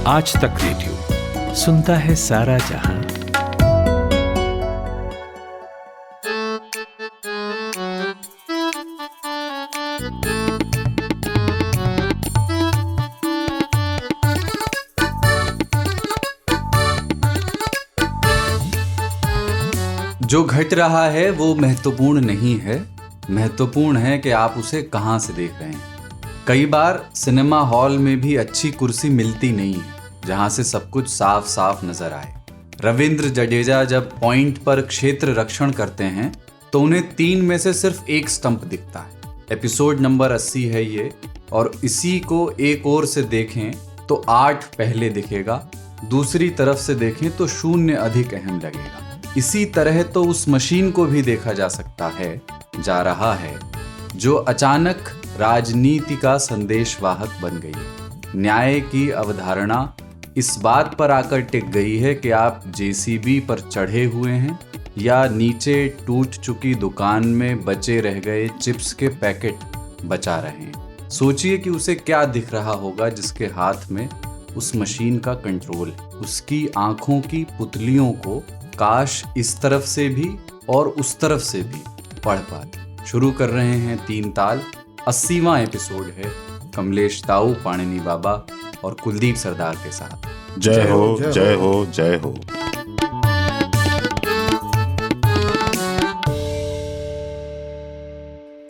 आज तक रेडियो सुनता है सारा जहां। जो घट रहा है वो महत्वपूर्ण नहीं है, महत्वपूर्ण है कि आप उसे कहां से देख रहे हैं। कई बार सिनेमा हॉल में भी अच्छी कुर्सी मिलती नहीं है जहां से सब कुछ साफ साफ नजर आए। रविंद्र जडेजा जब पॉइंट पर क्षेत्र रक्षण करते हैं तो उन्हें 3 में से सिर्फ एक स्टंप दिखता है। एपिसोड नंबर 80 है ये, और इसी को एक ओर से देखें तो 8 पहले दिखेगा, दूसरी तरफ से देखें तो 0 अधिक अहम लगेगा। इसी तरह तो उस मशीन को भी देखा जा सकता है, जा रहा है, जो अचानक राजनीति का संदेशवाहक बन गई। न्याय की अवधारणा इस बात पर आकर टिक गई है कि आप जेसीबी पर चढ़े हुए हैं या नीचे टूट चुकी दुकान में बचे रह गए चिप्स के पैकेट बचा रहे हैं। सोचिए कि उसे क्या दिख रहा होगा जिसके हाथ में उस मशीन का कंट्रोल है। उसकी आंखों की पुतलियों को काश इस तरफ से भी और उस तरफ से भी पढ़ पाते। शुरू कर रहे हैं 3 ताल। 80वां एपिसोड है कमलेश ताऊ, पाणिनी बाबा और कुलदीप सरदार के साथ। जय हो, जय हो, जय हो।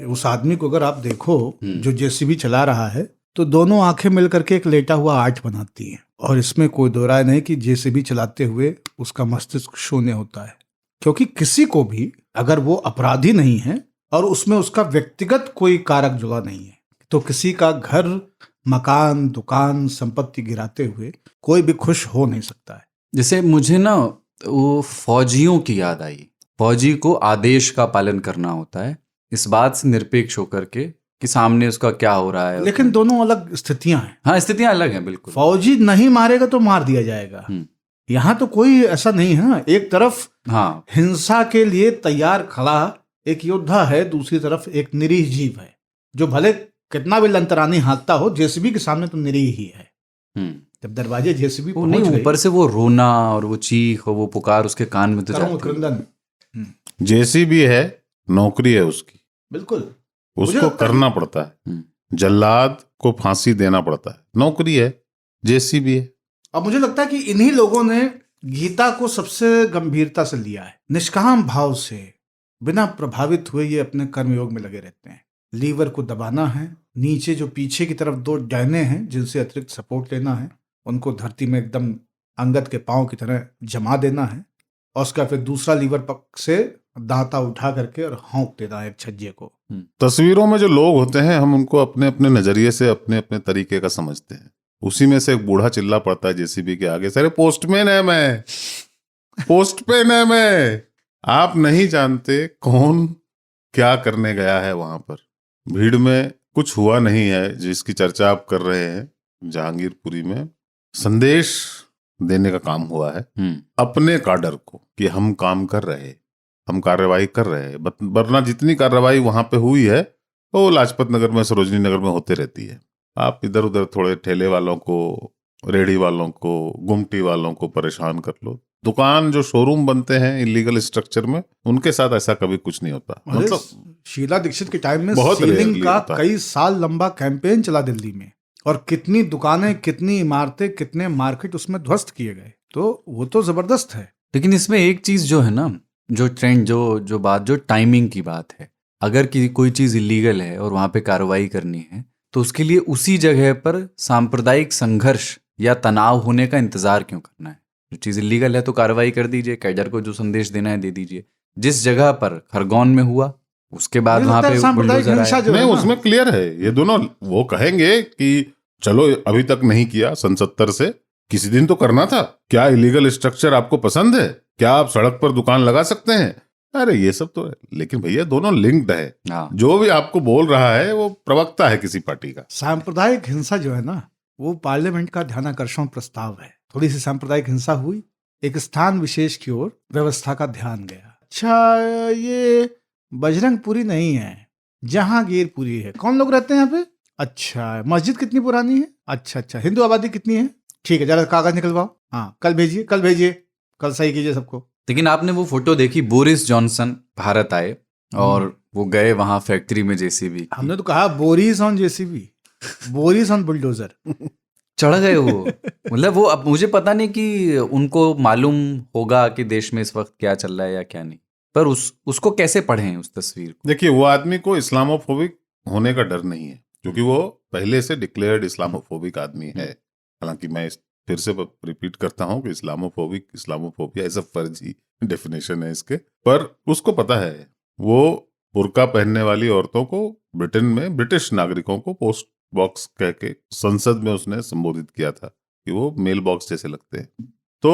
उस आदमी को अगर आप देखो जो जेसीबी चला रहा है, तो दोनों आंखें मिलकर के एक लेटा हुआ आर्ट बनाती हैं। और इसमें कोई दो राय नहीं कि जेसीबी चलाते हुए उसका मस्तिष्क शून्य होता है, क्योंकि किसी को भी अगर वो अपराधी नहीं है और उसमें उसका व्यक्तिगत कोई कारक जुड़ा नहीं है, तो किसी का घर, मकान, दुकान, संपत्ति गिराते हुए कोई भी खुश हो नहीं सकता है। जैसे मुझे ना वो फौजियों की याद आई। फौजी को आदेश का पालन करना होता है, इस बात से निरपेक्ष होकर के कि सामने उसका क्या हो रहा है। लेकिन दोनों अलग स्थितियां हैं। हाँ, स्थितियां अलग हैं बिल्कुल। फौजी नहीं मारेगा तो मार दिया जाएगा, यहाँ तो कोई ऐसा नहीं है। एक तरफ हिंसा के लिए तैयार खड़ा एक योद्धा है, दूसरी तरफ एक निरीह जीव है जो भले कितना भी लंतरानी हाँकता हो, जेसीबी के सामने तो निरीह ही है। जब दरवाजे जेसीबी नहीं, ऊपर से वो रोना और वो चीख और वो पुकार उसके कान में तो जाती है। जेसीबी है, नौकरी है उसकी, बिल्कुल उसको करना पड़ता है। जल्लाद को फांसी देना पड़ता है, नौकरी है, जेसीबी है। अब मुझे लगता है कि इन्हीं लोगों ने गीता को सबसे गंभीरता से लिया है। निष्काम भाव से, बिना प्रभावित हुए ये अपने कर्मयोग में लगे रहते हैं। लीवर को दबाना है, नीचे जो पीछे की तरफ 2 डायने हैं जिनसे अतिरिक्त सपोर्ट लेना है, उनको धरती में एकदम अंगद के पांव की तरह जमा देना है, और उसका फिर दूसरा लीवर पक्ष से दांता उठा करके और हौंक देना है एक छज्जे को। तस्वीरों में जो लोग होते हैं, हम उनको अपने अपने नजरिए से अपने अपने तरीके का समझते हैं। उसी में से एक बूढ़ा चिल्ला पड़ता है जेसीबी के आगे, सर पोस्टमैन है मैं, पोस्टमैन है मैं। आप नहीं जानते कौन क्या करने गया है वहां पर। भीड़ में कुछ हुआ नहीं है जिसकी चर्चा आप कर रहे हैं। जहांगीरपुरी में संदेश देने का काम हुआ है अपने काडर को कि हम काम कर रहे, हम कार्यवाही कर रहे हैं। वरना जितनी कार्रवाई वहां पे हुई है वो लाजपत नगर में, सरोजनी नगर में होते रहती है। आप इधर उधर थोड़े ठेले वालों को, रेहड़ी वालों को, गुमटी वालों को परेशान कर लो। दुकान जो शोरूम बनते हैं इलीगल स्ट्रक्चर में, उनके साथ ऐसा कभी कुछ नहीं होता। मतलब शीला दीक्षित के टाइम में सीलिंग का कई साल लंबा कैंपेन चला दिल्ली में, और कितनी दुकानें, कितनी इमारतें, कितने मार्केट उसमें ध्वस्त किए गए। तो वो तो जबरदस्त है। लेकिन इसमें एक चीज जो है ना, जो ट्रेंड, जो बात, जो टाइमिंग की बात है, अगर कोई चीज इलीगल है और वहां पे कार्रवाई करनी है तो उसके लिए उसी जगह पर सांप्रदायिक संघर्ष या तनाव होने का इंतजार क्यों करना है? जो चीज इलीगल है तो कार्रवाई कर दीजिए, कैडर को जो संदेश देना है दे दीजिए। जिस जगह पर खरगोन में हुआ उसके बाद वहां पे बुलडोजर आया। नहीं, उसमें क्लियर है। ये दोनों वो कहेंगे कि चलो अभी तक नहीं किया सन 70 से, किसी दिन तो करना था। क्या इलीगल स्ट्रक्चर आपको पसंद है? क्या आप सड़क पर दुकान लगा सकते हैं? अरे ये सब तो है, लेकिन भैया दोनों लिंक्ड है। जो भी आपको बोल रहा है वो प्रवक्ता है किसी पार्टी का। सांप्रदायिक हिंसा जो है ना, वो पार्लियामेंट का ध्यानाकर्षण प्रस्ताव है। थोड़ी सी सांप्रदायिक हिंसा हुई, एक स्थान विशेष की ओर व्यवस्था का ध्यान गया। अच्छा, ये बजरंगपुरी नहीं है, जहांगीरपुरी है। कौन लोग रहते हैं यहाँ पे? अच्छा, मस्जिद कितनी पुरानी है? अच्छा, हिंदू आबादी कितनी है? ठीक है, जरा कागज निकलवाओ। हाँ, कल भेजिए, कल सही कीजिए सबको। लेकिन आपने वो फोटो देखी, बोरिस जॉनसन भारत आए और वो गए वहां फैक्ट्री में जेसीबी, हमने तो कहा Boris on JCB, Boris on bulldozer. चढ़ गए वो। मतलब वो, अब मुझे पता नहीं कि उनको मालूम होगा कि देश में इस वक्त क्या चल रहा है या क्या नहीं, पर उसको कैसे पढ़ें उस तस्वीर को। देखिए, वो आदमी को इस्लामोफोबिक होने का डर नहीं है, क्योंकि वो पहले से डिक्लेयर्ड इस्लामोफोबिक आदमी है। हालांकि मैं फिर से रिपीट करता हूं कि इस्लामोफोबिया ऐसा फर्जी डेफिनेशन है इसके, पर उसको पता है। वो बुर्का पहनने वाली औरतों को ब्रिटेन में, ब्रिटिश नागरिकों को पोस्ट बॉक्स कह के संसद में उसने संबोधित किया था कि वो मेल बॉक्स जैसे लगते हैं। तो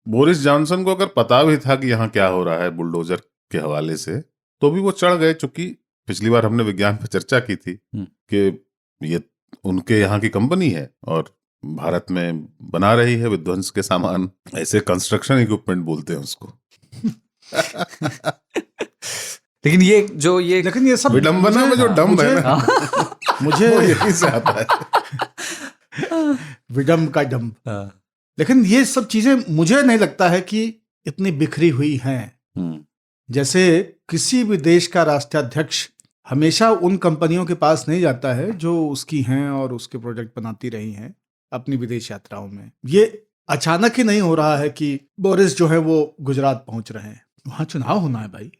बोरिस जॉनसन को अगर पता भी था कि यहाँ क्या हो रहा है बुलडोजर के हवाले से, तो भी वो चढ़ गए। चूंकि पिछली बार हमने विज्ञान पर चर्चा की थी कि ये उनके यहाँ की कंपनी है और भारत में बना रही है विध्वंस के सामान, ऐसे कंस्ट्रक्शन इक्विपमेंट बोलते हैं उसको। लेकिन ये सब विडंबना में जो डम्ब है ना, मुझे वो यहीं से आता है। विडम्ब का डम्ब। लेकिन ये सब चीजें मुझे नहीं लगता है कि इतनी बिखरी हुई हैं। जैसे किसी भी देश का राष्ट्राध्यक्ष हमेशा उन कंपनियों के पास नहीं जाता है जो उसकी हैं और उसके प्रोजेक्ट बनाती रही हैं अपनी विदेश यात्राओं में। ये अचानक ही नहीं हो रहा है कि बोरिस जो है वो गुजरात पहुंच रहे हैं, वहां चुनाव होना है भाई।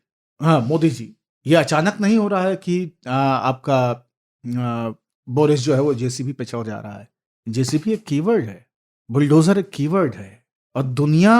हाँ, मोदी जी, ये अचानक नहीं हो रहा है कि आपका बोरिस जो है वो जेसीबी पे चढ़ जा रहा है। जेसीबी एक कीवर्ड है, बुलडोजर एक कीवर्ड है, और दुनिया,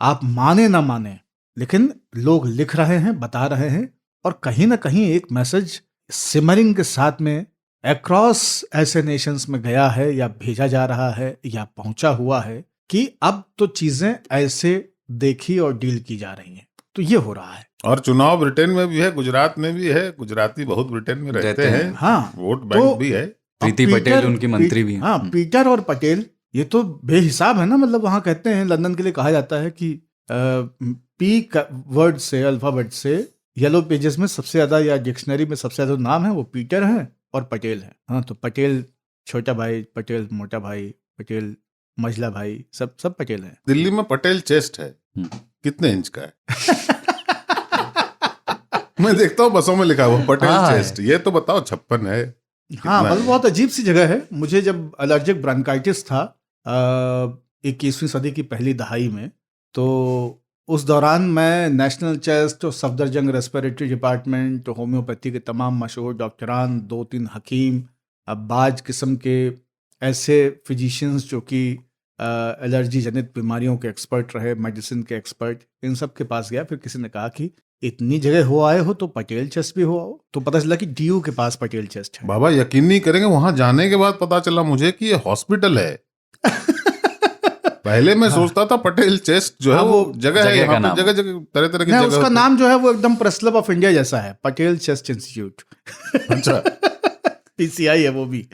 आप माने ना माने, लेकिन लोग लिख रहे हैं, बता रहे हैं, और कहीं ना कहीं एक मैसेज सिमरिंग के साथ में अक्रॉस ऐसे नेशंस में गया है या भेजा जा रहा है या पहुंचा हुआ है कि अब तो चीजें ऐसे देखी और डील की जा रही हैं। तो ये हो रहा है। और चुनाव ब्रिटेन में भी है, गुजरात में भी है। गुजराती बहुत ब्रिटेन में रहते हैं। हाँ, वोट बैंक भी है। प्रीति पटेल उनकी मंत्री भी हैं। हाँ, पीटर और पटेल, ये तो बेहिसाब है ना। मतलब वहां कहते हैं, लंदन के लिए कहा जाता है कि पी वर्ड से, अल्फाबेट से, येलो पेजेस में सबसे ज्यादा या डिक्शनरी में सबसे ज्यादा नाम है वो पीटर है और पटेल है। हाँ, तो पटेल छोटा भाई, पटेल मोटा भाई, पटेल मझला भाई, सब पटेल हैं। दिल्ली में पटेल चेस्ट है, कितने इंच का है? मैं देखता हूँ बसों में लिखा हुआ पटेल चेस्ट। ये तो बताओ 56 है। हाँ, मतलब बहुत अजीब सी जगह है। मुझे जब एलर्जिक ब्रोंकाइटिस था 21वीं सदी की पहली दहाई में, तो उस दौरान मैं नेशनल चेस्ट और सफदरजंग रेस्पिरेटरी डिपार्टमेंट, होम्योपैथी के तमाम मशहूर डॉक्टरान, 2-3 हकीम, अब्बाज किस्म के ऐसे फिजिशियंस जो कि एलर्जी जनित बीमारियों के एक्सपर्ट रहे, मेडिसिन के एक्सपर्ट, इन सब के पास गया। फिर किसी ने कहा कि इतनी जगह हो आए हो तो पटेल चेस्ट भी हो आओ। तो पता चला कि डीयू के पास पटेल चेस्ट है। बाबा यकीन नहीं करेंगे, वहां जाने के बाद पता चला मुझे कि ये हॉस्पिटल है। पहले मैं सोचता था पटेल चेस्ट जो है वो जगह है, यहाँ पे जगह जगह तरह तरह की जगह। उसका नाम जो है वो एकदम प्रेस क्लब ऑफ इंडिया जैसा है, पटेल चेस्ट इंस्टीट्यूट। अच्छा। पीसीआई है वो भी।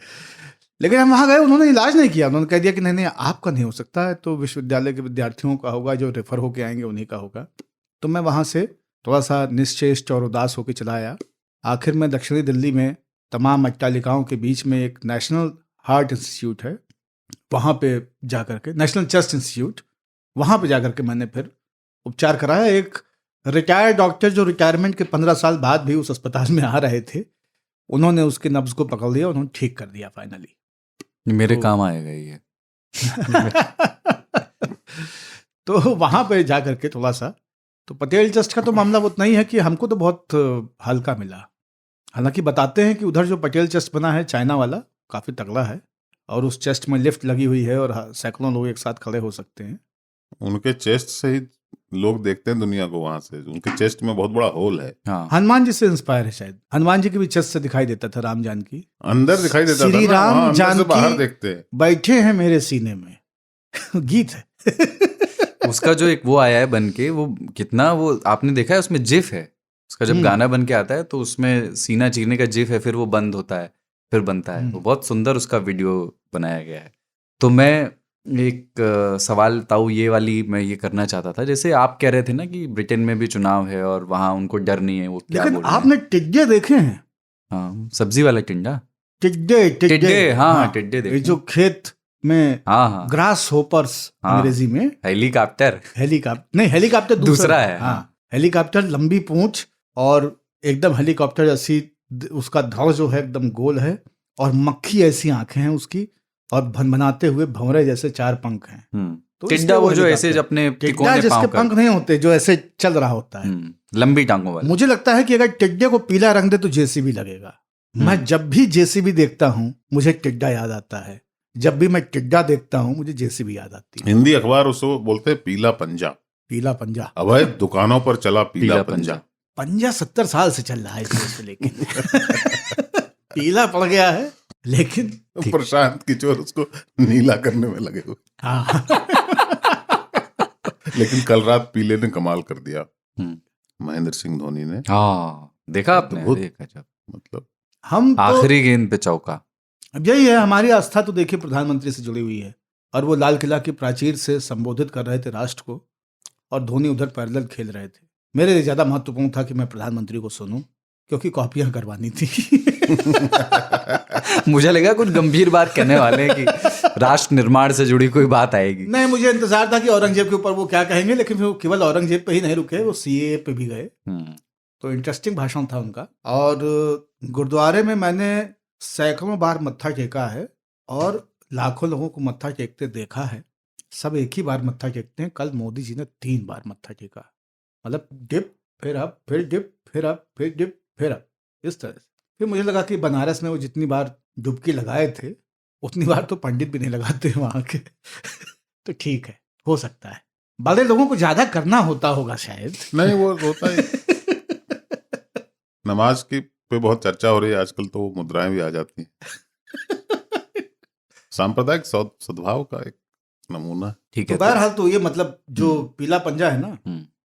लेकिन हम वहां गए, उन्होंने इलाज नहीं किया। उन्होंने कह दिया कि नहीं आपका नहीं हो सकता है, तो विश्वविद्यालय के विद्यार्थियों का होगा, जो रेफर होके आएंगे उन्हीं का होगा। तो मैं वहां से थोड़ा सा निश्चेष्ट और उदास होकर चला आया। आखिर में दक्षिणी दिल्ली में तमाम अट्टालिकाओं के बीच में एक नेशनल हार्ट इंस्टीट्यूट है, वहाँ पे जाकर के, नेशनल चेस्ट इंस्टीट्यूट, वहाँ पे जाकर के मैंने फिर उपचार कराया। एक रिटायर्ड डॉक्टर जो रिटायरमेंट के 15 साल बाद भी उस अस्पताल में आ रहे थे, उन्होंने उसके नब्ज को पकड़ लिया, उन्होंने ठीक कर दिया फाइनली। मेरे काम आएगा ये। तो वहाँ पे जाकर के थोड़ा सा, तो पटेल चेस्ट का तो मामला उतना ही है कि हमको तो बहुत हल्का मिला। हालांकि बताते हैं कि उधर जो पटेल चेस्ट बना है चाइना वाला, काफ़ी तगड़ा है, और उस चेस्ट में लिफ्ट लगी हुई है और सैकड़ों लोग एक साथ खड़े हो सकते हैं। उनके चेस्ट से ही लोग देखते हैं दुनिया को, वहां से। उनके चेस्ट में बहुत बड़ा होल है। हाँ। हनुमान जी से इंस्पायर है शायद। हनुमान जी की भी चेस्ट से दिखाई देता था, राम जानकी अंदर दिखाई देता था, श्री राम जानकी बाहर देखते हैं, बैठे हैं मेरे सीने में। गीत है। उसका जो एक वो आया है बन के, वो कितना, वो आपने देखा है, उसमें जिफ है उसका। जब गाना बन के आता है तो उसमें सीना चीरने का जिफ है, फिर वो बंद होता है, फिर बनता है। वो बहुत सुंदर उसका वीडियो बनाया गया है। तो मैं एक सवाल ताऊ ये वाली मैं ये करना चाहता था, जैसे आप कह रहे थे ना कि ब्रिटेन में भी चुनाव है और वहां उनको डर नहीं है, वो क्या लेकिन बोल रहे हैं? आपने टिड्डे देखे हैं? हाँ, सब्जी वाला टिंडा, टिड्डे। टिड्डे, हाँ टिड्डे देखे। जो खेत में हाँ हाँ, ग्रास होपर्स हाँ। अंग्रेजी में, हेलीकॉप्टर। हेलीकॉप्टर नहीं, हेलीकॉप्टर दूसरा है, हाँ, हेलीकॉप्टर लंबी पूंछ और एकदम हेलीकॉप्टर जैसी उसका धड़ जो है एकदम गोल है और मक्खी ऐसी आंखें हैं उसकी और भनभनाते हुए भंवरे जैसे 4 पंख हैं। तो टिड्डा इसलिए वो जो हेलीकॉप्टर। ऐसे अपने टिड्डा तिकोने जिसके पांव पंख नहीं होते, जो ऐसे चल रहा होता है। लंबी टांगों वाला। मुझे लगता है कि अगर टिड्डे को पीला रंग दे तो जेसीबी लगेगा। मैं जब भी जेसीबी देखता हूँ मुझे टिड्डा याद आता है, जब भी मैं टिड्डा देखता हूँ मुझे जेसीबी याद आती है। हिंदी अखबार उसको बोलते हैं पीला पंजा। पीला पंजा, अवैध दुकानों पर चला पीला पंजा। पंजा 70 साल से चल रहा है इस देश में, लेकिन पीला पड़ गया है। लेकिन प्रशांत किशोर उसको नीला करने में लगे हुए। हाँ लेकिन कल रात पीले ने कमाल कर दिया, हम्म। महेंद्र सिंह धोनी ने। हाँ, देखा आपने? अद्भुत। देखा जब मतलब हम तो आखिरी गेंद पे चौका। अब यही है, हमारी आस्था तो देखिए प्रधानमंत्री से जुड़ी हुई है और वो लाल किला की प्राचीर से संबोधित कर रहे थे राष्ट्र को और धोनी उधर पैरेलल खेल रहे थे। मेरे लिए ज्यादा महत्वपूर्ण था कि मैं प्रधानमंत्री को सुनूं, क्योंकि कॉपियां करवानी थी। मुझे लगा कुछ गंभीर बात कहने वाले हैं कि राष्ट्र निर्माण से जुड़ी कोई बात आएगी। नहीं, मुझे इंतजार था कि औरंगजेब के ऊपर वो क्या कहेंगे, लेकिन फिर वो केवल औरंगजेब पे ही नहीं रुके, वो सीएए पे भी गए। तो इंटरेस्टिंग भाषण था उनका। और गुरुद्वारे में मैंने सैकड़ों बार मत्था टेका है और लाखों लोगों को मत्था टेकते देखा है। सब एक ही बार मत्था टेकते हैं। कल मोदी जी ने 3 बार मत्था टेका, मतलब डिप फिर अप, फिर डिप फिर अप, फिर डिप फिर अप, इस तरह से। फिर मुझे लगा कि बनारस में वो जितनी बार डुबकी लगाए थे उतनी बार तो पंडित भी नहीं लगाते वहां के। तो ठीक है, हो सकता है बड़े लोगों को ज्यादा करना होता होगा शायद। नहीं, वो होता है। नमाज की पे बहुत चर्चा हो रही है आजकल, तो मुद्राएं भी आ जाती हैं। सांप्रदायिक सद्भाव का एक नमूना। ठीक तो है। बहरहाल तो ये मतलब जो पीला पंजा है ना,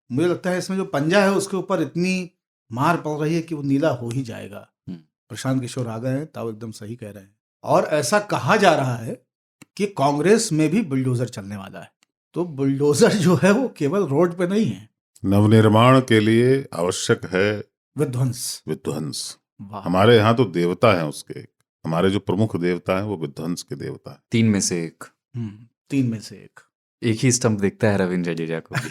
मुझे लगता है इसमें जो पंजा है उसके ऊपर इतनी मार पड़ रही है कि वो नीला हो ही जाएगा। प्रशांत किशोर आ गए हैं, ताऊ एकदम सही कह रहे हैं। और ऐसा कहा जा रहा है कि कांग्रेस में भी बुलडोजर चलने वाला है। तो बुलडोजर जो है वो केवल रोड पे नहीं है, नवनिर्माण के लिए आवश्यक है विध्वंस। वाह। हमारे यहाँ तो देवता हैं उसके, हमारे जो प्रमुख देवता हैं वो विध्वंस के देवता हैं। 3 में से 1। 3 में से 1। एक ही स्टंप दिखता है रविंद्र जडेजा को भी।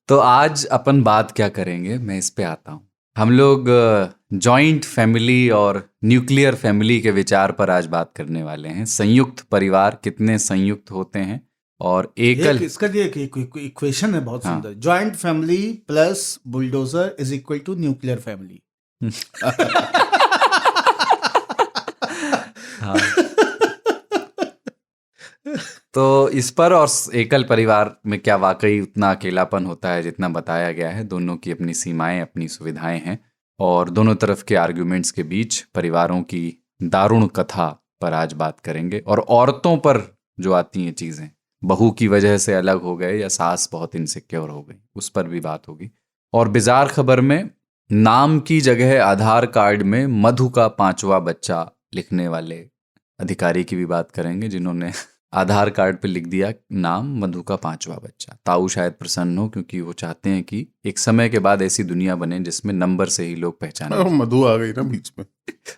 तो आज अपन बात क्या करेंगे, मैं इस पे आता हूँ। हम लोग जॉइंट फैमिली और न्यूक्लियर फैमिली के विचार पर आज बात करने वाले हैं। संयुक्त परिवार कितने संयुक्त होते हैं और एकल। इसका लिए एक इक्वेशन है बहुत सुंदर। Joint family plus bulldozer is equal to nuclear family. हाँ। तो इस पर और एकल परिवार में क्या वाकई उतना अकेलापन होता है जितना बताया गया है? दोनों की अपनी सीमाएं, अपनी सुविधाएं हैं और दोनों तरफ के आर्ग्यूमेंट्स के बीच परिवारों की दारुण कथा पर आज बात करेंगे। और औरतों पर जो आती हैं चीज़ें, बहू की वजह से अलग हो गए या सास बहुत इनसिक्योर हो गई, उस पर भी बात होगी। और बिजार खबर में नाम की जगह आधार कार्ड में मधु का 5वां बच्चा लिखने वाले अधिकारी की भी बात करेंगे, जिन्होंने आधार कार्ड पे लिख दिया नाम मधु का 5वां बच्चा। ताऊ शायद प्रसन्न हो, क्योंकि वो चाहते हैं कि एक समय के बाद ऐसी दुनिया बने जिसमें नंबर से ही लोग पहचाने। मधु आ गई ना बीच में।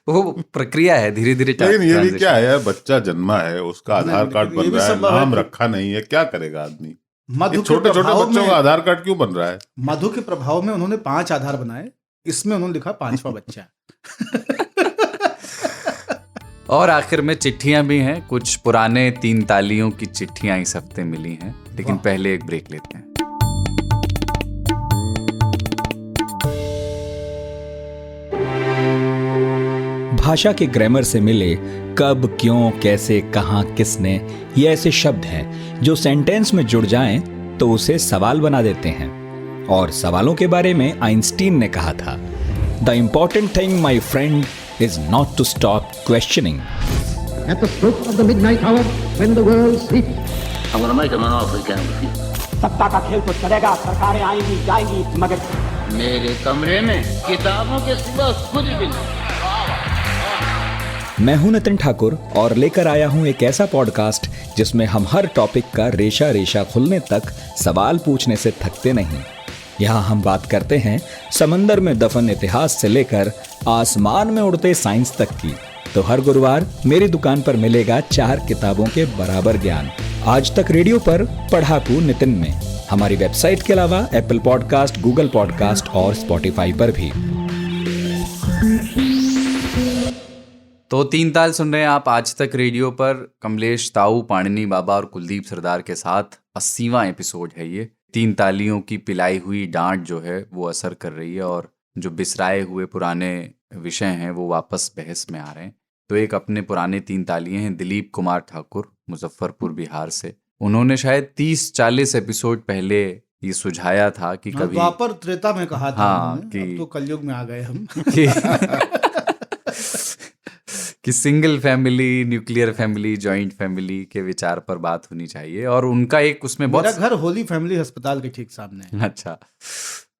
वो प्रक्रिया है, धीरे धीरे। लेकिन ये भी क्या है यार, बच्चा जन्मा है, उसका आधार कार्ड बन रहा है, नाम रखा नहीं है, क्या करेगा आदमी? छोटे छोटे बच्चों का आधार कार्ड क्यों बन रहा है? मधु के प्रभाव में उन्होंने 5 आधार बनाए, इसमें उन्होंने लिखा 5वां बच्चा। और आखिर में चिट्ठियां भी हैं। कुछ पुराने 3 तालियों की चिट्ठियां इस हफ्ते मिली हैं, लेकिन पहले एक ब्रेक लेते हैं। भाषा के ग्रामर से मिले कब, क्यों, कैसे, कहां, किसने, ये ऐसे शब्द हैं जो सेंटेंस में जुड़ जाएं तो उसे सवाल बना देते हैं। और सवालों के बारे में आइंस्टीन ने कहा था, the important thing my friend is not to stop questioning. At the stroke of the midnight hour, when the world sleeps, I'm going to make him an offer he can't refuse. सत्ता का खेल तो चलेगा, सरकारें आएंगी जाएंगी, मगर मेरे कमरे में किताबों के सिवा कुछ भी नहीं। मैं हूं नितिन ठाकुर और लेकर आया हूं एक ऐसा पॉडकास्ट जिसमें हम हर टॉपिक का रेशा रेशा खुलने तक सवाल पूछने से थकते नहीं। यहाँ हम बात करते हैं समंदर में दफन इतिहास से लेकर आसमान में उड़ते साइंस तक की। तो हर गुरुवार मेरी दुकान पर मिलेगा 4 किताबों के बराबर ज्ञान। आज तक रेडियो पर पढ़ाकू नितिन में, हमारी वेबसाइट के अलावा एप्पल पॉडकास्ट, गूगल पॉडकास्ट और स्पॉटिफाई पर भी। तो 3 ताल सुन रहे हैं आप आज तक रेडियो पर। कमलेश ताऊ, पाणिनी बाबा और कुलदीप सरदार के साथ 80वां एपिसोड है ये। 3 तालियों की पिलाई हुई डांट जो है वो असर कर रही है और जो बिसराए हुए पुराने विषय हैं वो वापस बहस में आ रहे हैं। तो एक अपने पुराने 3 तालिए हैं दिलीप कुमार ठाकुर, मुजफ्फरपुर बिहार से। उन्होंने शायद 30-40 एपिसोड पहले ये सुझाया था कि कभी द्वापर त्रेता में कहा था हाँ, उन्होंने, अब तो कलयुग में आ गए हम। कि single family, nuclear family, joint family के विचार पर बात होनी चाहिए। और उनका एक उसमें मेरा बहुत घर होली फैमिली अस्पताल के ठीक सामने है। अच्छा,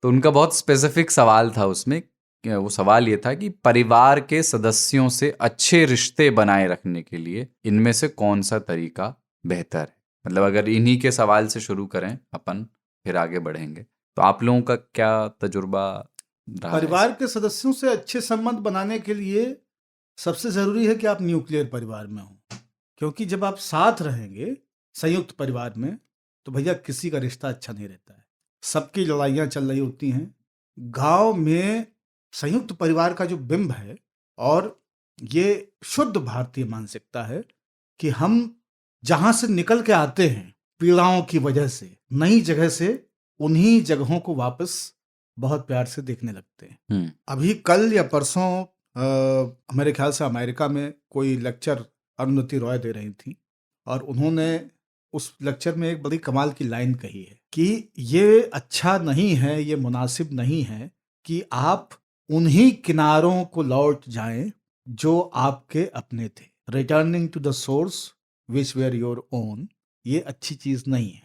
तो उनका बहुत स्पेसिफिक सवाल था उसमें। वो सवाल ये था कि परिवार के सदस्यों से अच्छे रिश्ते बनाए रखने के लिए इनमें से कौन सा तरीका बेहतर है। मतलब अगर इन्हीं के सवाल से शुरू करें अपन, फिर आगे बढ़ेंगे। तो आप लोगों का क्या तजुर्बा रहा है? परिवार के सदस्यों से अच्छे संबंध बनाने के लिए सबसे जरूरी है कि आप न्यूक्लियर परिवार में हो, क्योंकि जब आप साथ रहेंगे संयुक्त परिवार में तो भैया किसी का रिश्ता अच्छा नहीं रहता है। सबकी लड़ाइयाँ चल रही होती हैं। गांव में संयुक्त परिवार का जो बिंब है, और ये शुद्ध भारतीय मानसिकता है कि हम जहां से निकल के आते हैं पीड़ाओं की वजह से, नई जगह से उन्हीं जगहों को वापस बहुत प्यार से देखने लगते हैं। अभी कल या परसों मेरे ख्याल से अमेरिका में कोई लेक्चर अरुंधति रॉय दे रही थी, और उन्होंने उस लेक्चर में एक बड़ी कमाल की लाइन कही है कि ये अच्छा नहीं है, ये मुनासिब नहीं है कि आप उन्हीं किनारों को लौट जाएं जो आपके अपने थे। Returning to the source which were your own, ये अच्छी चीज नहीं है।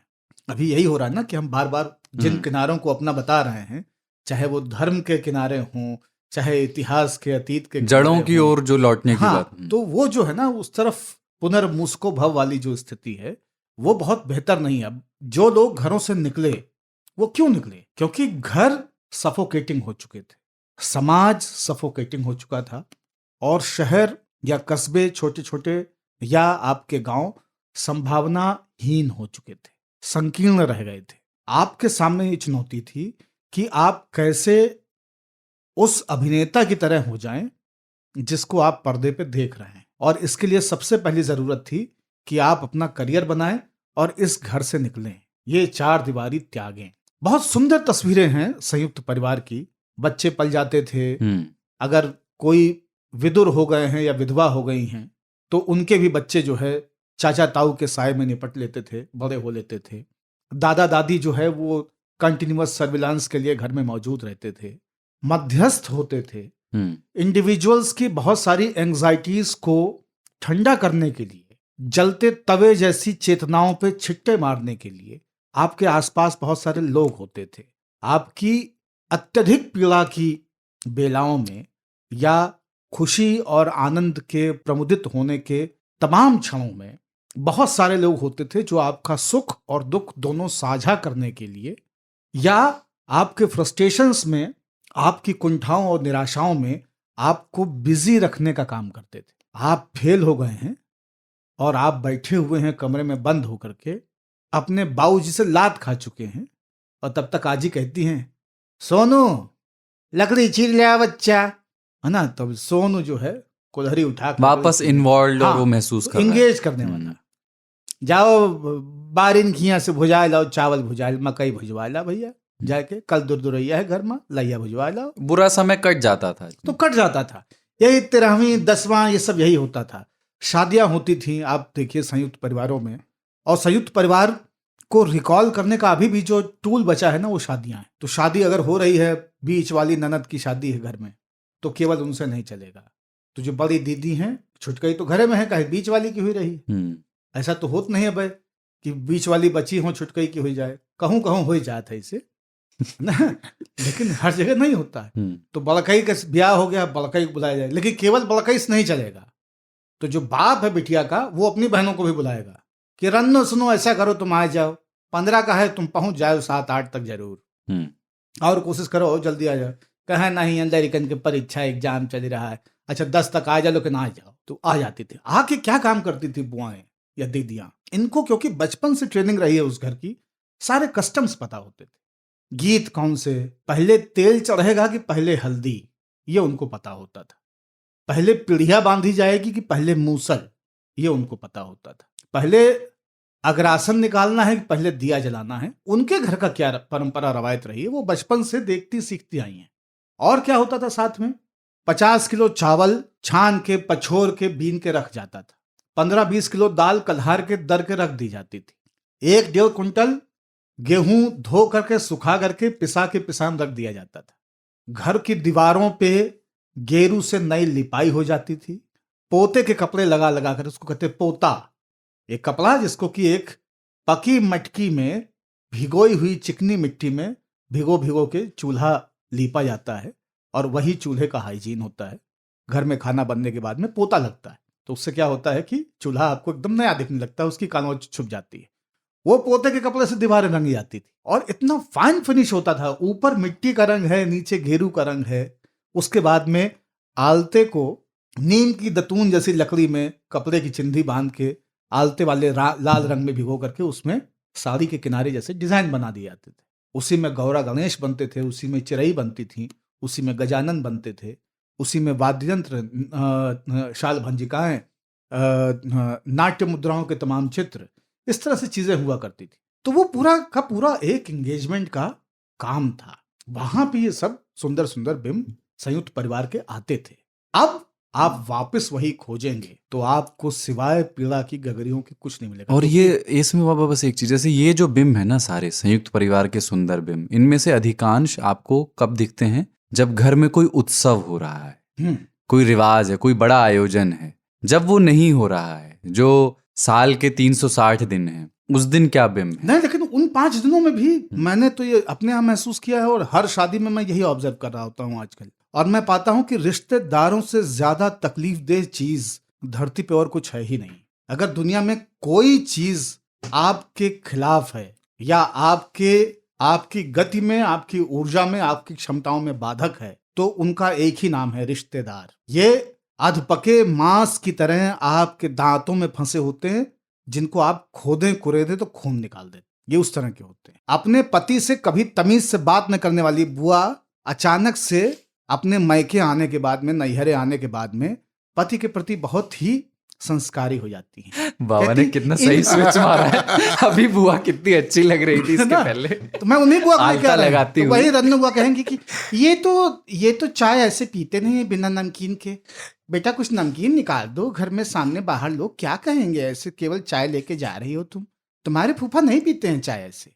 अभी यही हो रहा है ना कि हम बार बार जिन किनारों को अपना बता रहे हैं, चाहे वो धर्म के किनारे हों, चाहे इतिहास के, अतीत के जड़ों की ओर जो लौटने की हाँ, बात। तो वो जो है ना, उस तरफ पुनर्मुस्को भव वाली जो स्थिति है वो बहुत बेहतर नहीं है। अब जो लोग घरों से निकले वो क्यों निकले? क्योंकि घर सफोकेटिंग हो चुके थे, समाज सफोकेटिंग हो चुका था, और शहर या कस्बे, छोटे छोटे या आपके गांव संभावनाहीन हो चुके थे, संकीर्ण रह गए थे। आपके सामने ये चुनौती थी कि आप कैसे उस अभिनेता की तरह हो जाएं जिसको आप पर्दे पे देख रहे हैं। और इसके लिए सबसे पहली जरूरत थी कि आप अपना करियर बनाएं और इस घर से निकलें, ये 4 दीवारी त्यागें। बहुत सुंदर तस्वीरें हैं संयुक्त परिवार की। बच्चे पल जाते थे, अगर कोई विदुर हो गए हैं या विधवा हो गई हैं तो उनके भी बच्चे जो है चाचा ताऊ के साय में निपट लेते थे, बड़े हो लेते थे। दादा दादी जो है वो कंटिन्यूअस सर्विलांस के लिए घर में मौजूद रहते थे, मध्यस्थ होते थे। इंडिविजुअल्स की बहुत सारी एंजाइटीज को ठंडा करने के लिए, जलते तवे जैसी चेतनाओं पे छिट्टे मारने के लिए आपके आसपास बहुत सारे लोग होते थे। आपकी अत्यधिक पीड़ा की बेलाओं में या खुशी और आनंद के प्रमुदित होने के तमाम क्षणों में बहुत सारे लोग होते थे जो आपका सुख और दुख दोनों साझा करने के लिए, या आपके फ्रस्ट्रेशंस में, आपकी कुंठाओं और निराशाओं में आपको बिजी रखने का काम करते थे। आप फेल हो गए हैं और आप बैठे हुए हैं कमरे में बंद होकर के, अपने बाबूजी से लात खा चुके हैं, और तब तक आजी कहती हैं सोनू लकड़ी चीर लिया बच्चा, है ना। तब सोनू जो है कुल्हड़ी उठा कर वापस इन्वॉल्व और वो महसूस कर इंगेज करने वाला, जाओ बारिन खिया से भुजा लाओ, चावल भुजा, मकई भुजवा ला भैया, जाके कल दुरदुरैया है घर में, लैया भुजवा लाओ। बुरा समय कट जाता था, तो कट जाता था। यही 13वीं 10वां ये सब यही होता था। शादियां होती थी, आप देखिए संयुक्त परिवारों में, और संयुक्त परिवार को रिकॉल करने का अभी भी जो टूल बचा है ना वो शादियां हैं। तो शादी अगर हो रही है, बीच वाली ननद की शादी है घर में, तो केवल उनसे नहीं चलेगा। तो जो बड़ी दीदी हैं, छुटकई तो घरे में है, कहे बीच वाली की हुई रही। ऐसा तो होत नहीं है भाई कि बीच वाली बची हो छुटकई की हो जाए, कहूं कहूं हो जाता है इसे ना, लेकिन हर जगह नहीं होता है। तो बड़कई का ब्याह हो गया, बड़कई को बुलाया जाए, लेकिन केवल बड़कई से नहीं चलेगा। तो जो बाप है बिटिया का, वो अपनी बहनों को भी बुलाएगा कि रन्नो सुनो, ऐसा करो तुम आ जाओ, 15 का है तुम पहुंच जाओ 7-8 तक जरूर, और कोशिश करो जल्दी आ जाओ। कहे नहीं, अंदर की परीक्षा एग्जाम चल रहा है, अच्छा 10 तक आ जा, लेकिन आ जाओ, तो आ जाती थी। आके क्या काम करती थी बुआएं या दीदियां, इनको क्योंकि बचपन से ट्रेनिंग रही है उस घर की, सारे कस्टम्स पता होते थे। गीत कौन से, पहले तेल चढ़ेगा कि पहले हल्दी, ये उनको पता होता था। पहले पीढ़िया बांधी जाएगी कि पहले मूसल, ये उनको पता होता था। पहले अग्रासन निकालना है कि पहले दिया जलाना है। उनके घर का क्या परंपरा रवायत रही है, वो बचपन से देखती सीखती आई हैं। और क्या होता था साथ में, 50 किलो चावल छान के पछोर के बीन के रख जाता था। 15-20 किलो दाल कल्हार के दर के रख दी जाती थी। 1-1.5 कुंटल गेहूं धो करके सुखा करके पिसा के पिसान रख दिया जाता था। घर की दीवारों पे गेरू से नई लिपाई हो जाती थी। पोते के कपड़े लगा लगा कर, उसको कहते पोता, एक कपड़ा जिसको कि एक पकी मटकी में भिगोई हुई चिकनी मिट्टी में भिगो भिगो के चूल्हा लीपा जाता है, और वही चूल्हे का हाइजीन होता है। घर में खाना बनने के बाद में पोता लगता है, तो उससे क्या होता है कि चूल्हा आपको एकदम नया दिखने लगता है, उसकी कानोच छुप जाती है। वो पोते के कपड़े से दीवारें रंगी जाती थी, और इतना फाइन फिनिश होता था। ऊपर मिट्टी का रंग है, नीचे गेरू का रंग है। उसके बाद में आलते को नीम की दतून जैसी लकड़ी में कपड़े की चिंधी बांध के आलते वाले लाल रंग में भिगो करके उसमें साड़ी के किनारे जैसे डिजाइन बना दिए जाते थे। उसी में गौरा गणेश बनते थे, उसी में चिरई बनती थी, उसी में गजानन बनते थे, उसी में वाद्य यंत्र, शाल भंजिकाएं, नाट्य मुद्राओं के तमाम चित्र, इस तरह से चीजें हुआ करती थी। तो वो पूरा का पूरा एक एंगेजमेंट का काम था। वहां पे ये सब सुंदर सुंदर बिंब संयुक्त परिवार के आते थे। अब आप वापस वही खोजेंगे तो आपको सिवाय पीड़ा की गगरियों के कुछ नहीं मिलेगा। और तो ये इसमें बाबा बस एक चीज, जैसे ये जो बिंब है ना, सारे संयुक्त परिवार के सुंदर बिंब, इनमें से अधिकांश आपको कब दिखते हैं? जब घर में कोई उत्सव हो रहा है, कोई रिवाज है, कोई बड़ा आयोजन है। जब वो नहीं हो रहा है, जो साल के 360 दिन है, उस दिन क्या बिंब है? नहीं, लेकिन उन 5 दिनों में भी मैंने तो ये अपने आप महसूस किया है, और हर शादी में मैं यही ऑब्जर्व कर रहा होता हूँ आजकल। और मैं पाता हूं कि रिश्तेदारों से ज्यादा तकलीफदेह चीज धरती पे और कुछ है ही नहीं। अगर दुनिया में कोई चीज आपके खिलाफ है या आपकी गति में, आपकी ऊर्जा में, आपकी क्षमताओं में बाधक है, तो उनका एक ही नाम है, रिश्तेदार। ये अधपके मांस की तरह आपके दांतों में फंसे होते हैं, जिनको आप खोदें कुरेदें तो खून निकाल दें। ये उस तरह के होते हैं। अपने पति से कभी तमीज से बात न करने वाली बुआ अचानक से अपने मैके आने के बाद में, नैहरे आने के बाद में पति के प्रति बहुत ही संस्कारी हो जाती है। बाबा ने कितना सही स्विच मारा है। अभी बुआ कितनी अच्छी लग रही थी इसके पहले। तो मैं उन्हीं बुआ को क्या लगाती तो वही रन्नू बुआ कहेंगी कि ये तो चाय ऐसे पीते नहीं बिना नमकीन के। बेटा कुछ नमकीन निकाल दो, घर में सामने बाहर लोग क्या कहेंगे, ऐसे केवल चाय लेके जा रही हो तुम। तुम्हारे फूफा नहीं पीते हैं चाय ऐसे।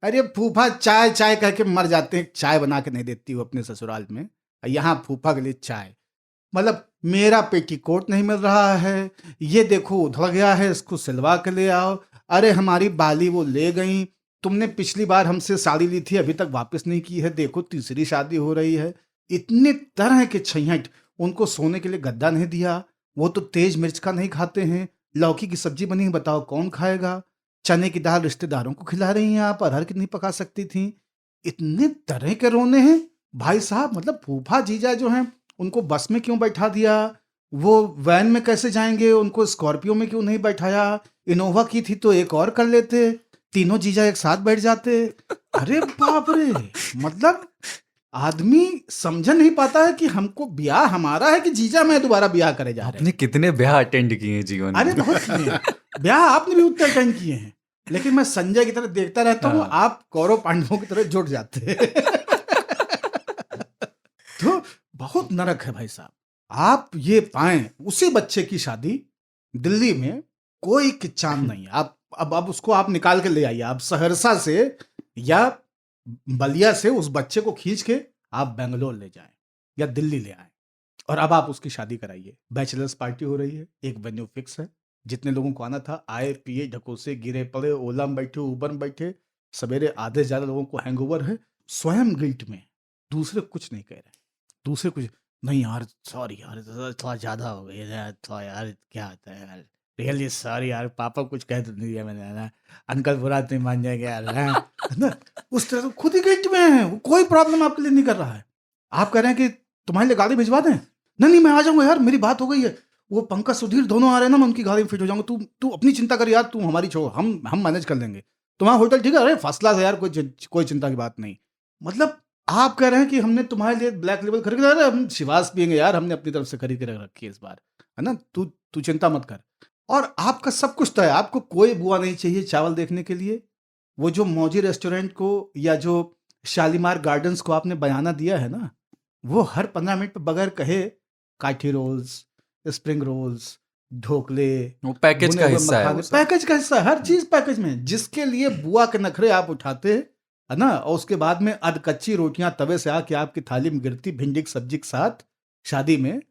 अरे फूफा चाय चाय कह के मर जाते हैं, चाय बना के नहीं देती हो अपने ससुराल में, यहाँ फूफा के लिए चाय। मतलब मेरा पेटीकोट नहीं मिल रहा है, ये देखो उधड़ गया है, इसको सिलवा के ले आओ। अरे हमारी बाली वो ले गई, तुमने पिछली बार हमसे साड़ी ली थी अभी तक वापस नहीं की है, देखो तीसरी शादी हो रही है। इतने तरह के छैहट। उनको सोने के लिए गद्दा नहीं दिया, वो तो तेज मिर्च का नहीं खाते हैं। लौकी की सब्जी बनी है, बताओ कौन खाएगा। चने की दाल रिश्तेदारों को खिला रही हैं आप, अरहर की नहीं पका सकती थी। इतने तरह के रोने हैं भाई साहब। मतलब फूफा जीजा जो हैं उनको बस में क्यों बैठा दिया, वो वैन में कैसे जाएंगे, उनको स्कॉर्पियो में क्यों नहीं बैठाया। इनोवा की थी तो एक और कर लेते, तीनों जीजा एक साथ बैठ जाते। अरे बाप रे, मतलब आदमी समझ नहीं पाता है कि हमको ब्याह हमारा है कि जीजा मैं दोबारा ब्याह करे जा रहे हैं। आपने कितने ब्याह अटेंड किए हैं जीवन में? अरे बहुत किए ब्याह, आपने भी उतने अटेंड किए हैं। लेकिन मैं संजय की तरह देखता रहता हूँ, आप कौरव पांडवों की तरह जुट जाते हैं। तो बहुत नरक है भाई साहब। आप ये पाएं उसी बच्चे की शादी दिल्ली में, कोई किचान नहीं है। आप अब उसको आप निकाल के ले आइए, आप सहरसा से या बलिया से उस बच्चे को खींच के आप बेंगलोर ले जाएं या दिल्ली ले आएं, और अब आप उसकी शादी कराइए। बैचलर्स पार्टी हो रही है, एक वेन्यू फिक्स है, जितने लोगों को आना था आए, पिए, ढकोसे, गिरे पड़े, ओला में बैठे, ऊबर में बैठे। सवेरे आधे से ज्यादा लोगों को हैंगओवर है, स्वयं गिल्ट में। दूसरे कुछ नहीं कह रहे, दूसरे कुछ नहीं, यार सॉरी यार थोड़ा ज्यादा हो गई यार, थोड़ा यार क्या होता है यार, रियली सॉरी यार, पापा कुछ कह तो नहीं दिया मैंने ना, अंकल बुरा नहीं मान जाएगा यार, है ना। उस तरह खुद ही गिल्ट में है, कोई प्रॉब्लम आपके लिए नहीं कर रहा है। आप कह रहे हैं कि तुम्हारे लिए गाड़ी भिजवा दें, नहीं मैं आ जाऊंगा यार, मेरी बात हो गई है, वो पंकज सुधीर दोनों आ रहे हैं ना, मैं उनकी गाड़ी में फिट हो जाऊंगा, तू अपनी चिंता कर यार, तू हमारी छोड़, हम मैनेज कर लेंगे, तुम्हारा होटल ठीक है, अरे फर्स्ट क्लास है यार, कोई चिंता की बात नहीं। मतलब आप कह रहे हैं कि हमने तुम्हारे लिए ब्लैक लेबल खरीद, अरे हम शिवास पियेंगे यार, हमने अपनी तरफ से खरीद के रखी है इस बार, है ना, तू चिंता मत कर। और आपका सब कुछ तय है, आपको कोई बुआ नहीं चाहिए चावल देखने के लिए। वो जो मौजी रेस्टोरेंट को या जो शालीमार गार्डन्स को आपने बयाना दिया है ना, वो हर 15 मिनट पे बगैर कहे काठी रोल्स, स्प्रिंग रोल्स, ढोकले, वो पैकेज भुने का हुए हिस्सा है मखाने, वो सब। पैकेज का हिस्सा है, हर चीज पैकेज में है। जिसके लिए बुआ के नखरे आप उठाते है ना, और उसके बाद में अध कच्ची रोटियां तवे से आके आपकी थाली में गिरती भिंडी की सब्जी के साथ शादी में,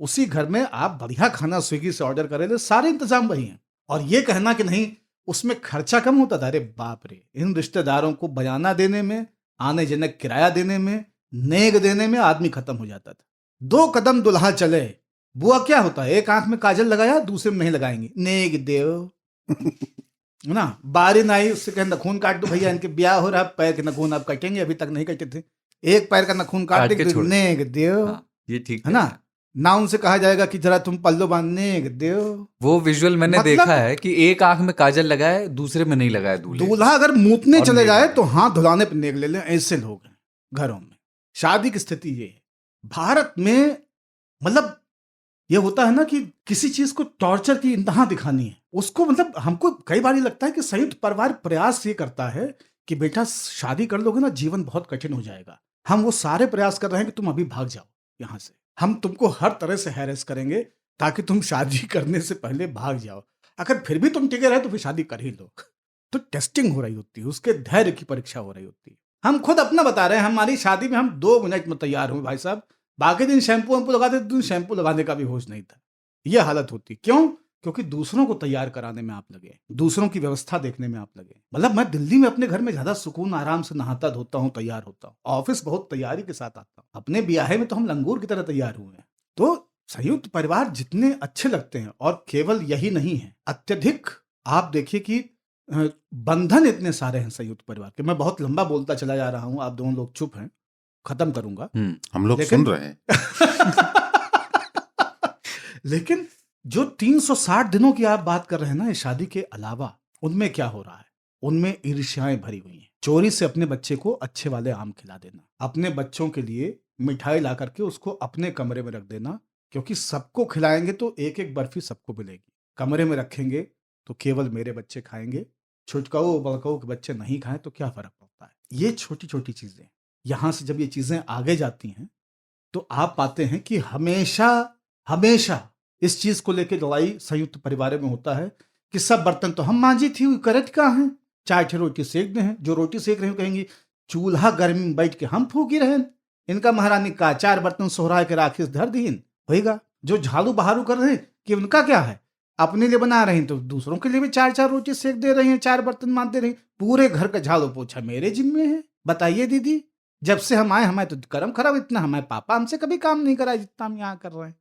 उसी घर में आप बढ़िया खाना स्विगी से ऑर्डर करे, सारे इंतजाम वही हैं। और ये कहना कि नहीं उसमें खर्चा कम होता था, अरे बाप रे, इन रिश्तेदारों को बयाना देने में, आने जाने किराया देने में, नेग देने में आदमी खत्म हो जाता था। 2 कदम दुल्हा चले, बुआ क्या होता है, एक आंख में काजल लगाया दूसरे में नहीं लगाएंगे, नेग देव है ना, बारी नाई उससे कहे नखून काट दो भैया, इनके ब्याह हो रहा है, पैर के नखून आप कटेंगे, अभी तक नहीं कटे थे, एक पैर का नखून काट काट के देंगे, छोड़। नेग देव, हाँ, ये ठीक है ना उनसे कहा जाएगा कि जरा तुम पल्लो बांधने देव। वो विजुअल मैंने मतलब- देखा है कि एक आंख में काजल लगाए, दूसरे में नहीं लगाए दूल्हे। दूल्हा अगर मूतने और चले नेग जाए लगाए। तो हाथ धुलाने पर नेग ले लें, ऐसे लोग हैं घरों में। शादी की स्थिति ये है भारत में, मतलब ये होता है ना कि किसी चीज को टॉर्चर की इंतहा दिखानी है उसको, मतलब हमको कई बार ये लगता है कि संयुक्त परिवार प्रयास ये करता है कि बेटा शादी कर लोगे ना जीवन बहुत कठिन हो जाएगा, हम वो सारे प्रयास कर रहे हैं कि तुम अभी भाग जाओ यहाँ से, हम तुमको हर तरह से हैरेस करेंगे ताकि तुम शादी करने से पहले भाग जाओ, अगर फिर भी तुम टिके रहे तो फिर शादी कर ही लो। तो टेस्टिंग हो रही होती है, उसके धैर्य की परीक्षा हो रही होती है। हम खुद अपना बता रहे हैं, हमारी शादी में हम 2 मिनट में तैयार हुए भाई साहब, बाकी दिन शैम्पू वैम्पू लगाते थे, दिन शैम्पू लगाने का भी होश नहीं था। यह हालत होती क्यों? क्योंकि दूसरों को तैयार कराने में आप लगे, दूसरों की व्यवस्था देखने में आप लगे। मतलब मैं दिल्ली में अपने घर में ज्यादा सुकून आराम से नहाता धोता हूँ, तैयार होता हूँ, ऑफिस बहुत तैयारी के साथ आता हूँ, अपने ब्याहे में तो हम लंगूर की तरह तैयार हुए हैं। तो संयुक्त परिवार जितने अच्छे लगते हैं, और केवल यही नहीं है, अत्यधिक आप देखिए कि बंधन इतने सारे हैं संयुक्त परिवार के। मैं बहुत लंबा बोलता चला जा रहा हूं, आप दोनों लोग चुप हैं, खत्म करूंगा। हम लोग लेकिन- सुन रहे हैं। लेकिन जो 360 दिनों की आप बात कर रहे हैं ना इस शादी के अलावा, उनमें क्या हो रहा है? उनमें ईर्ष्याएं भरी हुई हैं। चोरी से अपने बच्चे को अच्छे वाले आम खिला देना, अपने बच्चों के लिए मिठाई ला करके उसको अपने कमरे में रख देना, क्योंकि सबको खिलाएंगे तो एक एक बर्फी सबको मिलेगी, कमरे में रखेंगे तो केवल मेरे बच्चे खाएंगे, छुटकाऊ बड़काऊ के बच्चे नहीं खाएं तो क्या फर्क पड़ता है। ये छोटी छोटी चीजें, यहां से जब ये चीजें आगे जाती हैं तो आप पाते हैं कि हमेशा हमेशा इस चीज को लेकर लड़ाई संयुक्त परिवार में होता है कि सब बर्तन तो हम मांजी थी, करत कहाँ हैं, 4 रोटी सेक दे हैं, जो रोटी सेक रहे हो कहेंगी चूल्हा गर्मी में बैठ के हम फूकी रहे, इनका महारानी का 4 बर्तन सोहरा के राखी धर दीन होगा। जो झाड़ू बहारू कर रहे हैं कि उनका क्या है, अपने लिए बना रहे हैं तो दूसरों के लिए भी 4 रोटी सेक दे रहे हैं, 4 बर्तन मांज दे रहे हैं, पूरे घर का झाड़ू पोछा मेरे जिम्मे है। बताइए दीदी, जब से हम आए हमारे तो कर्म खराब, इतना हमारे पापा हमसे कभी काम नहीं कराया जितना हम यहाँ कर रहे हैं।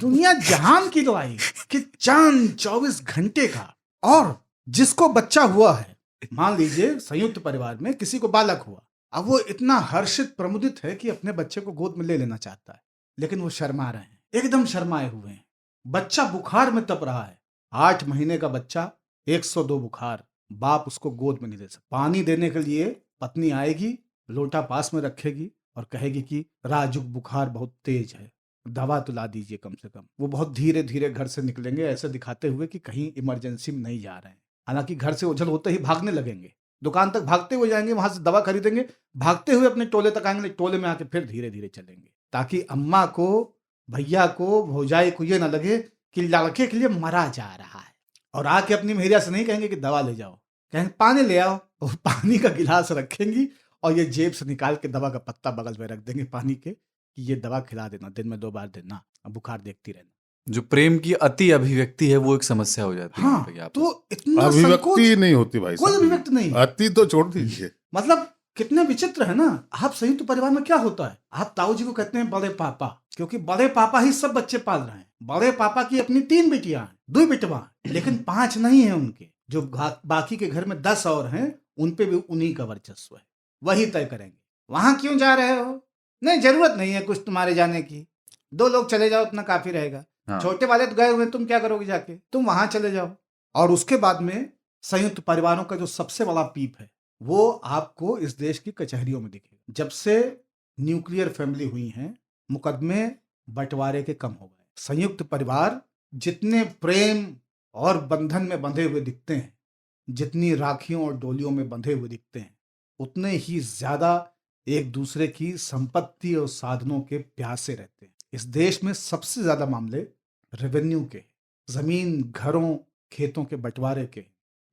दुनिया जहान की लड़ाई कि चांद 24 घंटे का। और जिसको बच्चा हुआ है, मान लीजिए संयुक्त परिवार में किसी को बालक हुआ, अब वो इतना हर्षित प्रमुदित है कि अपने बच्चे को गोद में ले लेना चाहता है, लेकिन वो शर्मा रहे हैं, एकदम शर्माए हुए हैं। बच्चा बुखार में तप रहा है, 8 महीने का बच्चा, 102 बुखार, बाप उसको गोद में नहीं ले सकता। पानी देने के लिए पत्नी आएगी, लोटा पास में रखेगी और कहेगी कि राजुक बुखार बहुत तेज है, दवा तो ला दीजिए कम से कम। वो बहुत धीरे धीरे घर से निकलेंगे, ऐसे दिखाते हुए कि कहीं इमरजेंसी में नहीं जा रहे हैं। हालांकि घर से उछल होते ही भागने लगेंगे, दुकान तक भागते हुए जाएंगे, वहां से दवा खरीदेंगे, भागते हुए अपने टोले तक आएंगे, टोले में आके फिर धीरे धीरे चलेंगे, ताकि अम्मा को, भैया को, भौजाई को ये ना लगे कि लड़के के लिए मरा जा रहा है। और आके अपनी महिला से नहीं कहेंगे कि दवा ले जाओ, कहेंगे पानी ले आओ, और पानी का गिलास रखेंगी और ये जेब से निकाल के दवा का पत्ता बगल में रख देंगे पानी के कि ये दवा खिला देना, दिन में 2 बार देना, बुखार देखती रहना। जो प्रेम की अति अभिव्यक्ति है वो एक समस्या हो जाती है। हाँ, भैया तो इतना संकोच, अभिव्यक्ति नहीं होती भाई कोई साहब, अभिव्यक्ति नहीं। अति तो छोड़ दीजिए। मतलब कितने विचित्र है ना। आप संयुक्त परिवार में क्या होता है, आप ताऊ जी को कहते हैं बड़े पापा, क्योंकि बड़े पापा ही सब बच्चे पाल रहे हैं। बड़े पापा की अपनी 3 बेटियां हैं, 2 बेटवा, लेकिन 5 नहीं है उनके, जो बाकी के घर में 10 और हैं, उन पे भी उन्हीं का वर्चस्व है, वही तय करेंगे। वहां क्यों जा रहे हो, नहीं जरूरत नहीं है कुछ तुम्हारे जाने की, 2 लोग चले जाओ उतना काफी रहेगा। हाँ। छोटे वाले तो गए हुए, तुम क्या करोगे जाके, तुम वहां चले जाओ। और उसके बाद में संयुक्त परिवारों का जो सबसे बड़ा पीप है वो आपको इस देश की कचहरियों में दिखेगा। जब से न्यूक्लियर फैमिली हुई हैं, मुकदमे बंटवारे के कम हो गए। संयुक्त परिवार जितने प्रेम और बंधन में बंधे हुए दिखते हैं, जितनी राखियों और डोलियों में बंधे हुए दिखते हैं, उतने ही ज्यादा एक दूसरे की संपत्ति और साधनों के प्यासे रहते हैं। इस देश में सबसे ज्यादा मामले रेवेन्यू के, जमीन, घरों, खेतों के बंटवारे के,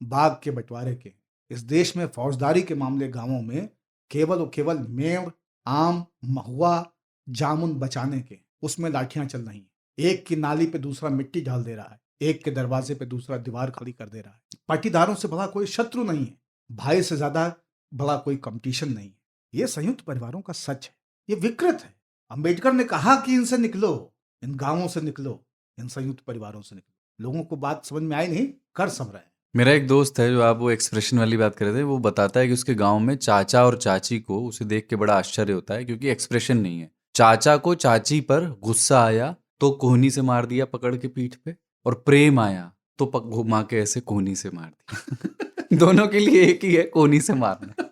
बाग के बंटवारे के। इस देश में फौजदारी के मामले गांवों में केवल और केवल मेड़, आम, महुआ, जामुन बचाने के, उसमें लाठियां चल रही हैं। एक की नाली पे दूसरा मिट्टी डाल दे रहा है, एक के दरवाजे पे दूसरा दीवार खड़ी कर दे रहा है। पाटीदारों से बड़ा कोई शत्रु नहीं है, भाई से ज्यादा बड़ा कोई कंपटीशन नहीं है। ये संयुक्त परिवारों का सच है, ये विकृत है। अंबेडकर ने कहा कि इनसे निकलो, इन गांवों से निकलो, इन संयुक्त परिवारों से निकलो। लोगों को बात समझ में आई नहीं, कर सब रहे हैं। मेरा एक दोस्त है जो आप वो एक्सप्रेशन वाली बात कर रहे थे, वो बताता है कि उसके गांव में चाचा और चाची को उसे देख के बड़ा आश्चर्य होता है क्योंकि एक्सप्रेशन नहीं है। चाचा को चाची पर गुस्सा आया तो कोहनी से मार दिया पकड़ के पीठ पे, और प्रेम आया तो घुमा के ऐसे कोहनी से मार दिया। दोनों के लिए एक ही है, कोहनी से मारना,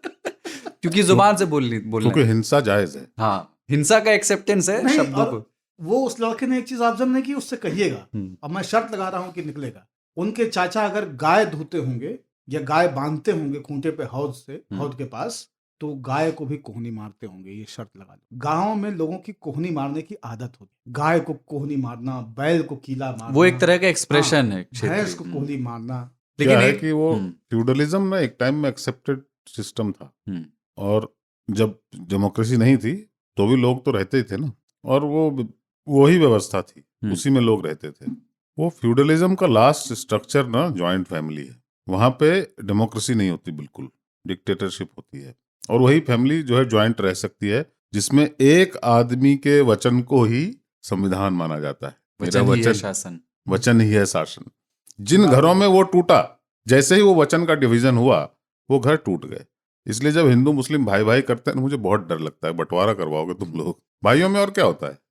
क्योंकि जुबान से बोलना। क्योंकि हिंसा जायज है। हाँ, हिंसा का एक्सेप्टेंस है नहीं, शब्दों और को। वो उस लड़के ने एक चीज ऑब्जर्व नहीं की, उससे कहिएगा, अब मैं शर्त लगा रहा हूं कि निकलेगा। उनके चाचा अगर गाय धोते होंगे या गाय बांधते होंगे खूंटे पे हौद से, हौद के पास, तो गाय को भी कोहनी मारते होंगे, ये शर्त लगा दो। गांव में लोगों की कोहनी मारने की आदत होती, गाय को कोहनी मारना, बैल को कीला मारना, वो एक तरह का एक्सप्रेशन है क्षेत्रीय। भैंस को कोहनी मारना। क्या है एक- कि वो फ्यूडलिज्म ना एक टाइम में एक्सेप्टेड सिस्टम था, और जब डेमोक्रेसी नहीं थी तो भी लोग तो रहते ही थे ना, और वो वही व्यवस्था थी, उसी में लोग रहते थे। वो फ्यूडलिज्म का लास्ट स्ट्रक्चर ना जॉइंट फैमिली है। वहां पे डेमोक्रेसी नहीं होती, बिल्कुल डिक्टेटरशिप होती है। और वही फैमिली जो है जॉइंट रह सकती है, जिसमें एक आदमी के वचन को ही संविधान माना जाता है। मेरा वचन ही है शासन। वचन ही है शासन। जिन घरों में वो टूटा, जैसे ही वो वचन का डिवीजन हुआ, वो घर टूट गए। इसलिए जब हिंदू मुस्लिम भाई भाई करते हैं, मुझे बहुत डर लगता है, बंटवारा करवाओगे तुम लोग भाइयों में, और क्या होता है।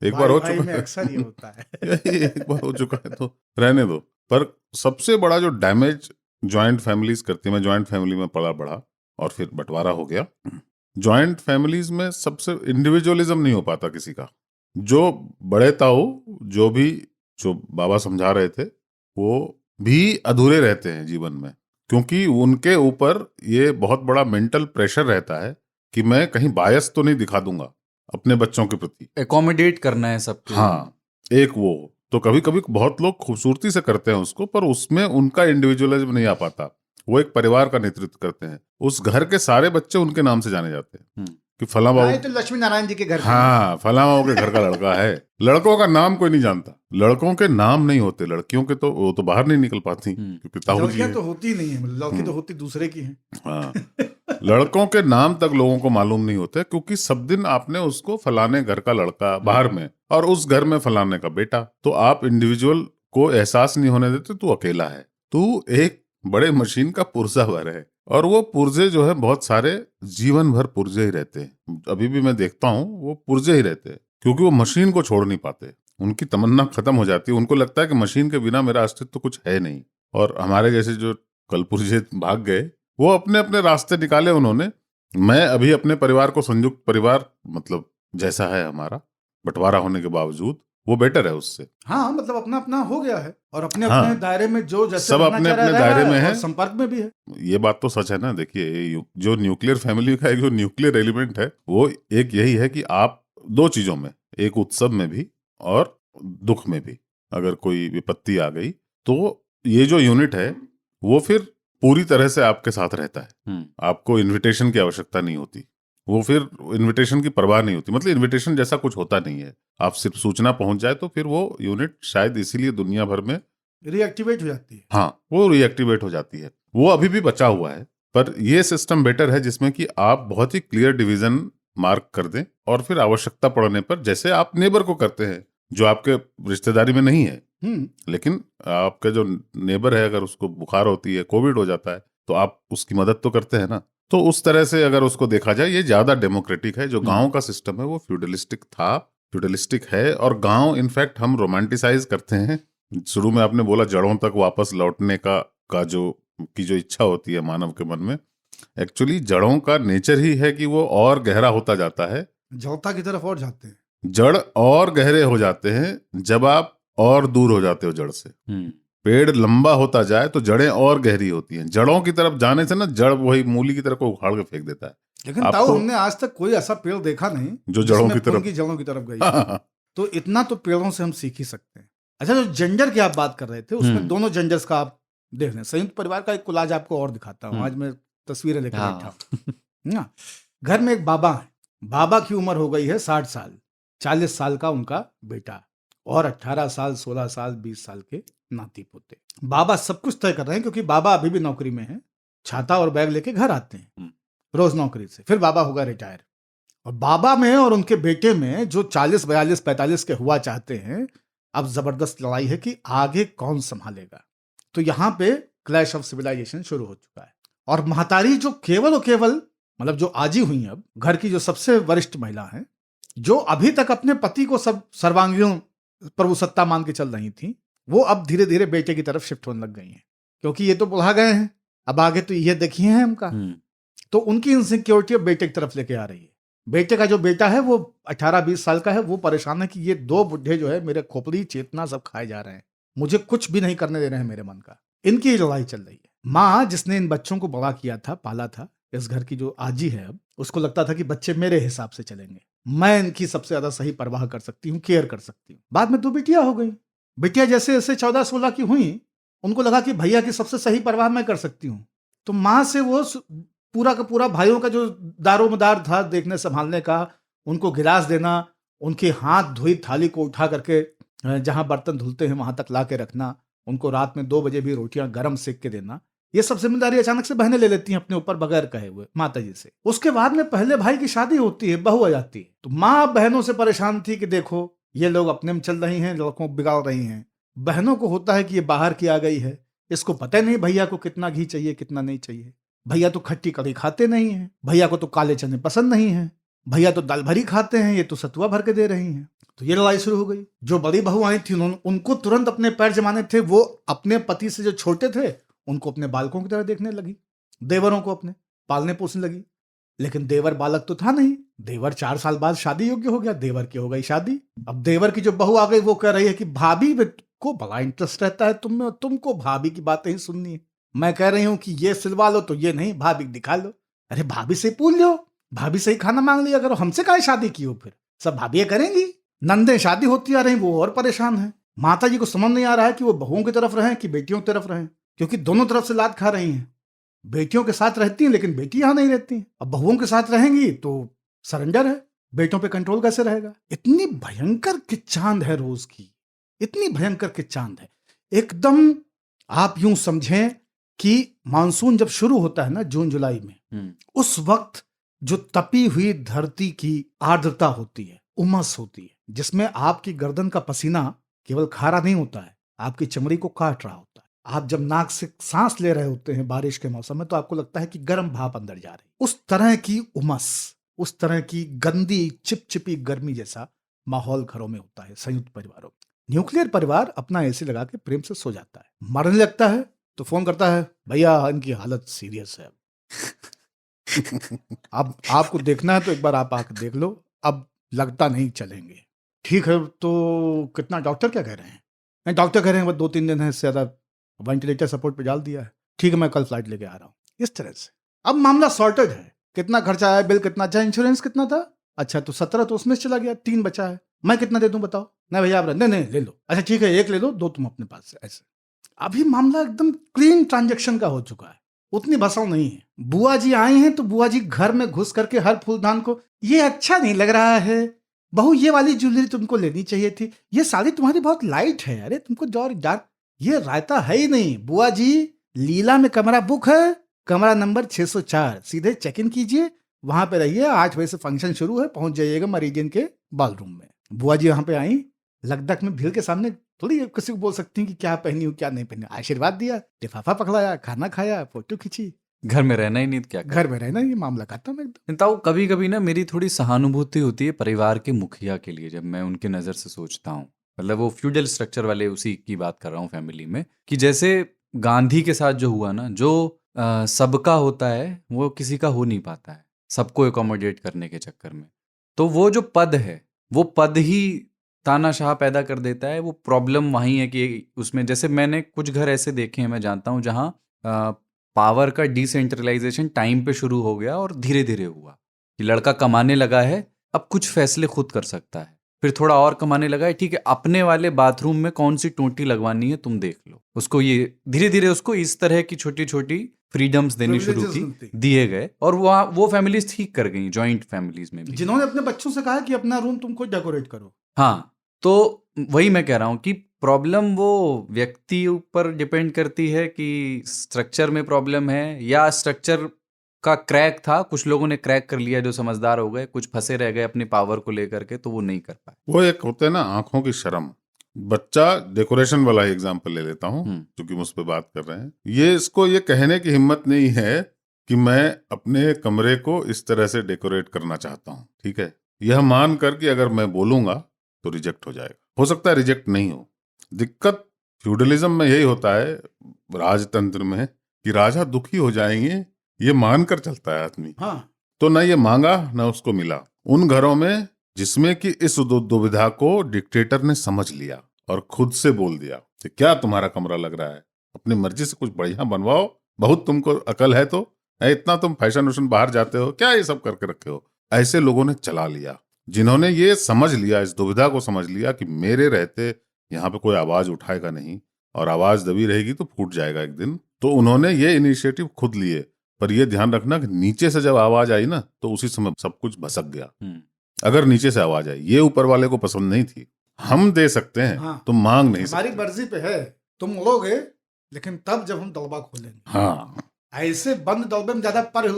एक बार हो भाई चुका में है, अक्सर ये होता है। एक बार हो चुका है तो रहने दो। पर सबसे बड़ा जो डैमेज जॉइंट फैमिलीज करती है, मैं जॉइंट फैमिली में पला बढ़ा और फिर बंटवारा हो गया। जॉइंट फैमिलीज में सबसे इंडिविजुअलिज्म नहीं हो पाता किसी का। जो बड़े ताऊ जो बाबा समझा रहे थे, वो भी अधूरे रहते हैं जीवन में, क्योंकि उनके ऊपर ये बहुत बड़ा मेंटल प्रेशर रहता है कि मैं कहीं बायस तो नहीं दिखा दूंगा अपने बच्चों के प्रति, एकोमोडेट करना है सबके। हाँ, एक वो तो कभी कभी बहुत लोग खूबसूरती से करते हैं उसको, पर उसमें उनका इंडिविजुअलिज्म नहीं आ पाता। वो एक परिवार का नेतृत्व करते हैं, उस घर के सारे बच्चे उनके नाम से जाने जाते हैं कि फला हाँ, ये बाबू, तो लक्ष्मी नारायण जी के घर पे। हाँ, फला बाबू के घर का लड़का है। लड़कों का नाम कोई नहीं जानता, लड़कों के नाम नहीं होते, लड़कियों के तो वो तो बाहर नहीं निकल पाती क्योंकि ताऊ जी लड़कियां हैं। तो होती नहीं है, लड़की तो होती दूसरे की है। हाँ, लड़कों के नाम तक लोगों को मालूम नहीं होते, क्योंकि सब दिन आपने उसको फलाने घर का लड़का बाहर में, और उस घर में फलाने का बेटा। तो आप इंडिविजुअल को एहसास नहीं होने देते, तू अकेला है, तू एक बड़े मशीन का पुर्जा भर है। और वो पुर्जे जो है बहुत सारे जीवन भर पुर्जे ही रहते हैं। अभी भी मैं देखता हूँ वो पुर्जे ही रहते हैं, क्योंकि वो मशीन को छोड़ नहीं पाते। उनकी तमन्ना खत्म हो जाती है, उनको लगता है कि मशीन के बिना मेरा अस्तित्व कुछ है नहीं। और हमारे जैसे जो कल पुर्जे भाग गए, वो अपने अपने रास्ते निकाले उन्होंने। मैं अभी अपने परिवार को संयुक्त परिवार, मतलब जैसा है हमारा, बंटवारा होने के बावजूद, वो बेटर है उससे। हाँ, मतलब अपना अपना हो गया है, और अपने हाँ, अपने दायरे में जो जैसे सब रहना अपने चाह रहा अपने है, दायरे में है, और संपर्क में भी है। ये बात तो सच है ना। देखिए, जो न्यूक्लियर फैमिली का एक जो न्यूक्लियर एलिमेंट है, वो एक यही है कि आप दो चीजों में, एक उत्सव में भी और दुख में भी, अगर कोई विपत्ति आ गई तो ये जो यूनिट है वो फिर पूरी तरह से आपके साथ रहता है। आपको इनविटेशन की आवश्यकता नहीं होती, वो फिर इनविटेशन की परवाह नहीं होती। मतलब इनविटेशन जैसा कुछ होता नहीं है, आप सिर्फ सूचना पहुंच जाए तो फिर वो यूनिट शायद इसीलिए दुनिया भर में रिएक्टिवेट हो जाती है। हाँ, वो रिएक्टिवेट हो जाती है। वो अभी भी बचा हुआ है, पर ये सिस्टम बेटर है जिसमें कि आप बहुत ही क्लियर डिवीजन मार्क कर दें, और फिर आवश्यकता पड़ने पर, जैसे आप नेबर को करते हैं जो आपके रिश्तेदारी में नहीं है, लेकिन आपका जो नेबर है, अगर उसको बुखार होती है, कोविड हो जाता है, तो आप उसकी मदद तो करते हैं ना। तो उस तरह से अगर उसको देखा जाए, ये ज्यादा डेमोक्रेटिक है। जो गांव का सिस्टम है वो फ्यूडलिस्टिक था, फ्यूडलिस्टिक है। और गांव इनफैक्ट हम रोमांटिसाइज करते हैं। शुरू में आपने बोला जड़ों तक वापस लौटने का जो इच्छा होती है मानव के मन में, एक्चुअली जड़ों का नेचर ही है कि वो और गहरा होता जाता है। जड़ता की तरफ और जाते हैं। जड़ और गहरे हो जाते हैं जब आप और दूर हो जाते हो जड़ से। पेड़ लंबा होता जाए तो जड़ें और गहरी होती हैं। जड़ों की तरफ जाने से ना जड़ वही मूली की तरफ को उखाड़ के फेंक देता है। लेकिन ताऊ हमने आज तक कोई ऐसा पेड़ देखा नहीं जो जड़ों की तरफ जड़ों की तरफ गई। तो इतना तो पेड़ों से हम सीख ही सकते हैं। अच्छा, जो जेंडर की आप बात कर रहे थे उसमें दोनों जेंडर्स का आप देख लें। संयुक्त परिवार का एक कोलाज आपको और दिखाता हूँ। आज मैं तस्वीरें लेकर बैठा हूँ ना। घर में एक बाबा है। बाबा की उम्र हो गई है 60 साल। 40 साल का उनका बेटा और 18 साल 16 साल 20 साल के नाती पोते। बाबा सब कुछ तय कर रहे हैं क्योंकि बाबा अभी भी नौकरी में है। छाता और बैग लेके घर आते हैं रोज नौकरी से, फिर बाबा होगा रिटायर। और बाबा में और उनके बेटे में जो 40 42 45 के हुआ चाहते हैं, अब जबरदस्त लड़ाई है कि आगे कौन संभालेगा। तो यहां पे क्लैश ऑफ सिविलाइजेशन शुरू हो चुका है। और महतारी जो केवल और केवल मतलब जो आजी हुई, अब घर की जो सबसे वरिष्ठ महिला है, जो अभी तक अपने पति को सब सर्वांगीण प्रभुसत्ता मान के चल रही थी, वो अब धीरे धीरे बेटे की तरफ शिफ्ट होने लग गई हैं क्योंकि ये तो बुढ़ा गए हैं, अब आगे तो ये देखिए हैं हमका। तो उनकी इनसिक्योरिटी अब बेटे की तरफ लेके आ रही है। बेटे का जो बेटा है वो 18-20 साल का है, वो परेशान है कि ये दो बुढ़े जो है मेरे खोपड़ी चेतना सब खाए जा रहे हैं, मुझे कुछ भी नहीं करने दे रहे हैं मेरे मन का। इनकी लड़ाई चल रही है। माँ जिसने इन बच्चों को बड़ा किया था, पाला था, इस घर की जो आजी है, अब उसको लगता था कि बच्चे मेरे हिसाब से चलेंगे, मैं इनकी सबसे ज्यादा सही परवाह कर सकती हूँ, केयर कर सकती हूँ। बाद में 2 बिटियां हो गई। बिटिया जैसे जैसे 14-16 की हुई, उनको लगा कि भैया की सबसे सही परवाह मैं कर सकती हूँ। तो माँ से वो पूरा का पूरा भाइयों का जो दारोमदार था देखने संभालने का, उनको गिलास देना, उनके हाथ धोई थाली को उठा करके जहां बर्तन धुलते हैं वहां तक ला के रखना, उनको रात में 2 बजे भी रोटियां गर्म सेक के देना, ये सब जिम्मेदारी अचानक से बहनें ले लेती हैं अपने ऊपर बगैर कहे हुए माता जी से। उसके बाद में पहले भाई की शादी होती है, बहू आ जाती है। तो माँ बहनों से परेशान थी कि देखो ये लोग अपने में चल रही हैं, लड़कों को बिगाड़ रही हैं। बहनों को होता है कि ये बाहर की आ गई है, इसको पता नहीं भैया को कितना घी चाहिए कितना नहीं चाहिए। भैया तो खट्टी कड़ी खाते नहीं हैं, भैया को तो काले चने पसंद नहीं है, भैया तो दाल भरी खाते हैं, ये तो सतुआ भर के दे रही हैं। तो ये लड़ाई शुरू हो गई। जो बड़ी बहू आई थी उनको तुरंत अपने पैर जमाने थे। वो अपने पति से जो छोटे थे उनको अपने बालकों की तरह देखने लगी, देवरों को अपने पालने पोसने लगी। लेकिन देवर बालक तो था नहीं। देवर 4 साल बाद शादी योग्य हो गया, देवर की हो गई शादी। अब देवर की जो बहू आ गई वो कह रही है कि भाभी को बड़ा इंटरेस्ट रहता है तुम में, तुमको भाभी की बातें ही सुननी है। मैं कह रही हूं कि ये सिलवा लो तो ये नहीं, भाभी दिखा लो। अरे भाभी से पूछ लो, भाभी से ही खाना मांग लिया करो, हमसे काहे शादी की हो, फिर सब भाभी करेंगी। नंदे शादी होती आ रही, वो और परेशान है। माता जी को समझ नहीं आ रहा है कि वो बहुओं की तरफ रहें कि बेटियों की तरफ रहें, क्योंकि दोनों तरफ से लात खा रही हैं। बेटियों के साथ रहती हैं लेकिन बेटी यहां नहीं रहती। अब बहुओं के साथ रहेंगी तो सरेंडर है, बेटों पे कंट्रोल कैसे रहेगा। इतनी भयंकर किच्चांद है रोज की, इतनी भयंकर किच्चांद है एकदम। आप यूं समझें कि मानसून जब शुरू होता है ना जून जुलाई में, उस वक्त जो तपी हुई धरती की आर्द्रता होती है, उमस होती है, जिसमें आपकी गर्दन का पसीना केवल खारा नहीं होता है, आपकी चमड़ी को काट रहा होता है। आप जब नाक से सांस ले रहे होते हैं बारिश के मौसम में तो आपको लगता है कि गर्म भाप अंदर जा रही। उस तरह की उमस, उस तरह की गंदी चिपचिपी गर्मी जैसा माहौल घरों में होता है संयुक्त परिवारों में। न्यूक्लियर परिवार अपना एसी लगा के प्रेम से सो जाता है, मरने लगता है तो फोन करता है, भैया इनकी हालत सीरियस है, अब आपको देखना है तो एक बार आप आकर देख लो, अब लगता नहीं चलेंगे। ठीक है तो कितना, डॉक्टर क्या कह रहे हैं? नहीं डॉक्टर कह रहे हैं वो 2-3 दिन है, इससे ज्यादा वेंटिलेटर सपोर्ट पे डाल दिया है। ठीक है मैं कल फ्लाइट लेके आ रहा हूँ। इस तरह से अब मामला सॉर्टेड है। कितना खर्चा आया, बिल कितना, अच्छा इंश्योरेंस कितना था, अच्छा तो 17 तो उसमें चला गया, 3 बचा है, मैं कितना दे दूं बताओ। नहीं भैया आप नहीं ले लो, अच्छा ठीक है 1 ले लो, 2 तुम अपने पास से। ऐसे अभी मामला एकदम क्लीन ट्रांजैक्शन का हो चुका है, उतनी भसाव नहीं है। बुआ जी आई हैं तो बुआ जी घर में घुस करके हर फूलदान को, ये अच्छा नहीं लग रहा है बहू, ये वाली ज्वेलरी तुमको लेनी चाहिए थी, ये साड़ी तुम्हारी बहुत लाइट है, अरे तुमको डार्क, ये रायता है ही नहीं। बुआ जी लीला में कमरा बुक है, कमरा नंबर 604, सीधे चेक इन कीजिए, वहां पे रहिए, 8 बजे से फंक्शन शुरू है, पहुंच जाइएगा मरीजियन के बालरूम में। बुआ जी वहां पे आई, लगधक में भीड़ के सामने थोड़ी किसी को बोल सकती हैं कि क्या पहनी हूँ क्या नहीं पहनी, आशीर्वाद दिया, लिफाफा पकड़ाया, खाना खाया, फोटो खींची, घर में रहना ही नहीं तो क्या घर में रहना, ये मामला खत्म एकदम। ताऊ कभी कभी ना मेरी थोड़ी सहानुभूति होती है परिवार के मुखिया के लिए, जब मैं उनके नज़र से सोचता हूँ। मतलब वो फ्यूडल स्ट्रक्चर वाले उसी की बात कर रहा हूँ फैमिली में, कि जैसे गांधी के साथ जो हुआ ना, जो सबका होता है वो किसी का हो नहीं पाता है, सबको एकोमोडेट करने के चक्कर में। तो वो जो पद है, वो पद ही तानाशाह पैदा कर देता है। वो प्रॉब्लम वहीं है कि उसमें, जैसे मैंने कुछ घर ऐसे देखे हैं, मैं जानता हूँ, जहाँ पावर का डिसेंट्रलाइजेशन टाइम पे शुरू हो गया और धीरे धीरे हुआ कि लड़का कमाने लगा है, अब कुछ फैसले खुद कर सकता है, फिर थोड़ा और कमाने लगा है, ठीक है अपने वाले बाथरूम में कौन सी टोंटी लगवानी है तुम देख लो। उसको ये धीरे धीरे उसको इस तरह की छोटी छोटी फ्रीडम्स देनी शुरू Privileges की, मिलती। दिए गए, और वो फैमिलीज ठीक कर गई, जॉइंट फैमिलीज में भी। जिन्होंने अपने बच्चों से कहा कि अपना रूम तुम खुद डेकोरेट करो। हाँ, तो वही मैं कह रहा हूँ कि प्रॉब्लम वो व्यक्ति ऊपर डिपेंड करती है कि स्ट्रक्चर में प्रॉब्लम है, या स्ट्रक्चर का क्रैक था, कुछ लोगों ने क्रैक कर लिया जो समझदार हो गए, कुछ फंसे रह गए अपनी पावर को लेकर के, तो वो नहीं कर पाए। वो एक होता है ना आंखों की शर्म। बच्चा, डेकोरेशन वाला एग्जाम्पल ले लेता हूँ क्योंकि मुझ पे बात कर रहे हैं, ये इसको ये कहने की हिम्मत नहीं है कि मैं अपने कमरे को इस तरह से डेकोरेट करना चाहता हूँ, ठीक है। यह मान कर कि अगर मैं बोलूंगा तो रिजेक्ट हो जाएगा, हो सकता है रिजेक्ट नहीं हो। दिक्कत फ्यूडलिज्म में यही होता है, राजतंत्र में, कि राजा दुखी हो जाएंगे ये मानकर चलता है आदमी। हाँ, तो न ये मांगा न उसको मिला। उन घरों में जिसमें कि इस दुविधा को डिक्टेटर ने समझ लिया और खुद से बोल दिया कि क्या तुम्हारा कमरा लग रहा है, अपनी मर्जी से कुछ बढ़िया बनवाओ, बहुत तुमको अकल है तो, इतना तुम फैशन वैशन बाहर जाते हो, क्या ये सब करके रखे हो। ऐसे लोगों ने चला लिया, जिन्होंने ये समझ लिया, इस दुविधा को समझ लिया कि मेरे रहते यहाँ पे कोई आवाज उठाएगा नहीं, और आवाज दबी रहेगी तो फूट जाएगा एक दिन। तो उन्होंने ये इनिशिएटिव खुद लिए, पर ये ध्यान रखना कि नीचे से जब आवाज आई ना तो उसी समय सब कुछ भसक गया। अगर नीचे से आवाज आई, ये ऊपर वाले को पसंद नहीं थी, हम दे सकते हैं, हाँ, तुम मांग नहीं हमारी सकते। मर्जी पे है, तुम उड़ोगे लेकिन तब जब हम दलबा खोलेंगे। हाँ, ऐसे बंद दलबे में ज्यादा पर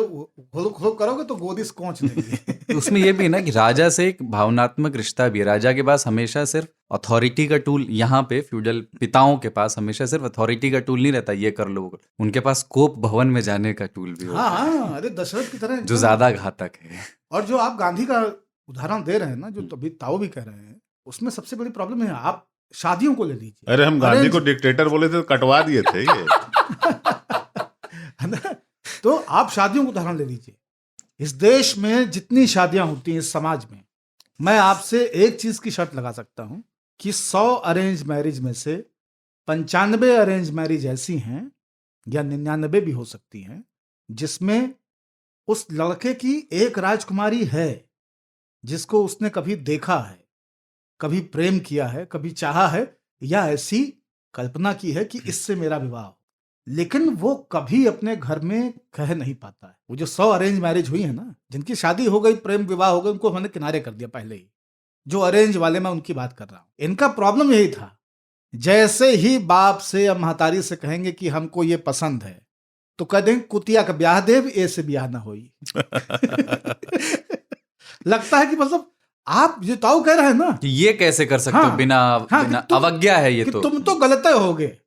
हुलुक करोगे तो गोदी से पहुंच देंगे। तो उसमें ये भी ना कि राजा से एक भावनात्मक रिश्ता भी है। राजा के पास हमेशा सिर्फ अथॉरिटी का टूल, यहाँ पे फ्यूडल पिताओं के पास हमेशा सिर्फ अथॉरिटी का टूल नहीं रहता, ये कर लो वो कर लो। उनके पास कोप भवन में जाने का टूल भी होता हाँ है, हाँ, अरे दशरथ की तरह जो ज्यादा घातक है। और जो आप गांधी का उदाहरण दे रहे हैं ना, जो अभी ताऊ भी कह रहे हैं, उसमें सबसे बड़ी प्रॉब्लम है, आप शादियों को ले लीजिए। अरे हम गांधी को Arrange- डिक्टेटर बोले थे तो कटवा दिए थे ये। है ना? तो आप शादियों को उदाहरण ले लीजिए। इस देश में जितनी शादियां होती हैं, इस समाज में, मैं आपसे एक चीज की शर्त लगा सकता हूं कि 100 अरेंज मैरिज में से 95 अरेंज मैरिज ऐसी हैं, या 99 भी हो सकती हैं, जिसमें उस लड़के की एक राजकुमारी है जिसको उसने कभी देखा है, कभी प्रेम किया है, कभी चाहा है, या ऐसी कल्पना की है कि इससे मेरा विवाह हो, लेकिन वो कभी अपने घर में कह नहीं पाता है। वो जो 100 अरेंज मैरिज हुई है ना, जिनकी शादी हो गई, प्रेम विवाह हो गए, उनको मैंने किनारे कर दिया पहले ही। जो अरेंज वाले, मैं उनकी बात कर रहा हूं। इनका प्रॉब्लम यही था, जैसे ही बाप से या महतारी से कहेंगे कि हमको ये पसंद है, तो कह देंगे कुतिया का ब्याह देव, ए से ब्याह ना होई। लगता है कि मतलब आप जो ताऊ कह रहे हैं ना कि ये कैसे कर सकते हो, हाँ, बिना हाँ, बिना कि तुम- अवज्ञा है ये कि तो। तुम तो गलते होगे,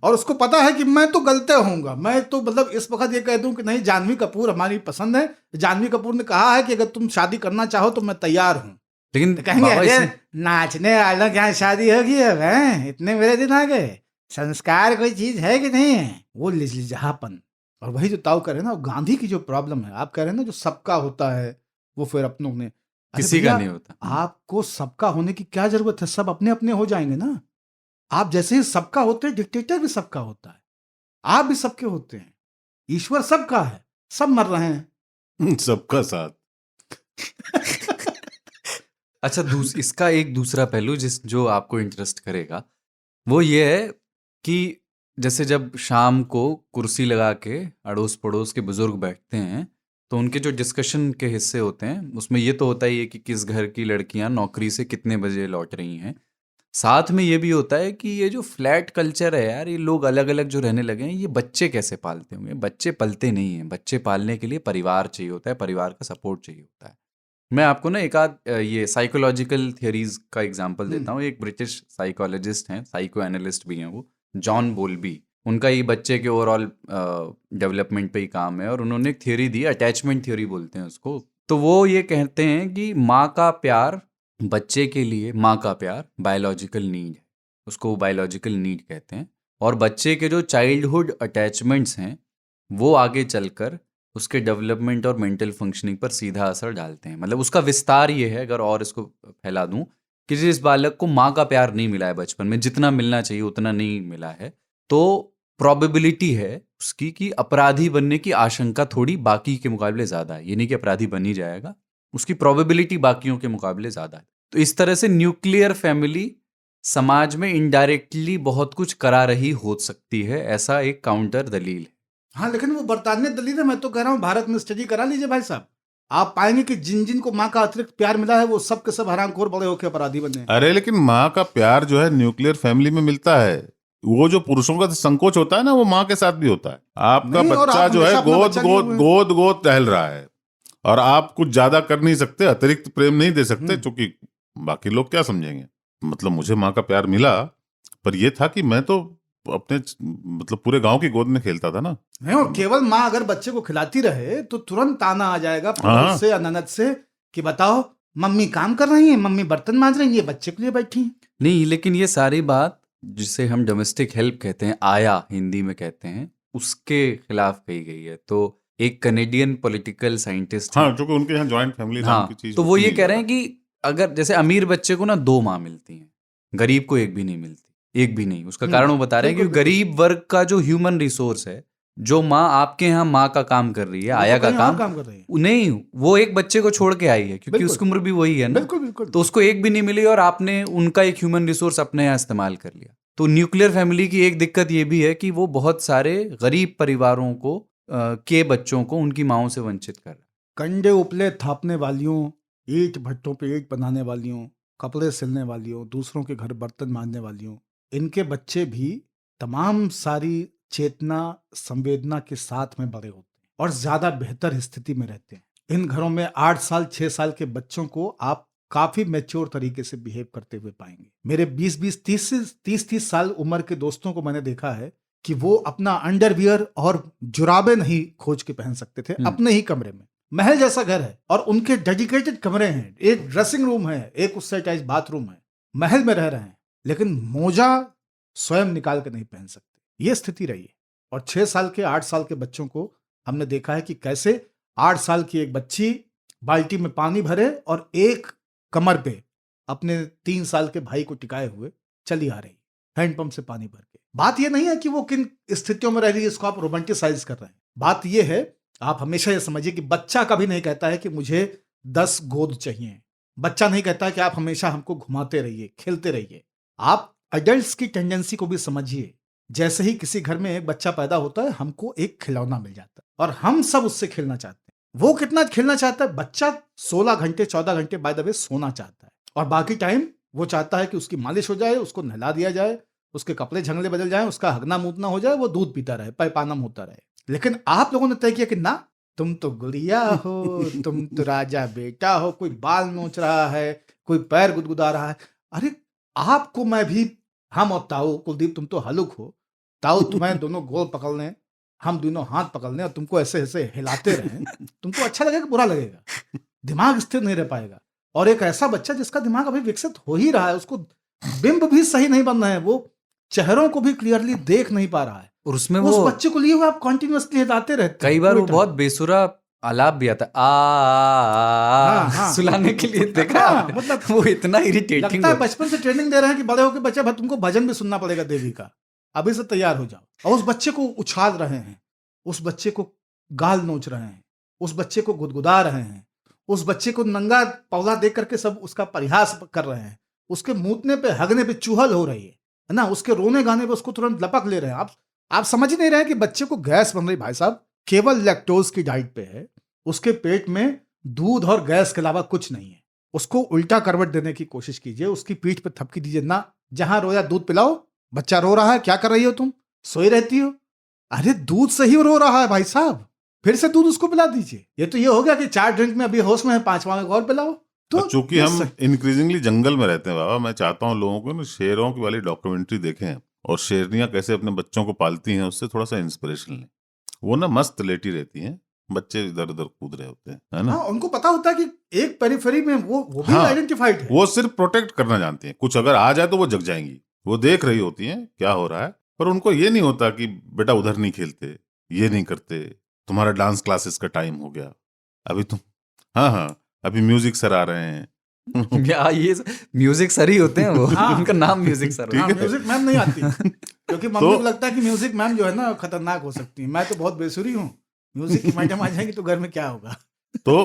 और उसको पता है कि मैं तो गलते होऊंगा। मैं तो मतलब इस वक्त ये कह दूं कि नहीं, जानवी कपूर हमारी पसंद है, जानवी कपूर ने कहा है कि अगर तुम शादी करना चाहो तो मैं तैयार हूं। लेकिन तो कहेंगे बाबा अरे इसमें- नाचने वालों क्या शादी होगी अब, हैं? इतने मेरे दिन आ गए, संस्कार कोई चीज है कि नहीं है? वो लिजलिजापन। और वही जो ताऊ कह रहे हैं ना, गांधी की जो प्रॉब्लम है, आप कह रहे हैं ना, जो सबका होता है वो फिर अपनों ने, अरे किसी का भैया, नहीं होता। आपको सबका होने की क्या जरूरत है? सब अपने अपने हो जाएंगे ना। आप जैसे ही सबका होते हैं, डिक्टेटर भी सबका होता है, आप भी सबके होते हैं, ईश्वर सबका है, सब मर रहे हैं। सबका साथ। अच्छा, इसका एक दूसरा पहलू जो आपको इंटरेस्ट करेगा, वो ये है कि जैसे जब शाम को कुर्सी लगा के अड़ोस पड़ोस के बुजुर्ग बैठते हैं, तो उनके जो डिस्कशन के हिस्से होते हैं, उसमें ये तो होता ही है कि किस घर की लड़कियां नौकरी से कितने बजे लौट रही हैं। साथ में ये भी होता है कि ये जो फ्लैट कल्चर है यार, ये लोग अलग अलग जो रहने लगे हैं, ये बच्चे कैसे पालते होंगे? बच्चे पलते नहीं हैं। बच्चे पालने के लिए परिवार चाहिए होता है, परिवार का सपोर्ट चाहिए होता है। मैं आपको ना एक आध ये साइकोलॉजिकल थियरीज का एग्जांपल देता हूँ। एक ब्रिटिश साइकोलॉजिस्ट हैं, साइको एनालिस्ट भी हैं, वो जॉन बोल्बी। उनका ये बच्चे के ओवरऑल डेवलपमेंट पे ही काम है, और उन्होंने एक थ्योरी दी, अटैचमेंट थ्योरी बोलते हैं उसको। तो वो ये कहते हैं कि माँ का प्यार बच्चे के लिए, माँ का प्यार बायोलॉजिकल नीड है, उसको बायोलॉजिकल नीड कहते हैं। और बच्चे के जो चाइल्डहुड अटैचमेंट्स हैं वो आगे चलकर उसके डेवलपमेंट और मेंटल फंक्शनिंग पर सीधा असर डालते हैं। मतलब उसका विस्तार ये है, अगर और इसको फैला दूं, कि जिस बालक को माँ का प्यार नहीं मिला है बचपन में, जितना मिलना चाहिए उतना नहीं मिला है, तो प्रोबेबिलिटी है उसकी कि अपराधी बनने की आशंका थोड़ी बाकी के मुकाबले ज़्यादा है। ये नहीं कि अपराधी बन ही जाएगा, उसकी प्रोबेबिलिटी बाकियों के मुकाबले ज़्यादा है। तो इस तरह से न्यूक्लियर फैमिली समाज में इनडायरेक्टली बहुत कुछ करा रही हो सकती है, ऐसा एक काउंटर दलील है। हाँ, लेकिन वो बरतानिया दलील है। मैं तो कह रहा हूँ भारत में स्टडी करा लीजिए भाई साहब, आप पाएंगे कि जिन जिन को माँ का अतिरिक्त प्यार मिला है वो सब के सब हरामखोर बड़े होकर अपराधी बने हैं। अरे लेकिन माँ का प्यार जो है न्यूक्लियर फैमिली में मिलता है। वो जो पुरुषों का संकोच होता है ना, वो माँ के साथ भी होता है। आपका नहीं, और बच्चा आप जो है हमेशा अपना गोद बच्चा लिए गोद हुए हैं। गोद गोद टहल रहा है, और आप कुछ ज्यादा कर नहीं सकते, अतिरिक्त प्रेम नहीं दे सकते, क्योंकि बाकी लोग क्या समझेंगे। मतलब मुझे माँ का प्यार मिला, पर ये था कि मैं तो अपने मतलब पूरे गांव की गोद में खेलता था ना। नहीं, और केवल माँ अगर बच्चे को खिलाती रहे तो तुरंत ताना आ जाएगा हाँ। पड़ोस से या ननद से कि बताओ मम्मी काम कर रही है, मम्मी बर्तन मांज रही है, बच्चे के लिए बैठी हैं। नहीं, लेकिन ये सारी बात जिसे हम डोमेस्टिक हेल्प कहते हैं, आया हिंदी में कहते हैं, उसके खिलाफ कही गई है। तो एक कनेडियन पॉलिटिकल साइंटिस्ट हाँ, क्योंकि उनके यहाँ जॉइंट फैमिली नाम की चीज तो वो होती ये नहीं कह रहे हैं ज्यादा। कि अगर जैसे अमीर बच्चे को ना 2 माँ मिलती हैं, गरीब को एक भी नहीं मिलती, एक भी नहीं। उसका कारण वो बता रहे हैं कि बिल्कुल, गरीब वर्ग का जो ह्यूमन रिसोर्स है, जो माँ आपके यहाँ माँ का काम कर रही है, वो आया तो का कहीं और काम कर रही है। नहीं, वो एक बच्चे को छोड़ के आई है, क्योंकि बिल्कुल। उसकी उम्र भी वही है ना। बिल्कुल बिल्कुल। तो उसको एक भी नहीं मिली, और आपने उनका एक ह्यूमन रिसोर्स अपने यहाँ इस्तेमाल कर लिया। तो न्यूक्लियर फैमिली की एक दिक्कत ये भी है कि वो बहुत सारे गरीब परिवारों को के बच्चों को उनकी माँओं से वंचित कर रहा है। कंडे उपले थापने वालियों, ईंट भट्टों पे ईंट बनाने वालियों, कपड़े सिलने वालियों, दूसरों के घर बर्तन मांजने वालियों, इनके बच्चे भी तमाम सारी चेतना संवेदना के साथ में बड़े होते हैं और ज्यादा बेहतर स्थिति में रहते हैं। इन घरों में 8 साल 6 साल के बच्चों को आप काफी मैच्योर तरीके से बिहेव करते हुए पाएंगे। मेरे 20-20 30-30 साल उम्र के दोस्तों को मैंने देखा है कि वो अपना अंडरवियर और जुराबे नहीं खोज के पहन सकते थे अपने ही कमरे में। महल जैसा घर है और उनके डेडिकेटेड कमरे हैं, एक ड्रेसिंग रूम है, एक उससे अटैच बाथरूम है, महल में रह रहे हैं, लेकिन मोजा स्वयं निकाल के नहीं पहन सकते। ये स्थिति रही है। और 6 साल के 8 साल के बच्चों को हमने देखा है कि कैसे 8 साल की एक बच्ची बाल्टी में पानी भरे और एक कमर पे अपने 3 साल के भाई को टिकाए हुए चली आ रही, हैंडपंप से पानी भर के। बात यह नहीं है कि वो किन स्थितियों में रह रही है, इसको आप रोमांटिसाइज कर रहे हैं। बात यह है, आप हमेशा ये समझिए कि बच्चा कभी नहीं कहता है कि मुझे 10 गोद चाहिए। बच्चा नहीं कहता है कि आप हमेशा हमको घुमाते रहिए, खेलते रहिए। आप अडल्ट्स की टेंडेंसी को भी समझिए। जैसे ही किसी घर में एक बच्चा पैदा होता है, हमको एक खिलौना मिल जाता है और हम सब उससे खेलना चाहते हैं। वो कितना खेलना चाहता है? बच्चा 16 घंटे 14 घंटे बाय द वे सोना चाहता है, और बाकी टाइम वो चाहता है कि उसकी मालिश हो जाए, उसको नहला दिया जाए, उसके कपड़े झंगले बदल जाए, उसका हगना मूतना हो जाए, वो दूध पीता रहे, पैपानम होता रहे। लेकिन आप लोगों ने तय किया कि ना, तुम तो गुड़िया हो, तुम तो राजा बेटा हो, कोई बाल नोच रहा है, कोई पैर गुदगुदा रहा है। अरे आपको मैं भी, हम और ताऊ, कुलदीप तुम तो हलुक हो, ताऊ तुम्हें दोनों गोल पकड़ लें, हम दोनों हाथ पकड़ लें और तुमको ऐसे ऐसे हिलाते रहें, तुमको अच्छा लगेगा बुरा लगेगा? दिमाग स्थिर नहीं रह पाएगा। और एक ऐसा बच्चा जिसका दिमाग अभी विकसित हो ही रहा है, उसको बिंब भी सही नहीं बन रहे हैं, वो चेहरों को भी क्लियरली देख नहीं पा रहा है, और उसमें उस वो बच्चे को लिए हुए आप कॉन्टिन्यूअसली हिलाते रहते हैं। कई बार वो कोई बहुत बेसुरा आलाप भी आता है, हाँ। सुलाने के लिए देखा हाँ, आपने? मतलब वो इतना इरिटेटिंग लगता है बचपन से ट्रेनिंग दे रहे हैं कि बड़े होकर बच्चा, भाई तुमको भजन भी सुनना पड़ेगा देवी का, अभी से तैयार हो जाओ। और उस बच्चे को उछाल रहे हैं, उस बच्चे को गाल नोच रहे हैं, उस बच्चे को गुदगुदा रहे हैं, उस बच्चे को नंगा पौधा देख करके सब उसका परिहास कर रहे हैं, उसके मूतने पे हगने पे चूहल हो रही है ना, उसके रोने गाने पे उसको तुरंत लपक ले रहे हैं। आप समझ ही नहीं रहे हैं कि बच्चे को गैस बन रही, भाई साहब केवल लैक्टोज की डाइट पे है, उसके पेट में दूध और गैस के अलावा कुछ नहीं है। उसको उल्टा करवट देने की कोशिश कीजिए, उसकी पीठ पे थपकी दीजिए, ना जहां रोया दूध पिलाओ, बच्चा रो रहा है, क्या कर रही हो तुम, सोई रहती हो? अरे दूध से ही रो रहा है भाई साहब, फिर से दूध उसको पिला दीजिए। ये तो ये हो गया कि 4 ड्रिंक में अभी होश में है, 5वां में और पिलाओ। तो चूंकि हम इंक्रीजिंगली जंगल में रहते हैं बाबा, मैं चाहता हूँ लोगों को ना शेरों की वाली डॉक्यूमेंट्री देखें, और शेरनियां कैसे अपने बच्चों को पालती हैं उससे थोड़ा सा इंस्पिरेशन लें। वो ना मस्त लेटी रहती हैं, बच्चे इधर उधर कूद रहे होते हैं, है ना। हाँ, उनको पता होता है कि एक पेरिफेरी में वो भी हाँ, आइडेंटिफाइड है। वो सिर्फ प्रोटेक्ट करना जानती हैं। कुछ अगर आ जाए तो वो जग जाएंगी, वो देख रही होती हैं क्या हो रहा है, पर उनको ये नहीं होता कि बेटा उधर नहीं खेलते, ये नहीं करते, तुम्हारा डांस क्लासेस का टाइम हो गया, अभी तुम, हाँ, अभी म्यूजिक सर आ रहे हैं। या ये म्यूजिक सर ही होते हैं वो। हाँ। उनका नाम म्यूजिक सर हाँ, होता है। म्यूजिक मैम नहीं आती क्योंकि मम्मी तो- को लगता है कि म्यूजिक मैम जो है ना खतरनाक हो सकती है। मैं तो बहुत बेसुरी हूँ, म्यूजिक की मैडम आ जाएगी तो घर में क्या होगा। तो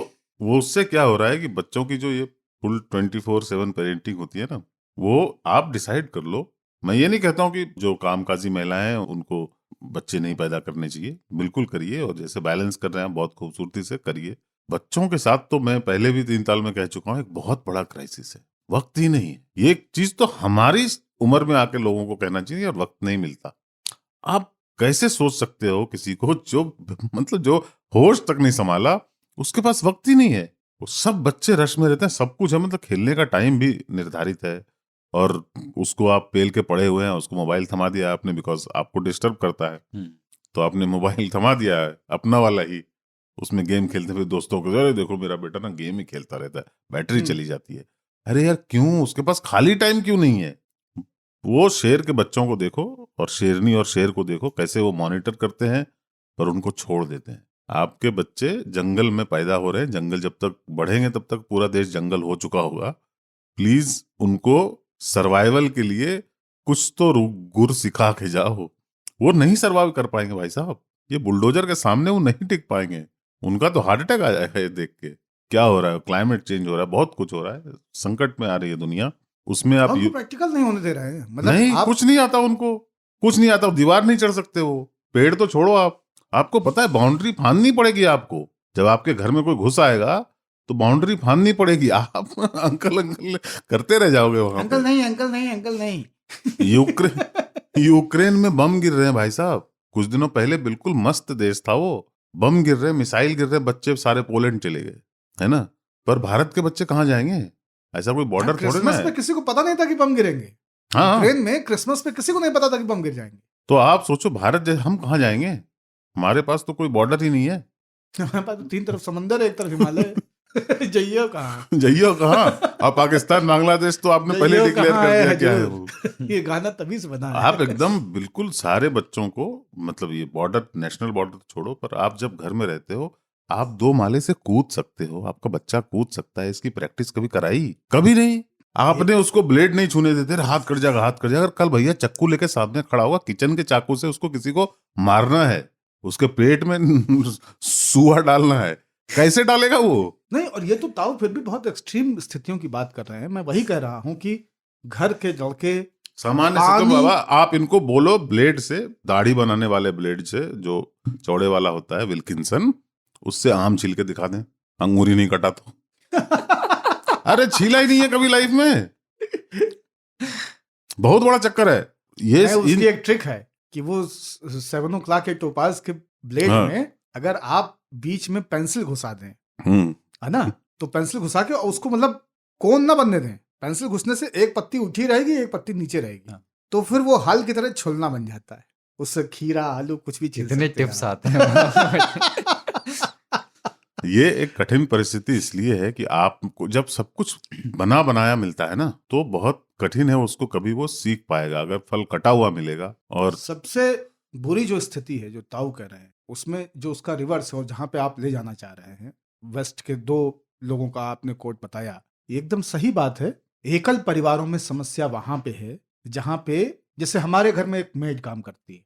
वो उससे क्या हो रहा है कि बच्चों की जो ये फुल 24/7 पेरेंटिंग होती है ना, वो आप डिसाइड कर लो। मैं ये नहीं कहता हूँ कि जो कामकाजी महिलाएं हैं उनको बच्चे नहीं पैदा करने चाहिए, बिल्कुल करिए, और जैसे बैलेंस कर रहे हैं बहुत खूबसूरती से करिए। बच्चों के साथ तो मैं पहले भी 3 साल में कह चुका हूँ, एक बहुत बड़ा क्राइसिस है, वक्त ही नहीं है। ये चीज तो हमारी उम्र में आके लोगों को कहना चाहिए, और वक्त नहीं मिलता। आप कैसे सोच सकते हो किसी को जो मतलब जो होश तक नहीं संभाला, उसके पास वक्त ही नहीं है। वो सब बच्चे रश में रहते हैं, सब कुछ है, मतलब खेलने का टाइम भी निर्धारित है, और उसको आप पेल के पड़े हुए हैं, उसको मोबाइल थमा दिया आपने बिकॉज आपको डिस्टर्ब करता है, तो आपने मोबाइल थमा दिया है अपना वाला ही, उसमें गेम खेलते हुए दोस्तों को, अरे देखो मेरा बेटा ना गेम ही खेलता रहता है, बैटरी चली जाती है। अरे यार क्यों, उसके पास खाली टाइम क्यों नहीं है? वो शेर के बच्चों को देखो और शेरनी और शेर को देखो कैसे वो मॉनिटर करते हैं और उनको छोड़ देते हैं। आपके बच्चे जंगल में पैदा हो रहे हैं, जंगल जब तक बढ़ेंगे तब तक पूरा देश जंगल हो चुका होगा। प्लीज उनको सर्वाइवल के लिए कुछ तो गुर सिखा के जाओ। वो नहीं सर्वाइव कर पाएंगे भाई साहब, ये बुलडोजर के सामने वो नहीं टिक पाएंगे। उनका तो हार्ट अटैक आ जाएगा ये देख के। क्या हो रहा है, क्लाइमेट चेंज हो रहा है, बहुत कुछ हो रहा है, संकट में आ रही है दुनिया, उसमें आप उनको प्रैक्टिकल नहीं होने दे रहे हैं। मतलब नहीं, आप कुछ नहीं आता उनको, कुछ नहीं आता, दीवार नहीं चढ़ सकते वो, पेड़ तो छोड़ो आप। आपको पता है बाउंड्री फांदनी पड़ेगी आपको, जब आपके घर में कोई घुस आएगा तो बाउंड्री फांदनी पड़ेगी। आप अंकल अंकल करते रह जाओगे वहां अंकल पे। नहीं, अंकल नहीं, अंकल नहीं। यूक्रेन में बम गिर रहे हैं भाई साहब, कुछ दिनों पहले बिल्कुल मस्त देश था वो, बम गिर रहे हैं, मिसाइल गिर रहे हैं, बच्चे सारे पोलैंड चले गए, है ना। पर भारत के बच्चे कहाँ जाएंगे? ऐसा कोई बॉर्डर थोड़े ना क्रिसमस पे है। किसी को पता नहीं था कि बम गिरेंगे। हाँ, यूक्रेन में क्रिसमस पे किसी को नहीं पता था कि बम गिर जाएंगे। तो आप सोचो भारत जैसे हम कहाँ जाएंगे? हमारे पास तो कोई बॉर्डर ही नहीं है। हमारे पास तो 3 तरफ समंदर है, एक तरफ हिमालय। जाइए कहाँ, जाइयो कहाँ? अब पाकिस्तान बांग्लादेश तो आपने पहले जाइयो डिक्लेयर कहाँ कर है दिया क्या है हजूर। वो। ये गाना तभी से बना है। आप एकदम बिल्कुल सारे बच्चों को, मतलब ये बॉर्डर, नेशनल बॉर्डर छोड़ो, पर आप जब घर में रहते हो आप 2 माले से कूद सकते हो, आपका बच्चा कूद सकता है, इसकी प्रैक्टिस कभी कराई? कभी नहीं। आपने उसको ब्लेड नहीं छूने देते, हाथ कट जाएगा, हाथ कट जाएगा। कल भैया चक्कू लेके सामने खड़ा होगा, किचन के चाकू से उसको किसी को मारना है, उसके पेट में सुआ डालना है, कैसे डालेगा वो? नहीं, और ये तो ताऊ फिर भी बहुत एक्सट्रीम स्थितियों की बात कर रहे हैं। मैं वही कह रहा हूँ कि घर के लड़के सामान्य से तो पानी- बाबा आप इनको बोलो ब्लेड से, दाढ़ी बनाने वाले ब्लेड से, जो चौड़े वाला होता है विल्किंसन, उससे आम छील के दिखा दें, अंगूरी नहीं कटा तो। अरे छीला ही नहीं है कभी लाइफ में, बहुत बड़ा चक्कर है ये। उसकी एक ट्रिक है कि वो 7 o'clock के टोपाज के ब्लेड हाँ। में अगर आप बीच में पेंसिल घुसा दें, हम्म, है ना, तो पेंसिल घुसा के उसको मतलब कोन ना बनने दें। पेंसिल घुसने से एक पत्ती उठी रहेगी, एक पत्ती नीचे रहेगी, तो फिर वो हल की तरह छुलना बन जाता है। उससे खीरा आलू कुछ भी छील इतने सकते हैं टिप्स आप। आते हैं। ये एक कठिन परिस्थिति इसलिए है कि आपको जब सब कुछ बना बनाया मिलता है ना, तो बहुत कठिन है उसको कभी वो सीख पाएगा, अगर फल कटा हुआ मिलेगा। और सबसे बुरी जो स्थिति है जो ताऊ कह रहे हैं, उसमें जो उसका रिवर्स है और जहां पे आप ले जाना चाह रहे हैं, वेस्ट के 2 लोगों का आपने कोट बताया, ये एकदम सही बात है। एकल परिवारों में समस्या वहां पे है जहां पे, जैसे हमारे घर में एक मेड काम करती है,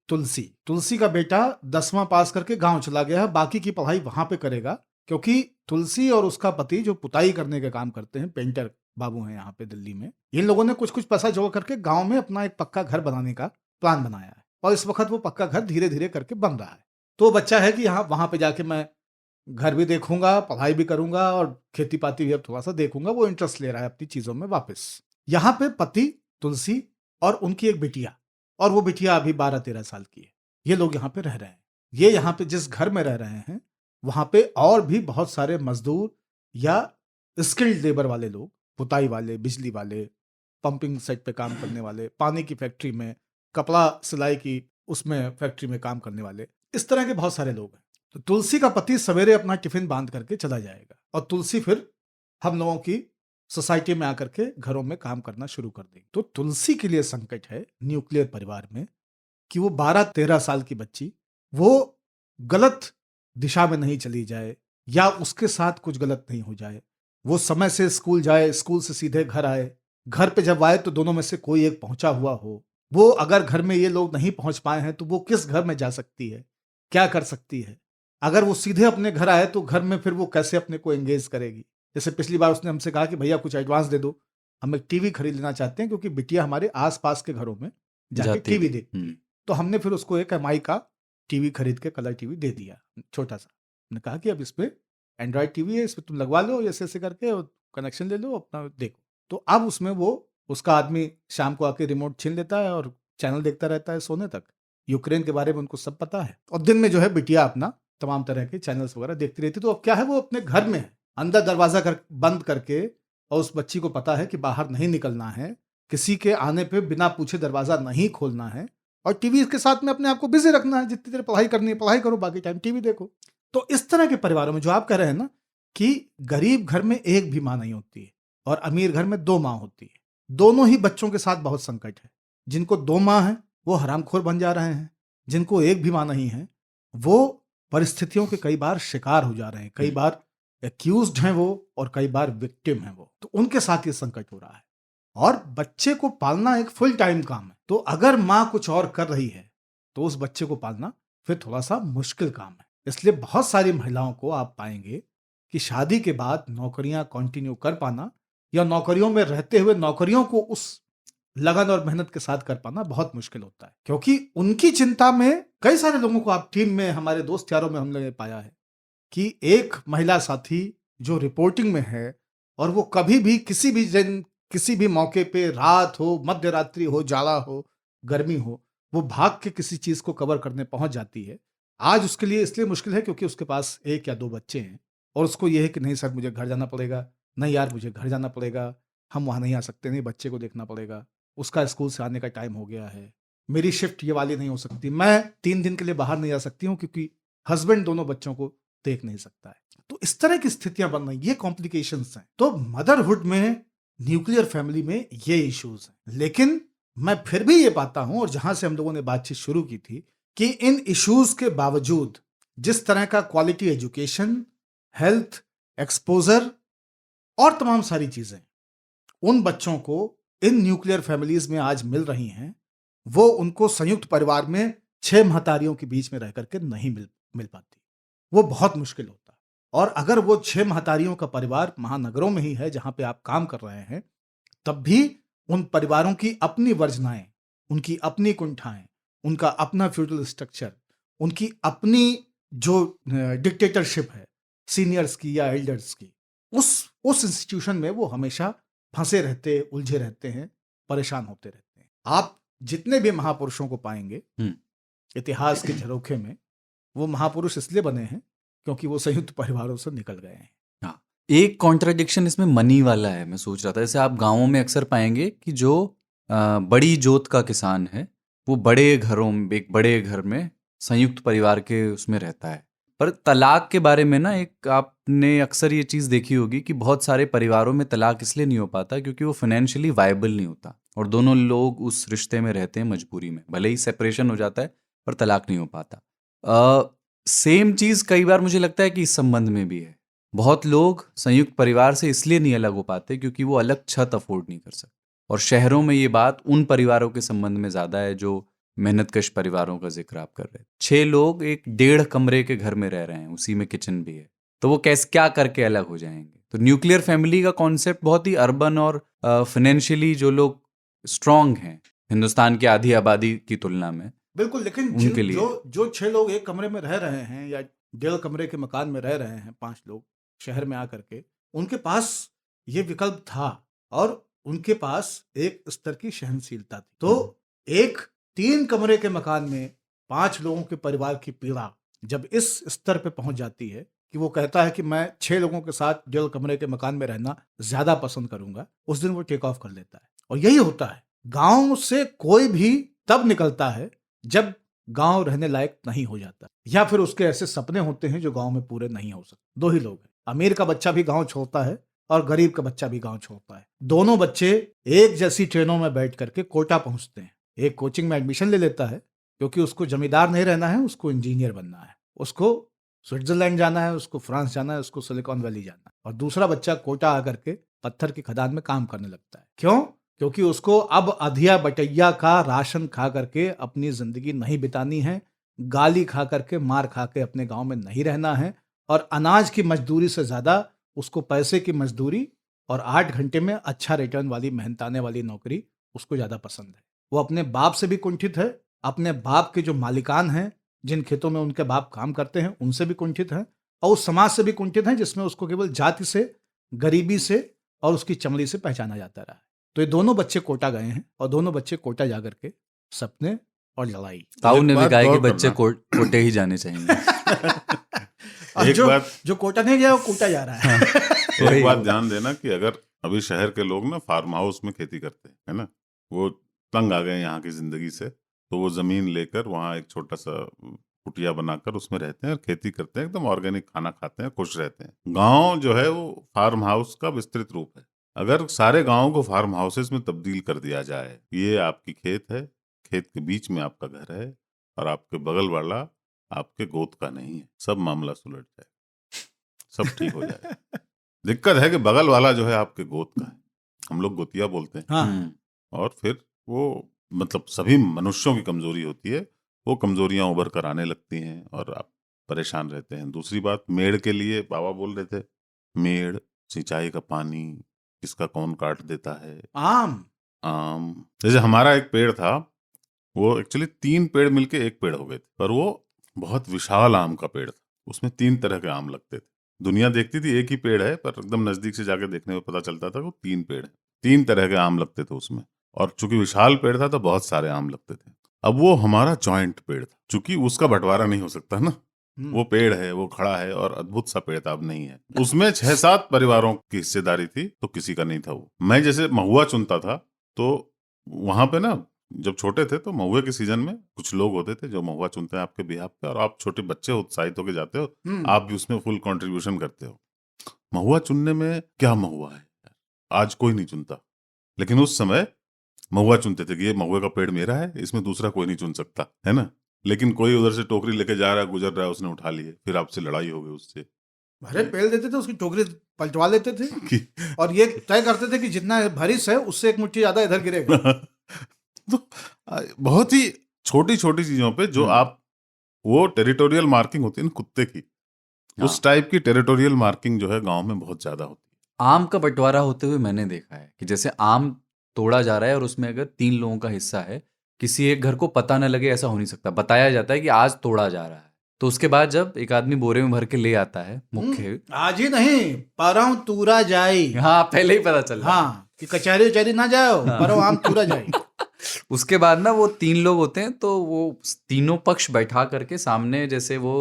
तुलसी का बेटा 10वां पास करके गांव चला गया है, बाकी की पढ़ाई वहां पे करेगा, क्योंकि तुलसी और उसका पति जो पुताई करने का काम करते हैं, पेंटर बाबू हैं यहाँ पे दिल्ली में, इन लोगों ने कुछ कुछ पैसा जोड़ करके गांव में अपना एक पक्का घर बनाने का प्लान बनाया है, और इस वक्त वो पक्का घर धीरे धीरे करके बन रहा है। तो बच्चा है कि यहाँ वहां पे जाके मैं घर भी देखूंगा, पढ़ाई भी करूंगा और खेती पाती भी अब थोड़ा सा देखूंगा। वो इंटरेस्ट ले रहा है अपनी चीजों में वापस। यहाँ पे पति, तुलसी और उनकी एक बिटिया, और वो बिटिया अभी 12-13 साल की है। ये लोग यहाँ पे रह रहे हैं। ये यहाँ पे जिस घर में रह रहे हैं वहां पे और भी बहुत सारे मजदूर या स्किल्ड लेबर वाले लोग, पुताई वाले, बिजली वाले, पंपिंग सेट पे काम करने वाले, पानी की फैक्ट्री में कपड़ा सिलाई की उसमें फैक्ट्री में काम करने वाले, इस तरह के बहुत सारे लोग हैं। तो तुलसी का पति सवेरे अपना टिफिन बांध करके चला जाएगा और तुलसी फिर हम लोगों की सोसाइटी में आकर के घरों में काम करना शुरू कर देगी। तो तुलसी के लिए संकट है न्यूक्लियर परिवार में कि वो 12-13 साल की बच्ची वो गलत दिशा में नहीं चली जाए या उसके साथ कुछ गलत नहीं हो जाए। वो समय से स्कूल जाए, स्कूल से सीधे घर आए, घर पे जब आए तो दोनों में से कोई एक पहुंचा हुआ हो। वो अगर घर में ये लोग नहीं पहुंच पाए हैं तो वो किस घर में जा सकती है, क्या कर सकती है। अगर वो सीधे अपने घर आए तो घर में फिर वो कैसे अपने को एंगेज करेगी। जैसे पिछली बार उसने हमसे कहा कि भैया कुछ एडवांस दे दो, हम एक टीवी खरीद लेना चाहते हैं क्योंकि बिटिया हमारे आसपास के घरों में जाके जाती टीवी है। देखती है। तो हमने फिर उसको एक एमआई का टीवी खरीद के कलर टीवी दे दिया, छोटा सा। हमने कहा कि अब इसमें एंड्रॉयड टीवी है, इसमें तुम लगवा लो, ऐसे ऐसे करके कनेक्शन ले लो, अपना देखो। तो अब उसमें वो उसका आदमी शाम को आके रिमोट छीन लेता है और चैनल देखता रहता है सोने तक। यूक्रेन के बारे में उनको सब पता है और दिन में जो है बिटिया अपना तमाम तरह के चैनल्स वगैरह देखती रहती। तो अब क्या है, वो अपने घर में है, अंदर दरवाजा बंद करके, और उस बच्ची को पता है कि बाहर नहीं निकलना है, किसी के आने पे बिना पूछे दरवाजा नहीं खोलना है और टीवी के साथ में अपने आप को बिजी रखना है। जितनी देर पढ़ाई करनी है पढ़ाई करो, बाकी टाइम टीवी देखो। तो इस तरह के परिवारों में जो आप कह रहे हैं ना कि गरीब घर में एक भी माँ नहीं होती है और अमीर घर में 2 माँ होती है, दोनों ही बच्चों के साथ बहुत संकट है। जिनको 2 माँ हैं वो हरामखोर बन जा रहे हैं, जिनको एक भी माँ नहीं है वो परिस्थितियों के कई बार शिकार हो जा रहे हैं, कई बार एक्यूज्ड हैं वो और कई बार विक्टिम हैं वो। तो उनके साथ ये संकट हो रहा है और बच्चे को पालना एक फुल टाइम काम है। तो अगर माँ कुछ और कर रही है तो उस बच्चे को पालना फिर थोड़ा सा मुश्किल काम है। इसलिए बहुत सारी महिलाओं को आप पाएंगे कि शादी के बाद नौकरियां कंटिन्यू कर पाना या नौकरियों में रहते हुए नौकरियों को उस लगन और मेहनत के साथ कर पाना बहुत मुश्किल होता है, क्योंकि उनकी चिंता में कई सारे लोगों को आप टीम में, हमारे दोस्त यारों में हम लोगों ने पाया है कि एक महिला साथी जो रिपोर्टिंग में है और वो कभी भी किसी भी दिन किसी भी मौके पे, रात हो, मध्य रात्रि हो, जाड़ा हो, गर्मी हो, वो भाग के किसी चीज को कवर करने पहुंच जाती है। आज उसके लिए इसलिए मुश्किल है क्योंकि उसके पास 1 या 2 बच्चे हैं और उसको ये है कि नहीं सर मुझे घर जाना पड़ेगा, नहीं यार मुझे घर जाना पड़ेगा, हम वहां नहीं आ सकते, नहीं बच्चे को देखना पड़ेगा, उसका स्कूल से आने का टाइम हो गया है, मेरी शिफ्ट ये वाली नहीं हो सकती, मैं 3 दिन के लिए बाहर नहीं आ सकती हूँ क्योंकि हस्बैंड दोनों बच्चों को देख नहीं सकता है। तो इस तरह की स्थितियां बन रही, ये कॉम्प्लिकेशंस हैं। तो मदरहुड में, न्यूक्लियर फैमिली में ये इश्यूज हैं। लेकिन मैं फिर भी ये पाता हूं, और जहां से हम लोगों ने बातचीत शुरू की थी, कि इन इश्यूज के बावजूद जिस तरह का क्वालिटी एजुकेशन, हेल्थ, एक्सपोजर और तमाम सारी चीजें उन बच्चों को इन न्यूक्लियर फैमिलीज में आज मिल रही हैं, वो उनको संयुक्त परिवार में 6 महतारियों के बीच में रह करके नहीं मिल पाती। वो बहुत मुश्किल होता है। और अगर वो 6 महतारियों का परिवार महानगरों में ही है जहां पे आप काम कर रहे हैं, तब भी उन परिवारों की अपनी वर्जनाएं, उनकी अपनी कुंठाएं, उनका अपना फ्यूडल स्ट्रक्चर, उनकी अपनी जो डिक्टेटरशिप है सीनियर्स की या एल्डर्स की, उस इंस्टीट्यूशन में वो हमेशा फंसे रहते, उलझे रहते हैं, परेशान होते रहते हैं। आप जितने भी महापुरुषों को पाएंगे इतिहास के झरोखे में, वो महापुरुष इसलिए बने हैं क्योंकि वो संयुक्त परिवारों से निकल गए हैं। हाँ, एक कॉन्ट्राडिक्शन इसमें मनी वाला है। मैं सोच रहा था, जैसे आप गांवों में अक्सर पाएंगे कि जो बड़ी जोत का किसान है वो बड़े घरों में, एक बड़े घर में संयुक्त परिवार के उसमें रहता है। पर तलाक के बारे में ना, एक आपने अक्सर ये चीज़ देखी होगी कि बहुत सारे परिवारों में तलाक इसलिए नहीं हो पाता क्योंकि वो फाइनेंशियली वायबल नहीं होता और दोनों लोग उस रिश्ते में रहते हैं मजबूरी में। भले ही सेपरेशन हो जाता है पर तलाक नहीं हो पाता। सेम चीज़ कई बार मुझे लगता है कि इस संबंध में भी है। बहुत लोग संयुक्त परिवार से इसलिए नहीं अलग हो पाते क्योंकि वो अलग छत अफोर्ड नहीं कर सकते। और शहरों में ये बात उन परिवारों के संबंध में ज़्यादा है जो मेहनतकश परिवारों का जिक्र आप कर रहे हैं। 6 लोग एक 1.5 कमरे के घर में रह रहे हैं, उसी में किचन भी है, तो वो कैसे क्या करके अलग हो जाएंगे। तो न्यूक्लियर फैमिली का कॉन्सेप्ट बहुत ही अर्बन और फाइनेंशियली जो लोग स्ट्रांग हैं हिंदुस्तान की आधी आबादी की तुलना में, बिल्कुल। लेकिन उनके लिए जो 6 लोग एक कमरे में रह रहे हैं या 1.5 कमरे के मकान में रह रहे हैं, 5 लोग शहर में आकर के, उनके पास ये विकल्प था और उनके पास एक स्तर की सहनशीलता थी। तो एक 3 कमरे के मकान में 5 लोगों के परिवार की पीड़ा जब इस स्तर पे पहुंच जाती है कि वो कहता है कि मैं 6 लोगों के साथ 1.5 कमरे के मकान में रहना ज्यादा पसंद करूंगा, उस दिन वो टेक ऑफ कर लेता है। और यही होता है, गांव से कोई भी तब निकलता है जब गांव रहने लायक नहीं हो जाता, या फिर उसके ऐसे सपने होते हैं जो गांव में पूरे नहीं हो सकते। दो ही लोग हैं, अमीर का बच्चा भी गांव छोड़ता है और गरीब का बच्चा भी गांव छोड़ता है। दोनों बच्चे एक जैसी ट्रेनों में बैठ करके कोटा पहुंचते हैं। एक कोचिंग में एडमिशन ले लेता है क्योंकि उसको जमींदार नहीं रहना है, उसको इंजीनियर बनना है, उसको स्विट्जरलैंड जाना है, उसको फ्रांस जाना है, उसको सिलिकॉन वैली जाना है। और दूसरा बच्चा कोटा आकर के पत्थर की खदान में काम करने लगता है। क्यों? क्योंकि उसको अब अधिया बटैया का राशन खा करके अपनी जिंदगी नहीं बितानी है, गाली खा करके, मार खा के अपने गांव में नहीं रहना है, और अनाज की मजदूरी से ज्यादा उसको पैसे की मजदूरी और 8 घंटे में अच्छा रिटर्न वाली मेहनताने वाली नौकरी उसको ज्यादा पसंद है। वो अपने बाप से भी कुंठित है, अपने बाप के जो मालिकान हैं, जिन खेतों में उनके बाप काम करते हैं, उनसे भी कुंठित है, और उस समाज से भी कुंठित है जिसमें उसको केवल जाति से, गरीबी से और उसकी चमड़ी से पहचाना जाता रहा है। तो ये दोनों बच्चे कोटा गए हैं और दोनों बच्चे कोटा जाकर के सपने और लड़ाई। ताऊ ने एक भी बात कहा है कि गौर बच्चे करना। कोटे ही जाने चाहिए। और एक जो बात जो कोटा नहीं गया वो कोटा जा रहा है। वही एक बात होगा। ध्यान देना कि अगर अभी शहर के लोग ना फार्म हाउस में खेती करते हैं, है ना, वो तंग आ गए यहाँ की जिंदगी से, तो वो जमीन लेकर वहाँ एक छोटा सा कुटिया बनाकर उसमें रहते हैं और खेती करते हैं, एकदम ऑर्गेनिक खाना खाते हैं, खुश रहते हैं। गांव जो है वो फार्म हाउस का विस्तृत रूप है। अगर सारे गांवों को फार्म हाउसेस में तब्दील कर दिया जाए, ये आपकी खेत है, खेत के बीच में आपका घर है और आपके बगल वाला आपके गोद का नहीं है, सब मामला सुलझ जाए, सब ठीक हो जाए। दिक्कत है कि बगल वाला जो है आपके गोद का है, हम लोग गोतिया बोलते हैं, हाँ, और फिर वो मतलब सभी मनुष्यों की कमजोरी होती है, वो कमजोरियां उभर कर आने लगती हैं और आप परेशान रहते हैं। दूसरी बात, मेड़ के लिए बाबा बोल रहे थे, मेड़, सिंचाई का पानी किसका कौन काट देता है, आम आम। जैसे हमारा एक पेड़ था, वो एक्चुअली 3 पेड़ मिलके एक पेड़ हो गए थे, पर वो बहुत विशाल आम का पेड़ था, उसमें 3 तरह के आम लगते थे। दुनिया देखती थी एक ही पेड़ है, पर एकदम नजदीक से जाके देखने में पता चलता था वो 3 पेड़ है, 3 तरह के आम लगते थे उसमें, और चूंकि विशाल पेड़ था तो बहुत सारे आम लगते थे। अब वो हमारा जॉइंट पेड़ था, चूंकि उसका बंटवारा नहीं हो सकता ना, वो पेड़ है, वो खड़ा है और अद्भुत सा पेड़ था, अब नहीं है। उसमें 6-7 परिवारों की हिस्सेदारी थी, तो किसी का नहीं था वो। मैं जैसे महुआ चुनता था, तो वहां पे ना जब छोटे थे तो महुए के सीजन में कुछ लोग होते थे जो महुआ चुनते हैं आपके बिहाफ पे, और आप छोटे बच्चे हो, उत्साहित होके जाते हो, आप भी उसमें फुल कंट्रीब्यूशन करते हो। महुआ चुनने में क्या महुआ है, आज कोई नहीं चुनता, लेकिन उस समय महुआ चुनते थे कि ये महुए का पेड़ मेरा है, इसमें दूसरा कोई नहीं चुन सकता, है ना। लेकिन कोई उधर से टोकरी लेके जा रहा है, गुजर रहा है, उसने उठा लिए, फिर आपसे लड़ाई हो गई उससे भरे पेड़ देते थे, उसकी टोकरी पलटवा लेते थे कि और ये तय करते थे कि जितना भरिस है उससे एक मुट्ठी ज्यादा इधर गिरेगा। तो बहुत ही छोटी छोटी चीजों पे जो आप, वो टेरिटोरियल मार्किंग होती है ना कुत्ते की, उस टाइप की टेरिटोरियल मार्किंग जो है गांव में बहुत ज्यादा होती है। आम का बंटवारा होते हुए मैंने देखा है कि जैसे आम तोड़ा जा रहा है और उसमें अगर 3 लोगों का हिस्सा है, किसी एक घर को पता न लगे ऐसा हो नहीं सकता। बताया जाता है कि आज तोड़ा जा रहा है, तो उसके बाद जब एक आदमी बोरे में भर के ले आता है मुख्य, आज ही नहीं, परव तूरा जाई। हाँ पहले ही पता चल रहा है। हाँ, कि कचहरी उचहरी ना जाओ, परव आम तूरा जाई। उसके बाद ना वो 3 लोग होते हैं, तो वो तीनों पक्ष बैठा करके सामने, जैसे वो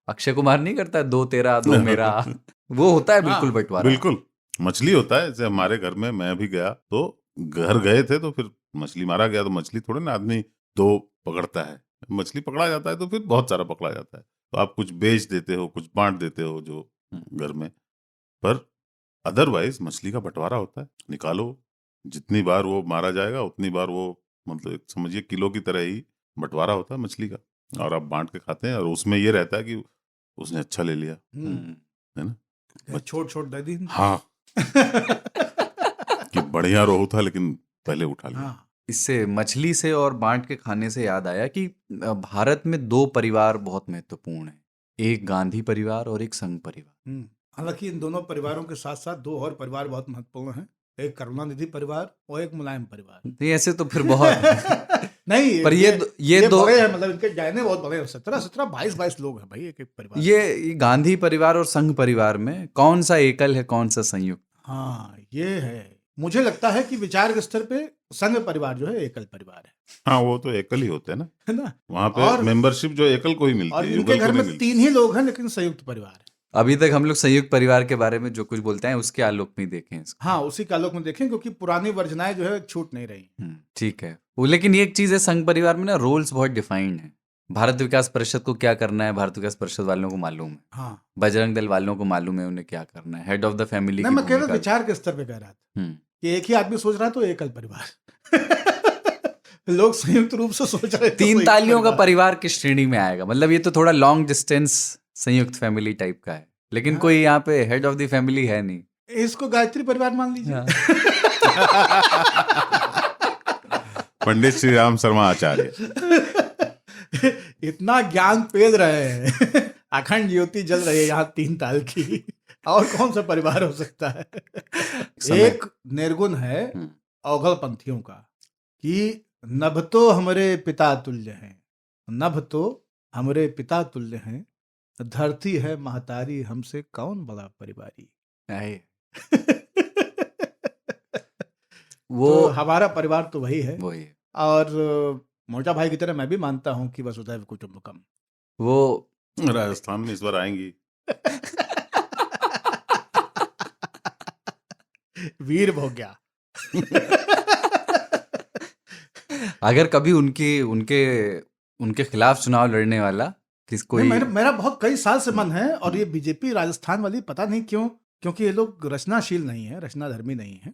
अक्षय कुमार नहीं करता है 2 तेरा 2 मेरा, वो होता है बिल्कुल बंटवारा। बिल्कुल मछली होता है। जैसे हमारे घर में मैं भी गया, तो घर गए थे तो फिर मछली मारा गया, तो मछली थोड़े ना आदमी 2 पकड़ता है, मछली पकड़ा जाता है तो फिर बहुत सारा पकड़ा जाता है, तो आप कुछ बेच देते हो, कुछ बांट देते हो जो घर में, पर अदरवाइज मछली का बंटवारा होता है। निकालो, जितनी बार वो मारा जाएगा उतनी बार वो, मतलब एक समझिए किलो की तरह ही बंटवारा होता है मछली का, और आप बांट के खाते हैं, और उसमें ये रहता है कि उसने अच्छा ले लिया, है ना, छोट छोट दे दी। हाँ कि बढ़िया रोहू था लेकिन पहले उठा लिया। हाँ, इससे, मछली से और बांट के खाने से याद आया कि भारत में 2 परिवार बहुत महत्वपूर्ण हैं, एक गांधी परिवार और एक संघ परिवार। हालांकि इन दोनों परिवारों के साथ साथ 2 और परिवार बहुत महत्वपूर्ण हैं, एक करुणानिधि परिवार और एक मुलायम परिवार। तो ऐसे तो फिर बहुत नहीं, पर ये 2 बड़े हैं, मतलब इनके जाने बहुत बड़े हैं, 17 22 लोग हैं भाई एक एक परिवार। ये गांधी परिवार और संघ परिवार में कौन सा एकल है, कौन सा संयुक्त? हाँ, ये है। मुझे लगता है कि विचार के स्तर पे संघ परिवार जो है एकल परिवार है। हाँ, वो तो एकल ही होते हैं ना, है ना। वहाँ पे और मेंबरशिप जो एकल को ही मिलती और है, इनके युगल घर को में नहीं मिलती। 3 ही लोग हैं लेकिन संयुक्त परिवार है। अभी तक हम लोग संयुक्त परिवार के बारे में जो कुछ बोलते हैं उसके आलोक में ही देखें इसको। हाँ, उसी के आलोक में देखें, क्योंकि पुरानी वर्जनाएं जो है छूट नहीं रही। ठीक है वो, लेकिन ये एक चीज है, संघ परिवार में ना रोल्स बहुत डिफाइंड है। भारत विकास परिषद को क्या करना है, भारत विकास परिषद वालों को मालूम है। हाँ, बजरंग दल वालों को मालूम है उन्हें क्या करना है। हेड ऑफ द फैमिली नहीं, की मैं केवल भूमिका। विचार के स्तर पे कह रहा था हम्म, कि एक ही आदमी सोच रहा है तो एकल परिवार। लोग संयुक्त रूप से सोच रहे हैं तो तीन संयुक्त तालियों का परिवार। परिवार किस श्रेणी में आएगा? मतलब ये तो थोड़ा लॉन्ग डिस्टेंस संयुक्त फैमिली टाइप का है, लेकिन कोई यहाँ पे हेड ऑफ द फैमिली है नहीं। इसको गायत्री परिवार मान लीजिए। पंडित श्री राम शर्मा आचार्य। इतना ज्ञान पेल रहे हैं, अखंड ज्योति जल रही है यहाँ 3 ताल की, और कौन सा परिवार हो सकता है? एक निर्गुण है अवघड़ पंथियों का कि नभ तो हमरे पिता तुल्य हैं, नभ तो हमरे पिता तुल्य हैं, धरती है महतारी, हमसे कौन बड़ा परिवारी। आए। वो वो हमारा परिवार तो वही है। वही है। और मोटा भाई की तरह मैं भी मानता हूँ कि वसुधैव कुटुंबकम। वो राजस्थान में इस बार आएंगी। वीर भोग्या। अगर कभी उनके उनके उनके खिलाफ चुनाव लड़ने वाला किसको नहीं, मेरा बहुत कई साल से मन है, और ये बीजेपी राजस्थान वाली पता नहीं क्यों, क्योंकि ये लोग रचनाशील नहीं है, रचनाधर्मी नहीं है।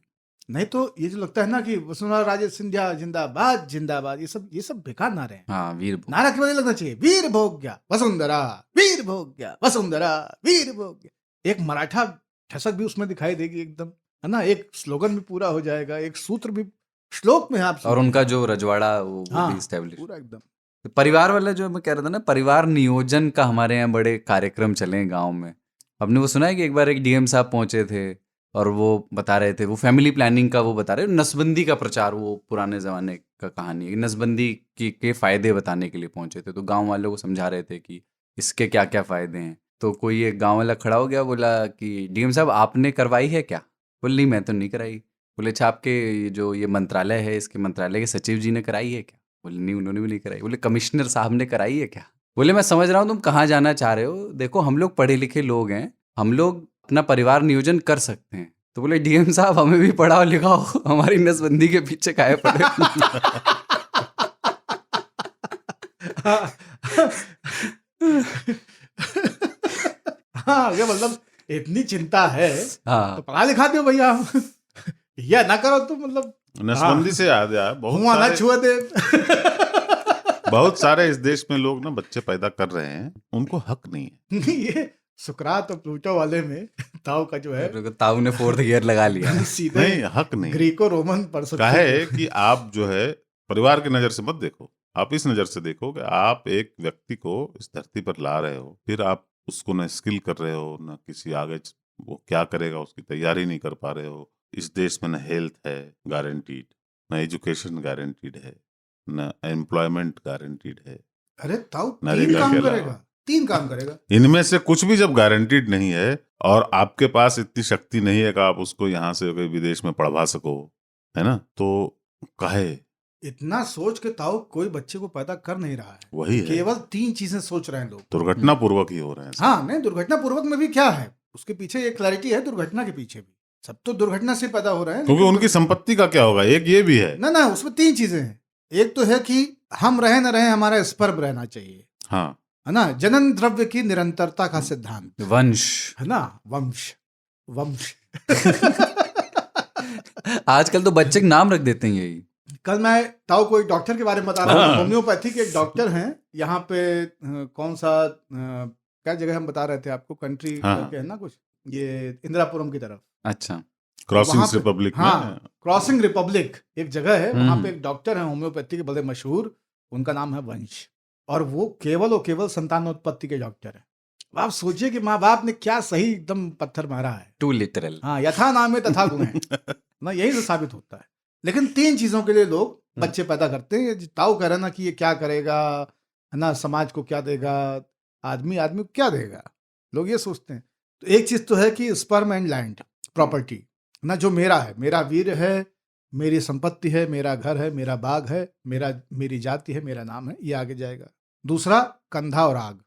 नहीं तो ये जो लगता है ना कि वसुंधरा राजे सिंधिया जिंदाबाद जिंदाबाद, ये सब बेकार नारे हैं। हाँ, वीर भोग। नारा केवल ये लगना चाहिए, वीर भोग्या वसुंधरा, वीर भोग्या वसुंधरा, वीर भोग्या। एक मराठा ठसक भी उसमें दिखाई देगी एकदम, है ना? एक स्लोगन भी पूरा हो जाएगा, एक सूत्र भी श्लोक में आप और उनका जो रजवाड़ा वो हाँ, भी एस्टेब्लिश। पूरा एकदम। परिवार वाला जो मैं कह रहा था ना, परिवार नियोजन का हमारे यहाँ बड़े कार्यक्रम चले हैं गाँव में। आपने वो सुना है कि एक बार एक डीएम साहब पहुंचे थे और वो बता रहे थे, वो फैमिली प्लानिंग का वो बता रहे, नसबंदी का प्रचार, वो पुराने ज़माने का कहानी है, नसबंदी के फ़ायदे बताने के लिए पहुंचे थे। तो गांव वालों को समझा रहे थे कि इसके क्या क्या फ़ायदे हैं। तो कोई एक गांव वाला खड़ा हो गया, बोला कि डीएम साहब आपने करवाई है क्या? बोले नहीं, मैं तो नहीं कराई। बोले अच्छा, आपके जो ये मंत्रालय है, इसके मंत्रालय के सचिव जी ने कराई है क्या? बोले नहीं, उन्होंने भी नहीं कराई। बोले कमिश्नर साहब ने कराई है क्या? बोले मैं समझ रहा हूँ तुम कहाँ जाना चाह रहे हो, देखो हम लोग पढ़े लिखे लोग हैं, हम लोग अपना परिवार नियोजन कर सकते हैं। तो बोले डीएम साहब हमें भी पढ़ाओ लिखाओ, हमारी नसबंदी के पीछे काहे पड़े। हाँ, ये मतलब इतनी चिंता है हाँ, तो पढ़ा लिखा दो भैया। या ना करो तो मतलब नसबंदी से याद आया, हुआ ना छुआ दे। बहुत सारे इस देश में लोग ना बच्चे पैदा कर रहे हैं, उनको हक नहीं है। ये सुकरात और प्लूटो वाले में ताऊ का जो है, ताऊ ने 4th गियर लगा लिया। सीधे नहीं, हक नहीं। ग्रीको रोमन क्या है कि आप जो है परिवार की नजर से मत देखो, आप इस नजर से देखो कि आप एक व्यक्ति को इस धरती पर ला रहे हो, फिर आप उसको न स्किल कर रहे हो, न किसी आगे वो क्या करेगा उसकी तैयारी नहीं कर पा रहे हो। इस देश में न हेल्थ है गारंटीड, न एजुकेशन गारंटीड है, न एम्प्लॉयमेंट गारंटीड है। अरे ताऊ नरेगा 3 काम के अलावा। करेगा, 3 काम करेगा। इनमें से कुछ भी जब गारंटीड नहीं है और आपके पास इतनी शक्ति नहीं है कि आप उसको यहाँ से कोई विदेश में पढ़वा सको, है ना, तो काहे इतना सोच के ताऊ कोई बच्चे को पैदा कर नहीं रहा है। वही है, केवल 3 चीजें सोच रहे हैं लोग। दुर्घटना पूर्वक ही हो रहे हैं। हाँ, नहीं, दुर्घटना पूर्वक में भी क्या है, उसके पीछे एक क्लैरिटी है, दुर्घटना के पीछे भी सब तो दुर्घटना से पैदा हो रहे हैं। क्योंकि उनकी संपत्ति का क्या होगा, एक ये भी है ना, उसमें 3 चीजें हैं। एक तो है कि हम रहे न रहे, हमारा स्पर्म रहना चाहिए, हाँ, है ना, जनन द्रव्य की निरंतरता का सिद्धांत, वंश, है ना, वंश। आजकल तो बच्चे के नाम रख देते हैं यही। कल मैं ताऊ को एक डॉक्टर के बारे में बता रहा हूँ, हाँ। होम्योपैथी के एक डॉक्टर हैं यहाँ पे, कौन सा क्या जगह हम बता रहे थे आपको, कंट्री हाँ। करके है ना कुछ, ये इंदिरापुरम की तरफ। अच्छा, क्रॉसिंग वहाँ पे- रिपब्लिक में। हाँ, क्रॉसिंग रिपब्लिक एक जगह है, वहाँ हम्म। पे एक डॉक्टर है होम्योपैथी के बड़े मशहूर, उनका नाम है वंश, और वो केवल और केवल संतानोत्पत्ति के डॉक्टर है। आप सोचिए कि माँ बाप ने क्या सही एकदम पत्थर मारा है। Too literal. हाँ, यथा नाम है तथा गुण है ना, यही से साबित होता है। लेकिन 3 चीजों के लिए लोग बच्चे पैदा करते हैं। ये ताऊ कह रहा है ना कि ये क्या करेगा, है ना, समाज को क्या देगा, आदमी को क्या देगा, लोग ये सोचते हैं। तो एक चीज तो है कि स्पर्म एंड लैंड प्रॉपर्टी ना, जो मेरा है, मेरा वीर है, मेरी संपत्ति है, मेरा घर है, मेरा बाग है, मेरी जाति है, मेरा नाम है, ये आगे जाएगा। दूसरा कंधा और आग,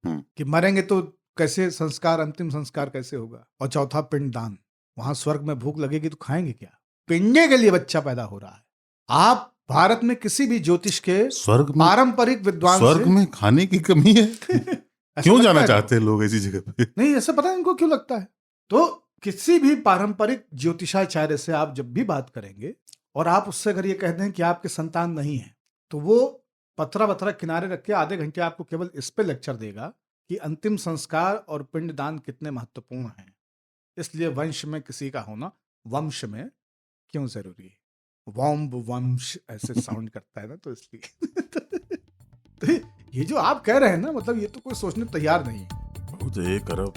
हम्म। कि मरेंगे तो कैसे संस्कार, अंतिम संस्कार कैसे होगा? और चौथा पिंडदान, वहां स्वर्ग में भूख लगेगी तो खाएंगे क्या? पिंडे के लिए बच्चा पैदा हो रहा है। आप भारत में किसी भी ज्योतिष के स्वर्ग में, पारंपरिक विद्वान स्वर्ग से में खाने की कमी है? ऐसा क्यों लगता जाना है? चाहते हैं लोग ऐसी जगह पे? नहीं, ऐसा पता है इनको क्यों लगता है। तो किसी भी पारंपरिक ज्योतिषाचार्य से आप जब भी बात करेंगे और आप उससे अगर ये कह दें कि आपके संतान नहीं है, तो वो पथरा वथरा किनारे रख के आधे घंटे आपको केवल इस पे लेक्चर देगा कि अंतिम संस्कार और पिंडदान कितने महत्वपूर्ण हैं, इसलिए वंश में किसी का होना वंश में क्यों जरूरी है। वंश ऐसे साउंड करता है ना, तो इसलिए तो ये जो आप कह रहे हैं ना, मतलब ये तो कोई सोचने तैयार नहीं है। बहुत 1 अरब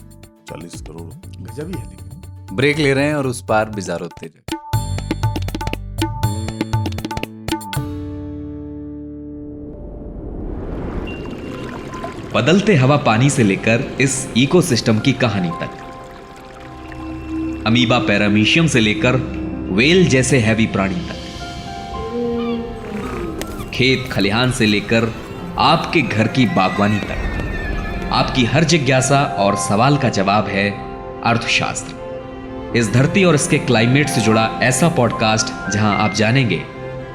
40 करोड़। गजब ही है। लेकिन ब्रेक ले रहे हैं और उस पार बिजारो तेज। बदलते हवा पानी से लेकर इस इकोसिस्टम की कहानी तक, अमीबा पैरामीशियम से लेकर वेल जैसे हैवी प्राणी तक, खेत खलिहान से लेकर आपके घर की बागवानी तक, आपकी हर जिज्ञासा और सवाल का जवाब है अर्थशास्त्र। इस धरती और इसके क्लाइमेट से जुड़ा ऐसा पॉडकास्ट जहां आप जानेंगे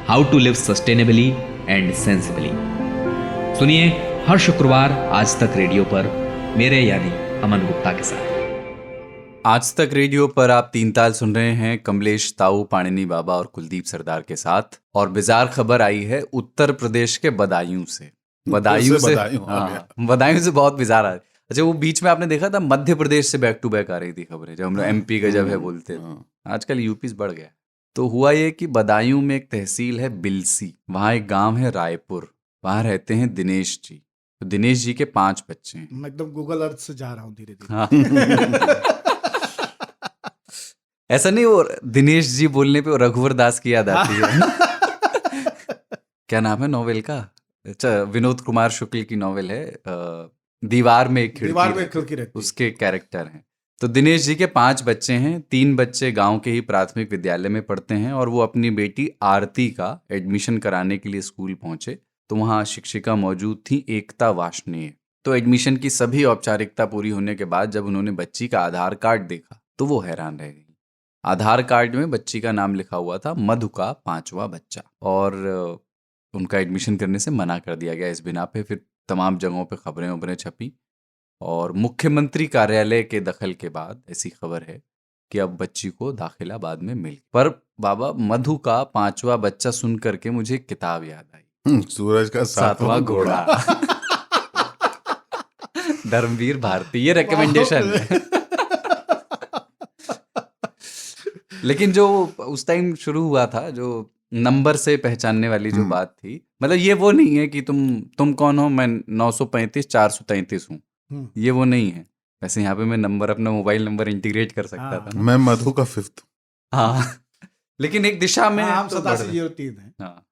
how to live sustainably and sensibly. सुनिए हर शुक्रवार आज तक रेडियो पर, मेरे यानी अमन गुप्ता के साथ। आज तक रेडियो पर आप 3 ताल सुन रहे हैं कमलेश ताऊ, पाणिनी बाबा और कुलदीप सरदार के साथ। और बिजार खबर आई है उत्तर प्रदेश के बदायूं से। बदायूं से, हाँ, बदायूं से बहुत बिजार आ रही। अच्छा, वो बीच में आपने देखा था मध्य प्रदेश से बैक टू बैक आ रही थी खबरें, जब हम लोग एमपी का जब है बोलते थे। आजकल यूपी बढ़ गया। तो हुआ ये कि बदायूं में एक तहसील है बिलसी, वहाँ एक गांव है रायपुर, वहाँ रहते हैं दिनेश जी। तो दिनेश जी के 5 बच्चे हैं। मैं एकदम गूगल अर्थ से जा रहा हूँ धीरे धीरे। हाँ। ऐसा नहीं, वो दिनेश जी बोलने पे रघुवर दास की याद आती है। क्या नाम है नोवेल का? अच्छा, विनोद कुमार शुक्ल की नोवेल है दीवार में एक खिड़की रहती है। उसके कैरेक्टर हैं। तो दिनेश जी के 5 बच्चे हैं। 3 बच्चे गांव के ही प्राथमिक विद्यालय में पढ़ते हैं और वो अपनी बेटी आरती का एडमिशन कराने के लिए स्कूल पहुंचे तो वहाँ शिक्षिका मौजूद थी, एकता वार्ष्णेय। तो एडमिशन की सभी औपचारिकता पूरी होने के बाद जब उन्होंने बच्ची का आधार कार्ड देखा तो वो हैरान रह गई। आधार कार्ड में बच्ची का नाम लिखा हुआ था मधु का 5वां बच्चा, और उनका एडमिशन करने से मना कर दिया गया इस बिना पे। फिर तमाम जगहों पे खबरें छपी और मुख्यमंत्री कार्यालय के दखल के बाद ऐसी खबर है कि अब बच्ची को दाखिला बाद में मिल। पर बाबा, मधु का 5वां बच्चा सुन करके मुझे एक किताब याद आई, सूरज का 7वां घोड़ा। धर्मवीर भारती, ये रिकमेंडेशन है। लेकिन जो उस टाइम शुरू हुआ था, जो नंबर से पहचानने वाली जो बात थी, मतलब ये वो नहीं है कि तुम कौन हो, मैं 935 433 हूँ, ये वो नहीं है। वैसे यहाँ पे मैं नंबर, अपना मोबाइल नंबर इंटीग्रेट कर सकता था ना। मैं मधु का 5th। हाँ, लेकिन एक दिशा में हम तो 8703 है। हाँ,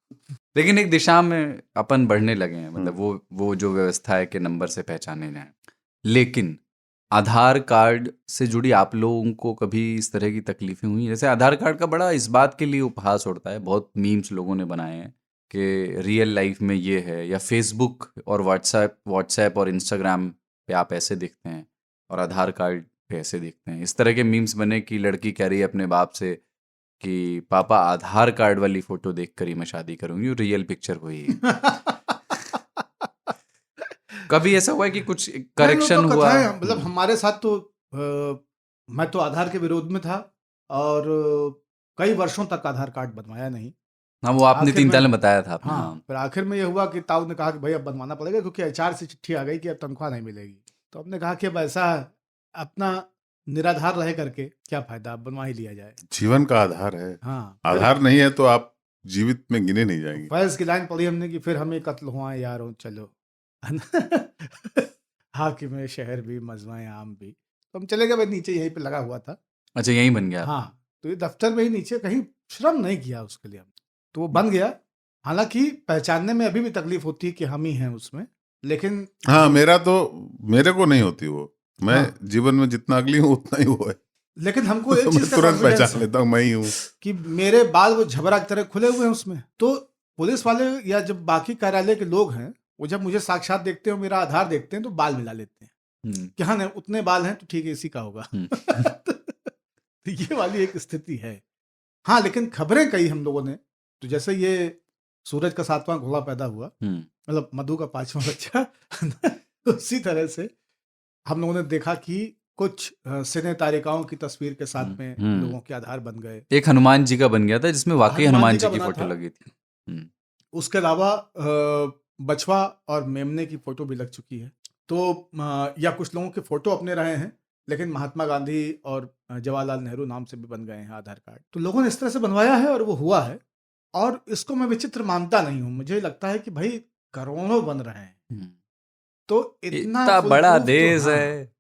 लेकिन एक दिशा में अपन बढ़ने लगे हैं, मतलब वो जो व्यवस्था है कि नंबर से पहचाने जाए। लेकिन आधार कार्ड से जुड़ी आप लोगों को कभी इस तरह की तकलीफें हुई? जैसे आधार कार्ड का बड़ा इस बात के लिए उपहास उड़ता है, बहुत मीम्स लोगों ने बनाए हैं कि रियल लाइफ में ये है, या फेसबुक और व्हाट्सएप और इंस्टाग्राम पे आप ऐसे दिखते हैं और आधार कार्ड पे ऐसे दिखते हैं। इस तरह के मीम्स बने कि लड़की कह रही है अपने बाप से कि पापा आधार कार्ड वाली फोटो देख कर ही मैं शादी करूंगी, रियल पिक्चर वही है। कभी ऐसा हुआ है कि कुछ करेक्शन हुआ? मतलब हमारे साथ तो मैं तो आधार के विरोध में था और कई वर्षों तक आधार कार्ड बनवाया नहीं। हाँ, वो आपने 3 ताल में बताया था। हाँ, फिर आखिर में ये हुआ कि ताऊ ने कहा कि भाई अब बनवाना पड़ेगा, क्योंकि एचआर से चिट्ठी आ गई कि अब तनख्वाह नहीं मिलेगी। तो हमने कहा कि अब ऐसा अपना निराधार रह करके क्या फायदा, अब बनवा ही लिया जाए। जीवन का आधार है। हाँ, आधार नहीं है तो आप जीवित में गिने नहीं जाएंगे। फैज की लाइन पढ़ी हमने कि फिर हमें कत्ल हुआ यारों चलो, हाकिम शहर भी मजमा आम भी। तो हम चले गए, भाई नीचे यहीं पे लगा हुआ था। अच्छा, यहीं बन गया? हाँ, तो ये दफ्तर में ही नीचे, कहीं श्रम नहीं किया उसके लिए हम, तो वो बन गया। हालांकि पहचानने में अभी भी तकलीफ होती है कि हम ही हैं उसमें, लेकिन हाँ, मेरे को नहीं होती वो। मैं जीवन में जितना अगली हूँ उतना ही वो है। लेकिन हमको एक तो चीज मैं का तुरंत confidence पहचान है लेता हूँ मैं ही हूँ कि मेरे बाल वो झबरा की तरह खुले हुए हैं उसमें। तो पुलिस वाले या जब बाकी कार्यालय के लोग हैं, वो जब मुझे साक्षात देखते हैं, मेरा आधार देखते हैं, तो बाल मिला लेते हैं। कि हाँ नहीं उतने बाल हैं तो ठीक है इसी का होगा। तो ये वाली एक स्थिति है। हाँ लेकिन खबरें कही हम लोगों ने, तो जैसे ये सूरज का 7वां घोड़ा पैदा हुआ, मतलब मधु का 5वां बच्चा, उसी तरह से हम लोगों ने देखा कि कुछ सिने तारिकाओं की तस्वीर के साथ में लोगों के आधार बन गए। एक हनुमान जी का बन गया था जिसमें वाकई हनुमान जी का की बना फोटो था। लगी थी। उसके अलावा बछवा और मेमने की फोटो भी लग चुकी है। तो या कुछ लोगों के फोटो अपने रहे हैं, लेकिन महात्मा गांधी और जवाहरलाल नेहरू नाम से भी बन गए हैं आधार कार्ड। तो लोगों ने इस तरह से बनवाया है और वो हुआ है, और इसको मैं विचित्र मानता नहीं हूं। मुझे लगता है कि भाई करोड़ों बन रहे हैं, तो इतना बड़ा foolproof तो देश हाँ। है।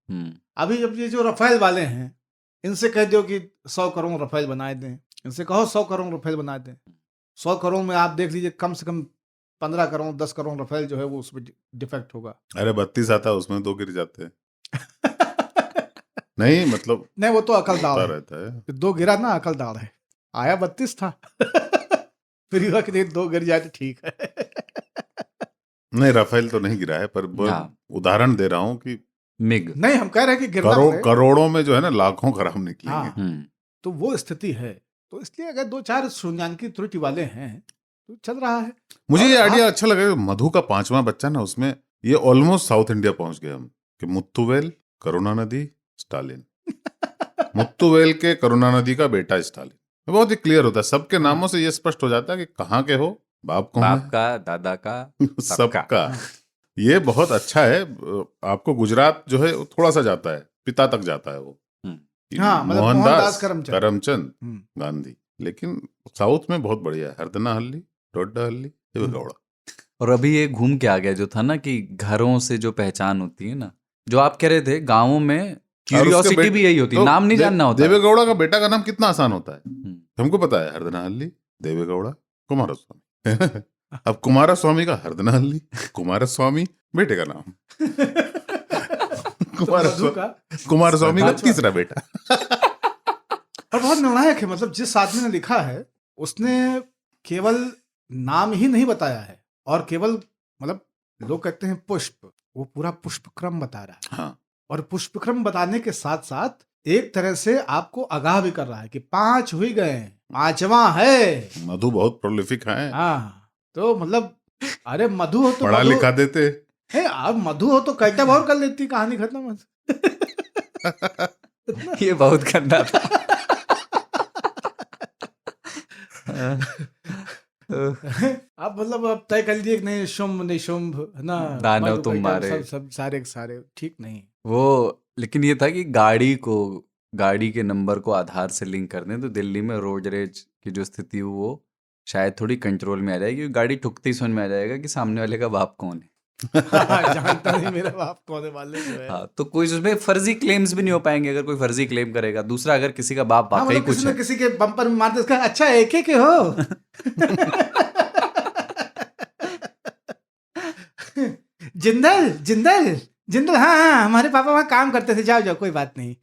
अभी जब ये जो रफेल वाले हैं, इनसे कह दो कि 100 करोड़ रफेल बनाए दें, इनसे कहो 100 करोड़ रफेल बनाए दें, 100 करोड़ में आप देख लीजिए कम से कम 15 करोड़ 10 करोड़ रफेल जो है वो उसमें डिफेक्ट होगा। अरे 32 आता है उसमें 2 गिर जाते हैं। नहीं मतलब नहीं वो तो अकलदार होता है, रहता है। 2 गिरा ना अकलदार है, आया 32 था। फिर युवा कि 2 गिर जाए तो ठीक है। नहीं राफेल तो नहीं गिरा है, पर हाँ। उदाहरण दे रहा हूँ कि मिग। नहीं हम कह रहे हैं कि गिरना पड़े। करोड़ों में जो है ना लाखों खराब निकलेंगे। हाँ। तो वो स्थिति है, तो इसलिए अगर 2-4 शून्याङ्की त्रुटि वाले हैं तो चल रहा है। मुझे और ये आप- आइडिया अच्छा लगा, मधु का 5वां बच्चा ना, उसमें ये ऑलमोस्ट साउथ इंडिया पहुंच गए हम, कि मुत्तुवेल, करुणानिधि, स्टालिन। मुत्तुवेल के करुणानिधि का बेटा स्टालिन, बहुत ही क्लियर होता है, सबके नामों से ये स्पष्ट हो जाता है कि कहाँ के हो, बाप कौन बाप है, का, दादा का, सबका। ये बहुत अच्छा है। आपको गुजरात जो है वो थोड़ा सा जाता है, पिता तक जाता है वो, हाँ, मतलब मोहनदास करमचंद। करमचंद हम्म। गांधी। लेकिन साउथ में बहुत बढ़िया है, हरदनाहल्ली, डोड्डाहल्ली, देवेगौड़ा। और अभी ये घूम के आ गया जो था ना कि घरों से जो पहचान होती है ना, जो आप कह रहे थे गांवों में क्यूरियोसिटी भी यही होती है, नाम नहीं जानना होता है। देवेगौड़ा का बेटा का नाम कितना आसान होता है, हमको पता है, हरदनाहल्ली, देवेगौड़ा, कुमारस्वामी। अब कुमारस्वामी का हरदनाहल्ली, कुमारस्वामी बेटे का नाम, कुमारस्वामी का तीसरा बेटा। और बहुत निर्णायक है, मतलब जिस आदमी ने लिखा है उसने केवल नाम ही नहीं बताया है, और केवल मतलब लोग कहते हैं पुष्प, वो पूरा पुष्पक्रम बता रहा है। हाँ। और पुष्पक्रम बताने के साथ साथ एक तरह से आपको आगाह भी कर रहा है कि 5 हुई गए, 5वां है। मधु बहुत प्रोलिफिक है। हाँ, तो मतलब अरे मधु हो तो पढ़ा मधु- लिखा देते। है, अब मधु हो तो कैटअप और कर लेती, कहानी खत्म। ये बहुत गंदा था। आप मतलब आप तय कर लीजिए कि नहीं शुंभ निशुंभ है ना, दानव मधु तुम कैटअप, मारे। सब सारे के सारे ठीक नहीं। वो लेकिन ये था कि गाड़ी के नंबर को आधार से लिंक कर दें तो दिल्ली में रोड रेज की जो स्थिति है वो शायद थोड़ी कंट्रोल में आ जाएगी, क्योंकि गाड़ी ठुकते ही समझ में आ जाएगा कि सामने वाले का बाप कौन है। जानता नहीं मेरा बाप कौन है वाले जो है। हाँ, तो कोई उसमें फर्जी क्लेम्स भी नहीं हो पाएंगे अगर कोई फर्जी क्लेम करेगा। दूसरा, अगर किसी का बाप हाँ, वाकई मतलब कुछ किसी ने है, किसी के बम्पर में मार दे, अच्छा एक के हो। जिंदल जिंदल जिंदल, हाँ हाँ हमारे पापा वहाँ काम करते थे, जाओ जाओ कोई बात नहीं।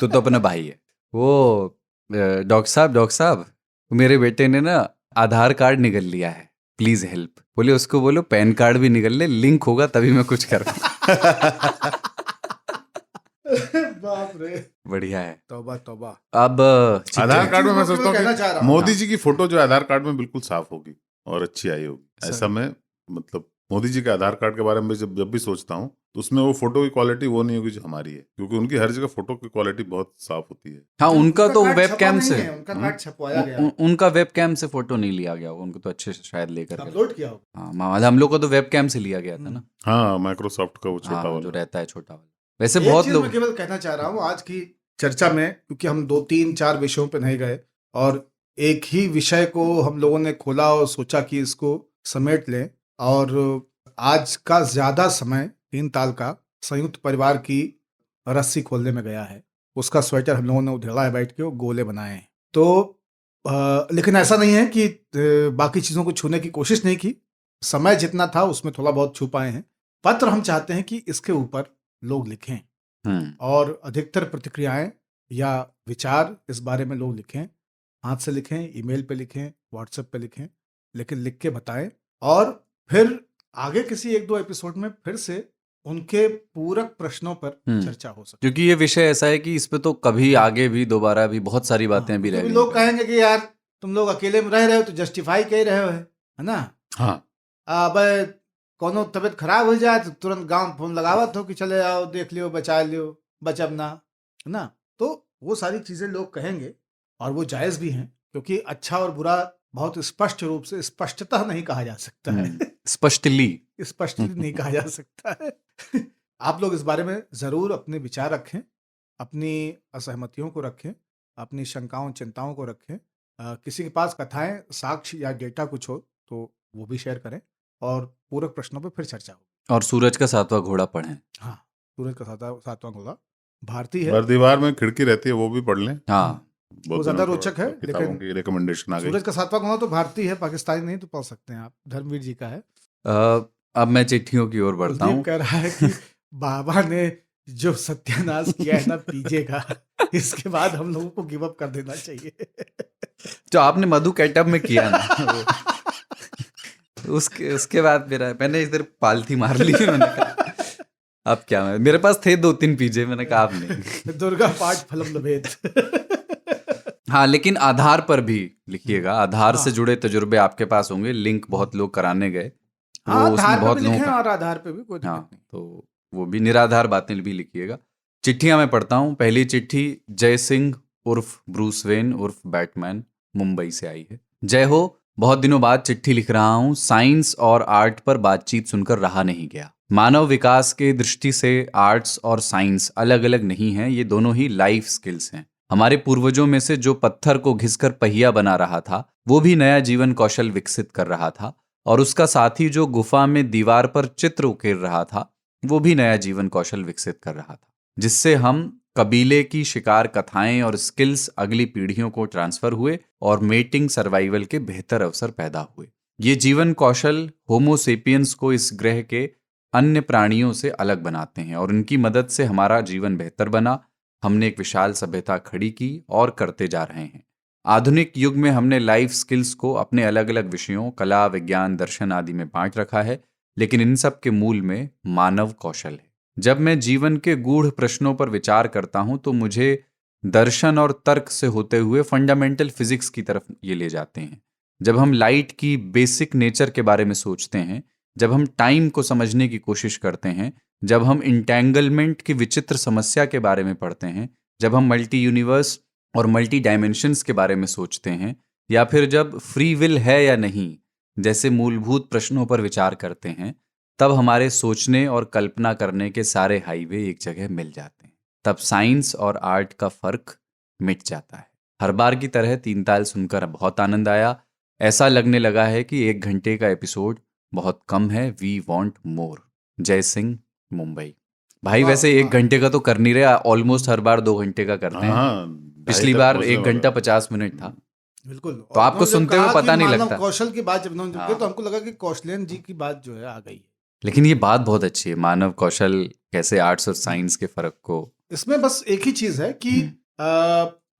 तो अपना भाई है वो। डॉक्टर साहब मेरे बेटे ने ना आधार कार्ड निकल लिया है, प्लीज हेल्प। बोले उसको बोलो पैन कार्ड भी निकल ले, लिंक होगा तभी मैं कुछ कर बाप रे, बढ़िया है। तौबा तौबा। अब आधार कार्ड में मैं चीज़ सोचता कहना चाह हूँ रहा कि हूँ। मोदी जी की फोटो जो है आधार कार्ड में बिल्कुल साफ होगी और अच्छी आई होगी। ऐसा सही। मैं मतलब मोदी जी के आधार कार्ड के बारे में जब भी सोचता हूँ तो उसमें वो फोटो की क्वालिटी वो नहीं होगी जो हमारी है, क्योंकि उनकी हर जगह फोटो की क्वालिटी बहुत साफ होती है। हाँ, उनका तो कार्ड वेब छपा कैम नहीं से है, उनका कार्ड छपवाया गया, उनका वेब कैम से फोटो नहीं लिया गया, उनको तो अच्छे से शायद लेकर के। अपलोड किया होगा। हाँ, मतलब हम लोग को तो वेब कैम से लिया गया था ना। हाँ, माइक्रोसॉफ्ट का वो छोटा हाँ, जो वाला। रहता है छोटा वाला। वैसे एक बहुत चीज लोग मैं केवल कहना चाह रहा हूँ आज की चर्चा में, क्योंकि हम 2-3-4 विषयों पे नहीं गए और एक ही विषय को हम लोगों ने खोला और सोचा कि इसको समेट लें, और आज का ज्यादा समय 3 ताल का संयुक्त परिवार की रस्सी खोलने में गया है। उसका स्वेटर हम लोगों ने उधेड़ा है बैठ के, वो गोले बनाए हैं। तो लेकिन ऐसा नहीं है कि बाकी चीजों को छूने की कोशिश नहीं की, समय जितना था उसमें थोड़ा बहुत छू पाए हैं। पत्र हम चाहते हैं कि इसके ऊपर लोग लिखें और अधिकतर प्रतिक्रियाएं या विचार इस बारे में लोग लिखें, हाथ से लिखें, ईमेल पे लिखें, व्हाट्सएप पे लिखें, लेकिन लिख के बताएं। और फिर आगे किसी 1-2 एपिसोड में फिर से उनके पूरक प्रश्नों पर चर्चा हो सकती क्योंकि ये विषय ऐसा है कि इस पे तो कभी आगे भी दोबारा भी बहुत सारी बातें भी क्योंकि रह लोग गई। कहेंगे कि यार तुम लोग अकेले में रह रहे हो तो जस्टिफाई कर रहे हो है ना। हाँ अब कोनो तबीयत खराब हो जाए तो तुरंत गांव फोन लगावत हो कि चले आओ देख लियो बचा लियो बचब ना, है ना। तो वो सारी चीजें लोग कहेंगे और वो जायज भी हैं, क्योंकि अच्छा और बुरा बहुत स्पष्ट रूप से स्पष्टतः नहीं कहा जा सकता है। स्पष्टली स्पष्टली नहीं कहा जा सकता है। आप लोग इस बारे में जरूर अपने विचार रखें, अपनी असहमतियों को रखें, अपनी शंकाओं चिंताओं को रखें। किसी के पास कथाएं साक्ष्य या डेटा कुछ हो तो वो भी शेयर करें और पूरक प्रश्नों पर फिर चर्चा हो। और सूरज का 7वां घोड़ा पढ़ें। हाँ, सूरज का सातवां घोड़ा भारतीय है। हर दीवार में खिड़की रहती है, वो भी पढ़ लें। हाँ बहुत ज्यादा दिनों रोचक है, पर किताबों लेकिन की रिकमेंडेशन आ गई। सूरज का सातवां घोड़ा तो भारतीय है, पाकिस्तानी नहीं, तो पढ़ सकते हैं आप, धर्मवीर जी का है। अब मैं चिट्ठियों की ओर बढ़ता कुलदीप हूँ। कह रहा है कि बाबा ने जो सत्यानाश किया है ना पीजे का, इसके बाद हम लोगों को गिव अप कर देना चाहिए। जो आपने मधु कैटअप में किया ना उसके बाद मैंने इधर पालथी मार ली। मैंने कहा अब क्या, मेरे पास थे 2-3 पीजे, मैंने कहा अब नहीं। दुर्गा पाठ फलम लभेद। हाँ, लेकिन आधार पर भी लिखिएगा, आधार से हाँ। जुड़े तजुर्बे आपके पास होंगे। लिंक बहुत लोग कराने गए, हाँ, वो उसमें आधार पे बहुत भी लोगों लिखें का। और आधार पे भी कोई दिक्कत हाँ, नहीं। तो वो भी निराधार बातें भी लिखिएगा। चिट्ठियां मैं पढ़ता हूँ। पहली चिट्ठी जय सिंह उर्फ ब्रूस वेन उर्फ बैटमैन, मुंबई से आई है। जय हो, बहुत दिनों बाद चिट्ठी लिख रहा हूँ। साइंस और आर्ट पर बातचीत सुनकर रहा नहीं गया। मानव विकास के दृष्टि से आर्ट्स और साइंस अलग अलग नहीं हैं, ये दोनों ही लाइफ स्किल्स हैं। हमारे पूर्वजों में से जो पत्थर को घिसकर पहिया बना रहा था, वो भी नया जीवन कौशल विकसित कर रहा था, और उसका साथी जो गुफा में दीवार पर चित्र उकेर रहा था, वो भी नया जीवन कौशल विकसित कर रहा था, जिससे हम कबीले की शिकार कथाएं और स्किल्स अगली पीढ़ियों को ट्रांसफर हुए और मेटिंग सर्वाइवल के बेहतर अवसर पैदा हुए। ये जीवन कौशल होमो सेपियंस को इस ग्रह के अन्य प्राणियों से अलग बनाते हैं, और उनकी मदद से हमारा जीवन बेहतर बना। हमने एक विशाल सभ्यता खड़ी की और करते जा रहे हैं। आधुनिक युग में हमने लाइफ स्किल्स को अपने अलग अलग विषयों, कला, विज्ञान, दर्शन आदि में बांट रखा है, लेकिन इन सब के मूल में मानव कौशल है। जब मैं जीवन के गूढ़ प्रश्नों पर विचार करता हूं तो मुझे दर्शन और तर्क से होते हुए फंडामेंटल फिजिक्स की तरफ ये ले जाते हैं। जब हम लाइट की बेसिक नेचर के बारे में सोचते हैं, जब हम टाइम को समझने की कोशिश करते हैं, जब हम इंटेंगलमेंट की विचित्र समस्या के बारे में पढ़ते हैं, जब हम मल्टी यूनिवर्स और मल्टी डायमेंशंस के बारे में सोचते हैं, या फिर जब फ्री विल है या नहीं जैसे मूलभूत प्रश्नों पर विचार करते हैं, तब हमारे सोचने और कल्पना करने के सारे हाईवे एक जगह मिल जाते हैं। तब साइंस और आर्ट का फर्क मिट जाता है। हर बार की तरह 3 ताल सुनकर बहुत आनंद आया। ऐसा लगने लगा है कि 1 घंटे का एपिसोड बहुत कम है। We want more. Jai Singh, Mumbai. भाई वैसे 1 घंटे का तो कर नहीं रहे, ऑलमोस्ट हर बार 2 घंटे का करते हैं। हाँ, पिछली बार 1 घंटा 50 मिनट था। बिल्कुल। तो आपको सुनते हुए पता नहीं लगता। कौशल की बात जब उन्होंने की तो हमको लगा कि कौशलेन जी की बात जो है आ गई है। लेकिन ये बात बहुत अच्छी है, मानव कौशल कैसे आर्ट्स और साइंस के फर्क को। इसमें बस एक ही चीज है कि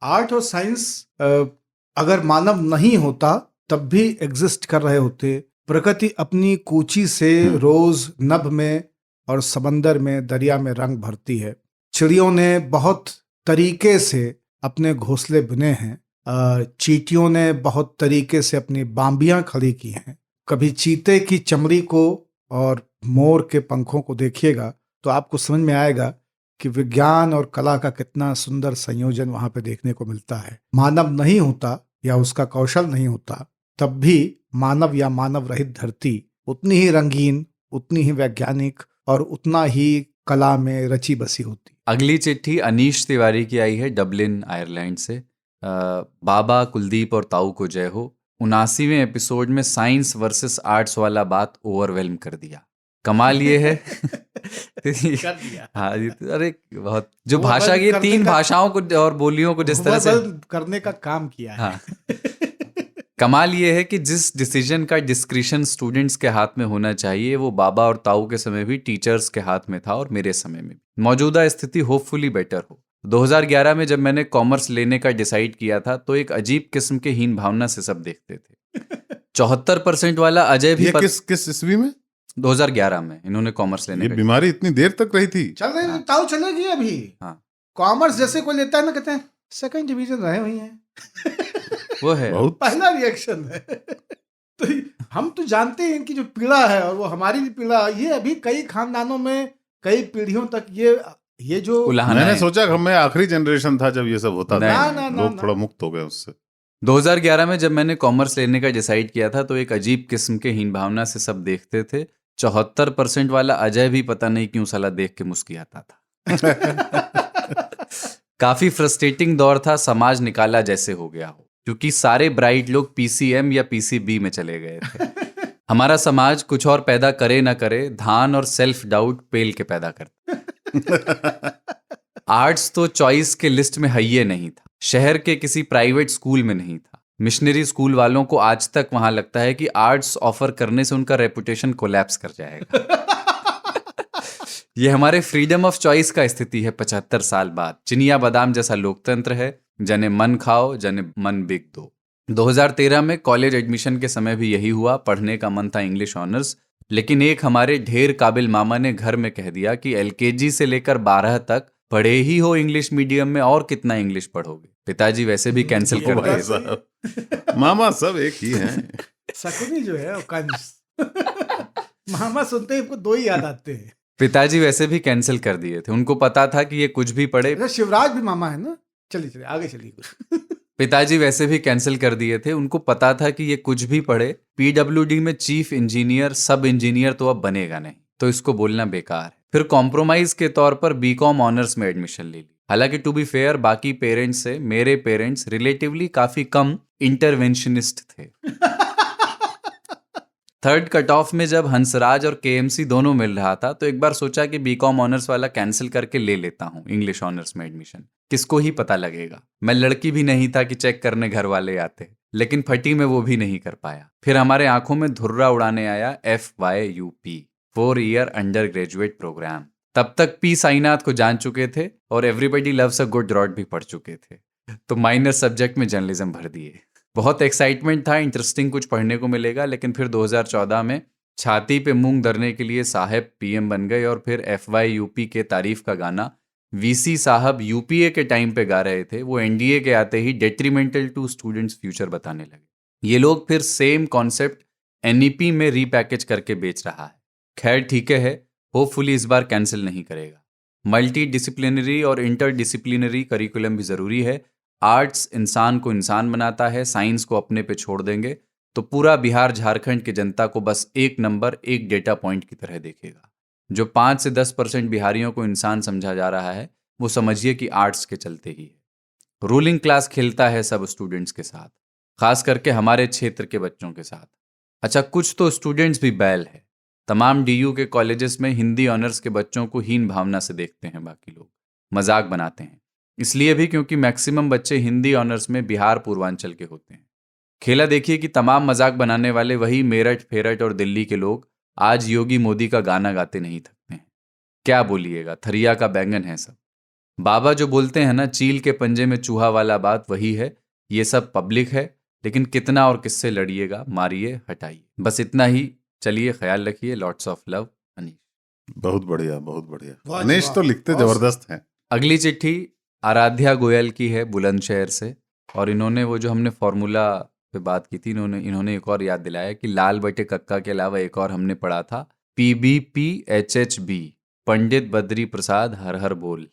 आर्ट और साइंस अगर मानव नहीं होता तब भी एग्जिस्ट कर रहे होते। प्रकृति अपनी कूची से रोज नभ में और समंदर में, दरिया में रंग भरती है। चिड़ियों ने बहुत तरीके से अपने घोंसले बुने हैं। चींटियों ने बहुत तरीके से अपनी बाम्बियां खड़ी की हैं। कभी चीते की चमड़ी को और मोर के पंखों को देखिएगा तो आपको समझ में आएगा कि विज्ञान और कला का कितना सुंदर संयोजन वहां पे देखने को मिलता है। मानव नहीं होता या उसका कौशल नहीं होता तब भी मानव या मानव रहित धरती उतनी ही रंगीन, उतनी ही वैज्ञानिक और उतना ही कला में रची बसी होती। अगली चिट्ठी अनीश तिवारी की आई है, डबलिन आयरलैंड से। बाबा, कुलदीप और ताऊ को जय हो। 79वें एपिसोड में साइंस वर्सेस आर्ट्स वाला बात ओवरवेल्म कर दिया। कमाल ये है कर दिया। हाँ, अरे बहुत जो भाषा की 3 भाषाओं को और बोलियों को जिस तरह से करने का काम किया है। हाँ, कमाल ये है कि जिस डिसीजन का डिस्क्रिशन स्टूडेंट्स के हाथ में होना चाहिए, वो बाबा और ताऊ के समय भी टीचर्स के हाथ में था और मेरे समय में। मौजूदा स्थिति होपफुली बेटर हो। 2011 में जब मैंने कॉमर्स लेने का डिसाइड किया था तो एक अजीब किस्म के हीन भावना से सब देखते थे। 74% वाला अजय भी किस ईस्वी में? 2011 में इन्होंने कॉमर्स लेने ये का बीमारी इतनी देर तक रही थी? चल रही ताऊ चलेगी अभी। हाँ। कॉमर्स जैसे कोई लेता है ना, कहते हैं सेकंड डिवीजन रहे हुई हैं। वो है। बहुत पहला रिएक्शन है। तो हम तो जानते हैं इनकी जो पीड़ा है, और वो हमारी भी पीड़ा, ये अभी कई खानदानों में कई पीढ़ियों तक ये जो उलाहना मैंने है। सोचा कि मैं आखिरी जनरेशन था जब ये सब होता नहीं, था। ना, ना, लोग ना। थोड़ा मुक्त हो गए उससे। 2011 में जब मैंने कॉमर्स लेने का डिसाइड किया था तो एक अजीब किस्म के हीन भावना से सब देखते थे। 74% वाला अजय भी पता नहीं क्यों साला देख के मुस्कुराता था। काफी फ्रस्ट्रेटिंग दौर था, समाज निकाला जैसे हो गया हो, क्योंकि सारे ब्राइट लोग पीसीएम या पीसीबी में चले गए थे। हमारा समाज कुछ और पैदा करे ना करे, धान और सेल्फ डाउट पेल के पैदा करता। आर्ट्स तो चॉइस के लिस्ट में हइये नहीं था, शहर के किसी प्राइवेट स्कूल में नहीं था। मिशनरी स्कूल वालों को आज तक वहां लगता है कि आर्ट्स ऑफर करने से उनका रेपुटेशन कोलैप्स कर जाएगा। ये हमारे फ्रीडम ऑफ चॉइस का स्थिति है 75 साल बाद। चिनिया बादाम जैसा लोकतंत्र है, जने मन खाओ जने मन बिक दो। 2013 में कॉलेज एडमिशन के समय भी यही हुआ। पढ़ने का मन था इंग्लिश ऑनर्स, लेकिन एक हमारे ढेर काबिल मामा ने घर में कह दिया कि एलकेजी से लेकर 12 तक पढ़े ही हो इंग्लिश मीडियम में, और कितना इंग्लिश पढ़ोगे। पिताजी वैसे भी कैंसिल कर भाई दिए। साहब, मामा सब एक ही हैं। शकुनी जो है वो कंस। मामा सुनते ही इनको दो ही याद आते हैं। पिताजी वैसे भी कैंसिल कर दिए थे, उनको पता था कि ये कुछ भी पढ़े। अच्छा, शिवराज भी मामा है ना। चलिए आगे चलिए। पिताजी वैसे भी कैंसिल कर दिए थे, उनको पता था कि ये कुछ भी पढ़े, पीडब्ल्यूडी में चीफ इंजीनियर सब इंजीनियर तो अब बनेगा नहीं, तो इसको बोलना बेकार है। फिर कॉम्प्रोमाइज के तौर पर बीकॉम ऑनर्स में एडमिशन ले ली। हालांकि टू बी फेयर, बाकी पेरेंट्स से मेरे पेरेंट्स रिलेटिवली काफी कम इंटरवेंशनिस्ट थे। थर्ड कट ऑफ में जब हंसराज और केएमसी दोनों मिल रहा था तो एक बार सोचा कि बीकॉम ऑनर्स वाला कैंसिल करके ले लेता हूँ इंग्लिश ऑनर्स में एडमिशन, किसको ही पता लगेगा। मैं लड़की भी नहीं था कि चेक करने घर वाले आते, लेकिन फटी में वो भी नहीं कर पाया। फिर हमारे आंखों में धुर्रा उड़ाने आया FYUP, 4 year undergraduate programme. तब तक पी साईनाथ को जान चुके थे और everybody loves a good drought भी पढ़ चुके थे, तो माइनर सब्जेक्ट में जर्नलिज्म भर दिए। बहुत एक्साइटमेंट था, इंटरेस्टिंग कुछ पढ़ने को मिलेगा। लेकिन फिर 2014 में छाती पे मूंग धरने के लिए साहब PM बन गए, और फिर FYUP के तारीफ का गाना VC साहब UPA के टाइम पे गा रहे थे, वो NDA के आते ही डेट्रीमेंटल टू स्टूडेंट्स फ्यूचर बताने लगे। ये लोग फिर सेम कॉन्सेप्ट NEP में रीपैकेज करके बेच रहा है। खैर ठीक है, होपफुली इस बार कैंसिल नहीं करेगा। मल्टी डिसिप्लिनरी और इंटर डिसिप्लिनरी करिकुलम भी ज़रूरी है। आर्ट्स इंसान को इंसान बनाता है, साइंस को अपने पे छोड़ देंगे तो पूरा बिहार झारखंड की जनता को बस एक नंबर, एक डेटा पॉइंट की तरह देखेगा। जो 5 से 10% बिहारियों को इंसान समझा जा रहा है, वो समझिए कि आर्ट्स के चलते ही है। रूलिंग क्लास खेलता है सब स्टूडेंट्स के साथ, खास करके हमारे क्षेत्र के बच्चों के साथ। अच्छा, कुछ तो स्टूडेंट्स भी बैल है। तमाम DU के कॉलेजेस में हिंदी ऑनर्स के बच्चों को हीन भावना से देखते हैं बाकी लोग, मजाक बनाते हैं। इसलिए भी क्योंकि मैक्सिमम बच्चे हिंदी ऑनर्स में बिहार पूर्वांचल के होते हैं। खेला देखिए कि तमाम मजाक बनाने वाले वही मेरठ, फेरठ और दिल्ली के लोग आज योगी मोदी का गाना गाते नहीं थकते हैं। क्या बोलिएगा, थरिया का बैंगन है सब। बाबा जो बोलते हैं ना, चील के पंजे में चूहा वाला बात वही है। ये सब पब्लिक है, लेकिन कितना और किससे लड़िएगा, मारिए हटाइए, बस इतना ही। चलिए, ख्याल रखिए। Lots of love, Anish. बहुत बढ़िया, बहुत बढ़िया। वाह, अनीश वाह, तो लिखते बहुत जबरदस्त हैं। अगली चिट्ठी आराध्या गोयल की है, बुलंदशहर से। और इन्होंने वो जो हमने फॉर्मूला पे बात की थी, इन्होंने एक और याद दिलाया कि लाल बटे कक्का के अलावा एक और हमने पढ़ा था, PBPHHB, पंडित बद्री प्रसाद हर हर बोल।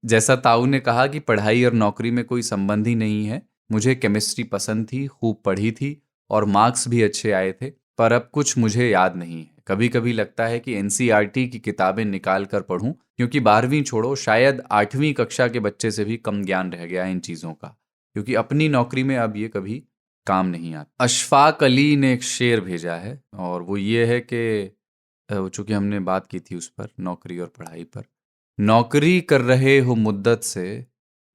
जैसा ताऊ ने कहा कि पढ़ाई और नौकरी में कोई संबंध ही नहीं है। मुझे केमिस्ट्री पसंद थी, खूब पढ़ी थी और मार्क्स भी अच्छे आए थे, पर अब कुछ मुझे याद नहीं है। कभी कभी लगता है कि NCERT की किताबें निकाल कर पढूं, क्योंकि 12वीं छोड़ो, शायद 8वीं कक्षा के बच्चे से भी कम ज्ञान रह गया है इन चीज़ों का, क्योंकि अपनी नौकरी में अब ये कभी काम नहीं आता। अशफाक अली ने एक शेर भेजा है, और वो ये है कि चूँकि हमने बात की थी उस पर, नौकरी और पढ़ाई पर। नौकरी कर रहे हो मुद्दत से,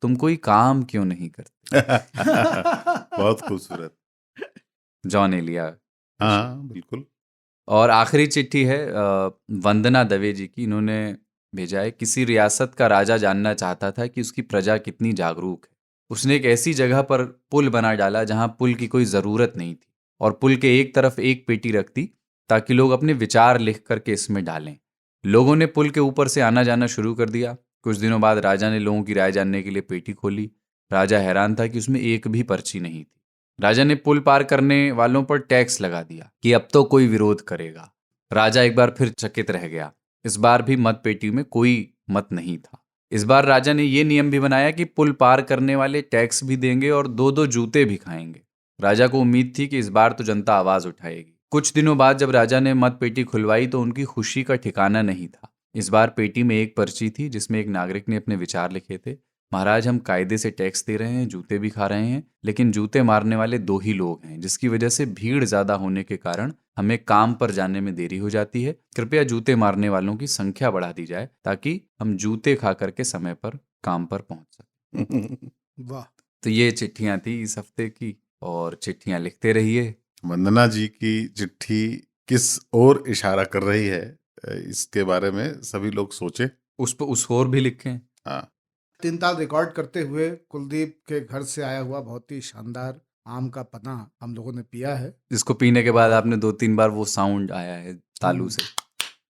तुम कोई काम क्यों नहीं करते। बहुत खूबसूरत। जॉन एलिया। हाँ, बिल्कुल। और आखिरी चिट्ठी है वंदना दवे जी की। इन्होंने भेजा है, किसी रियासत का राजा जानना चाहता था कि उसकी प्रजा कितनी जागरूक है। उसने एक ऐसी जगह पर पुल बना डाला जहां पुल की कोई ज़रूरत नहीं थी, और पुल के एक तरफ एक पेटी रख दी ताकि लोग अपने विचार लिख करके इसमें डालें। लोगों ने पुल के ऊपर से आना जाना शुरू कर दिया। कुछ दिनों बाद राजा ने लोगों की राय जानने के लिए पेटी खोली। राजा हैरान था कि उसमें एक भी पर्ची नहीं थी। राजा ने पुल पार करने वालों पर टैक्स लगा दिया कि अब तो कोई विरोध करेगा। राजा एक बार फिर चकित रह गया। इस बार भी मत पेटी में कोई मत नहीं था। इस बार राजा ने ये नियम भी बनाया कि पुल पार करने वाले टैक्स भी देंगे और 2-2 जूते भी खाएंगे। राजा को उम्मीद थी कि इस बार तो जनता आवाज उठाएगी। कुछ दिनों बाद जब राजा ने मत पेटी खुलवाई तो उनकी खुशी का ठिकाना नहीं था। इस बार पेटी में एक पर्ची थी जिसमें एक नागरिक ने अपने विचार लिखे थे। महाराज, हम कायदे से टैक्स दे रहे हैं, जूते भी खा रहे हैं, लेकिन जूते मारने वाले 2 ही लोग हैं, जिसकी वजह से भीड़ ज्यादा होने के कारण हमें काम पर जाने में देरी हो जाती है। कृपया जूते मारने वालों की संख्या बढ़ा दी जाए ताकि हम जूते खा करके समय पर काम पर पहुंच सकें। वाह। तो ये चिट्ठियां थी इस हफ्ते की, और चिट्ठियां लिखते रहिए। वंदना जी की चिट्ठी किस ओर इशारा कर रही है, इसके बारे में सभी लोग सोचे। उस पर उस और भी लिखें। हाँ, 3 ताल रिकॉर्ड करते हुए कुलदीप के घर से आया हुआ बहुत ही शानदार आम का पन्ना हम लोगों ने पिया है। जिसको पीने के बाद आपने 2-3 बार वो साउंड आया है तालू से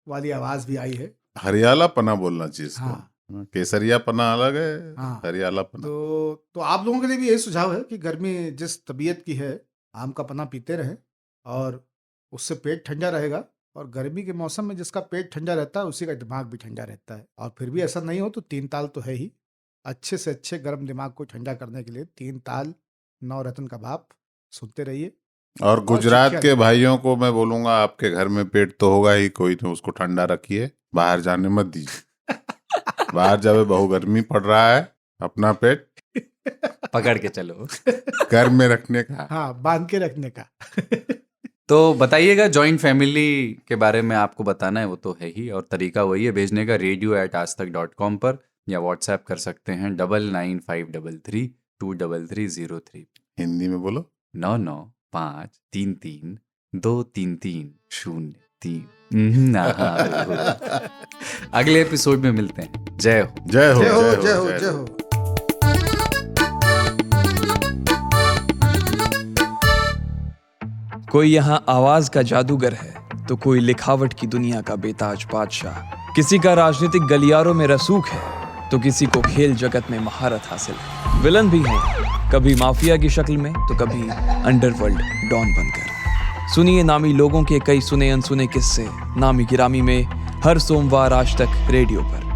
वाली आवाज भी आई है। हरियाला पना बोलना चाहिए इसको। हाँ। केसरिया पना अलग है, हाँ। हरियाला पना। तो आप लोगों के लिए भी यही सुझाव है कि गर्मी जिस तबीयत की है, आम का पन्ना पीते रहें और उससे पेट ठंडा रहेगा। और गर्मी के मौसम में जिसका पेट ठंडा रहता है उसी का दिमाग भी ठंडा रहता है। और फिर भी ऐसा नहीं हो तो 3 ताल तो है ही। अच्छे से अच्छे गर्म दिमाग को ठंडा करने के लिए 3 ताल नवरत्न कबाब सुनते रहिए। और गुजरात चिट्ठियां के भाइयों को मैं बोलूंगा, आपके घर में पेट तो होगा ही कोई, तो उसको ठंडा रखिए, बाहर जाने मत दीजिए। बाहर जावे, बहु गर्मी पड़ रहा है, अपना पेट पकड़ के चलो। घर में रखने का। हाँ, बांध के रखने का। तो बताइएगा, जॉइंट फैमिली के बारे में आपको बताना है वो तो है ही, और तरीका वही है भेजने का, radio@aajtak.com पर, या व्हाट्सएप कर सकते हैं 9953323303। हिंदी में बोलो। 99533303। अगले एपिसोड में मिलते हैं। जय हो। जय हो, जय हो, जय जय हो, हो, जय जय हो। हो। कोई यहाँ आवाज का जादूगर है तो कोई लिखावट की दुनिया का बेताज बादशाह। किसी का राजनीतिक गलियारों में रसूख है तो किसी को खेल जगत में महारत हासिल है। विलन भी हैं, कभी माफिया की शक्ल में तो कभी अंडरवर्ल्ड डॉन बनकर। सुनिए नामी लोगों के कई सुने अनसुने किस्से नामी गिरामी में, हर सोमवार आज तक रेडियो पर।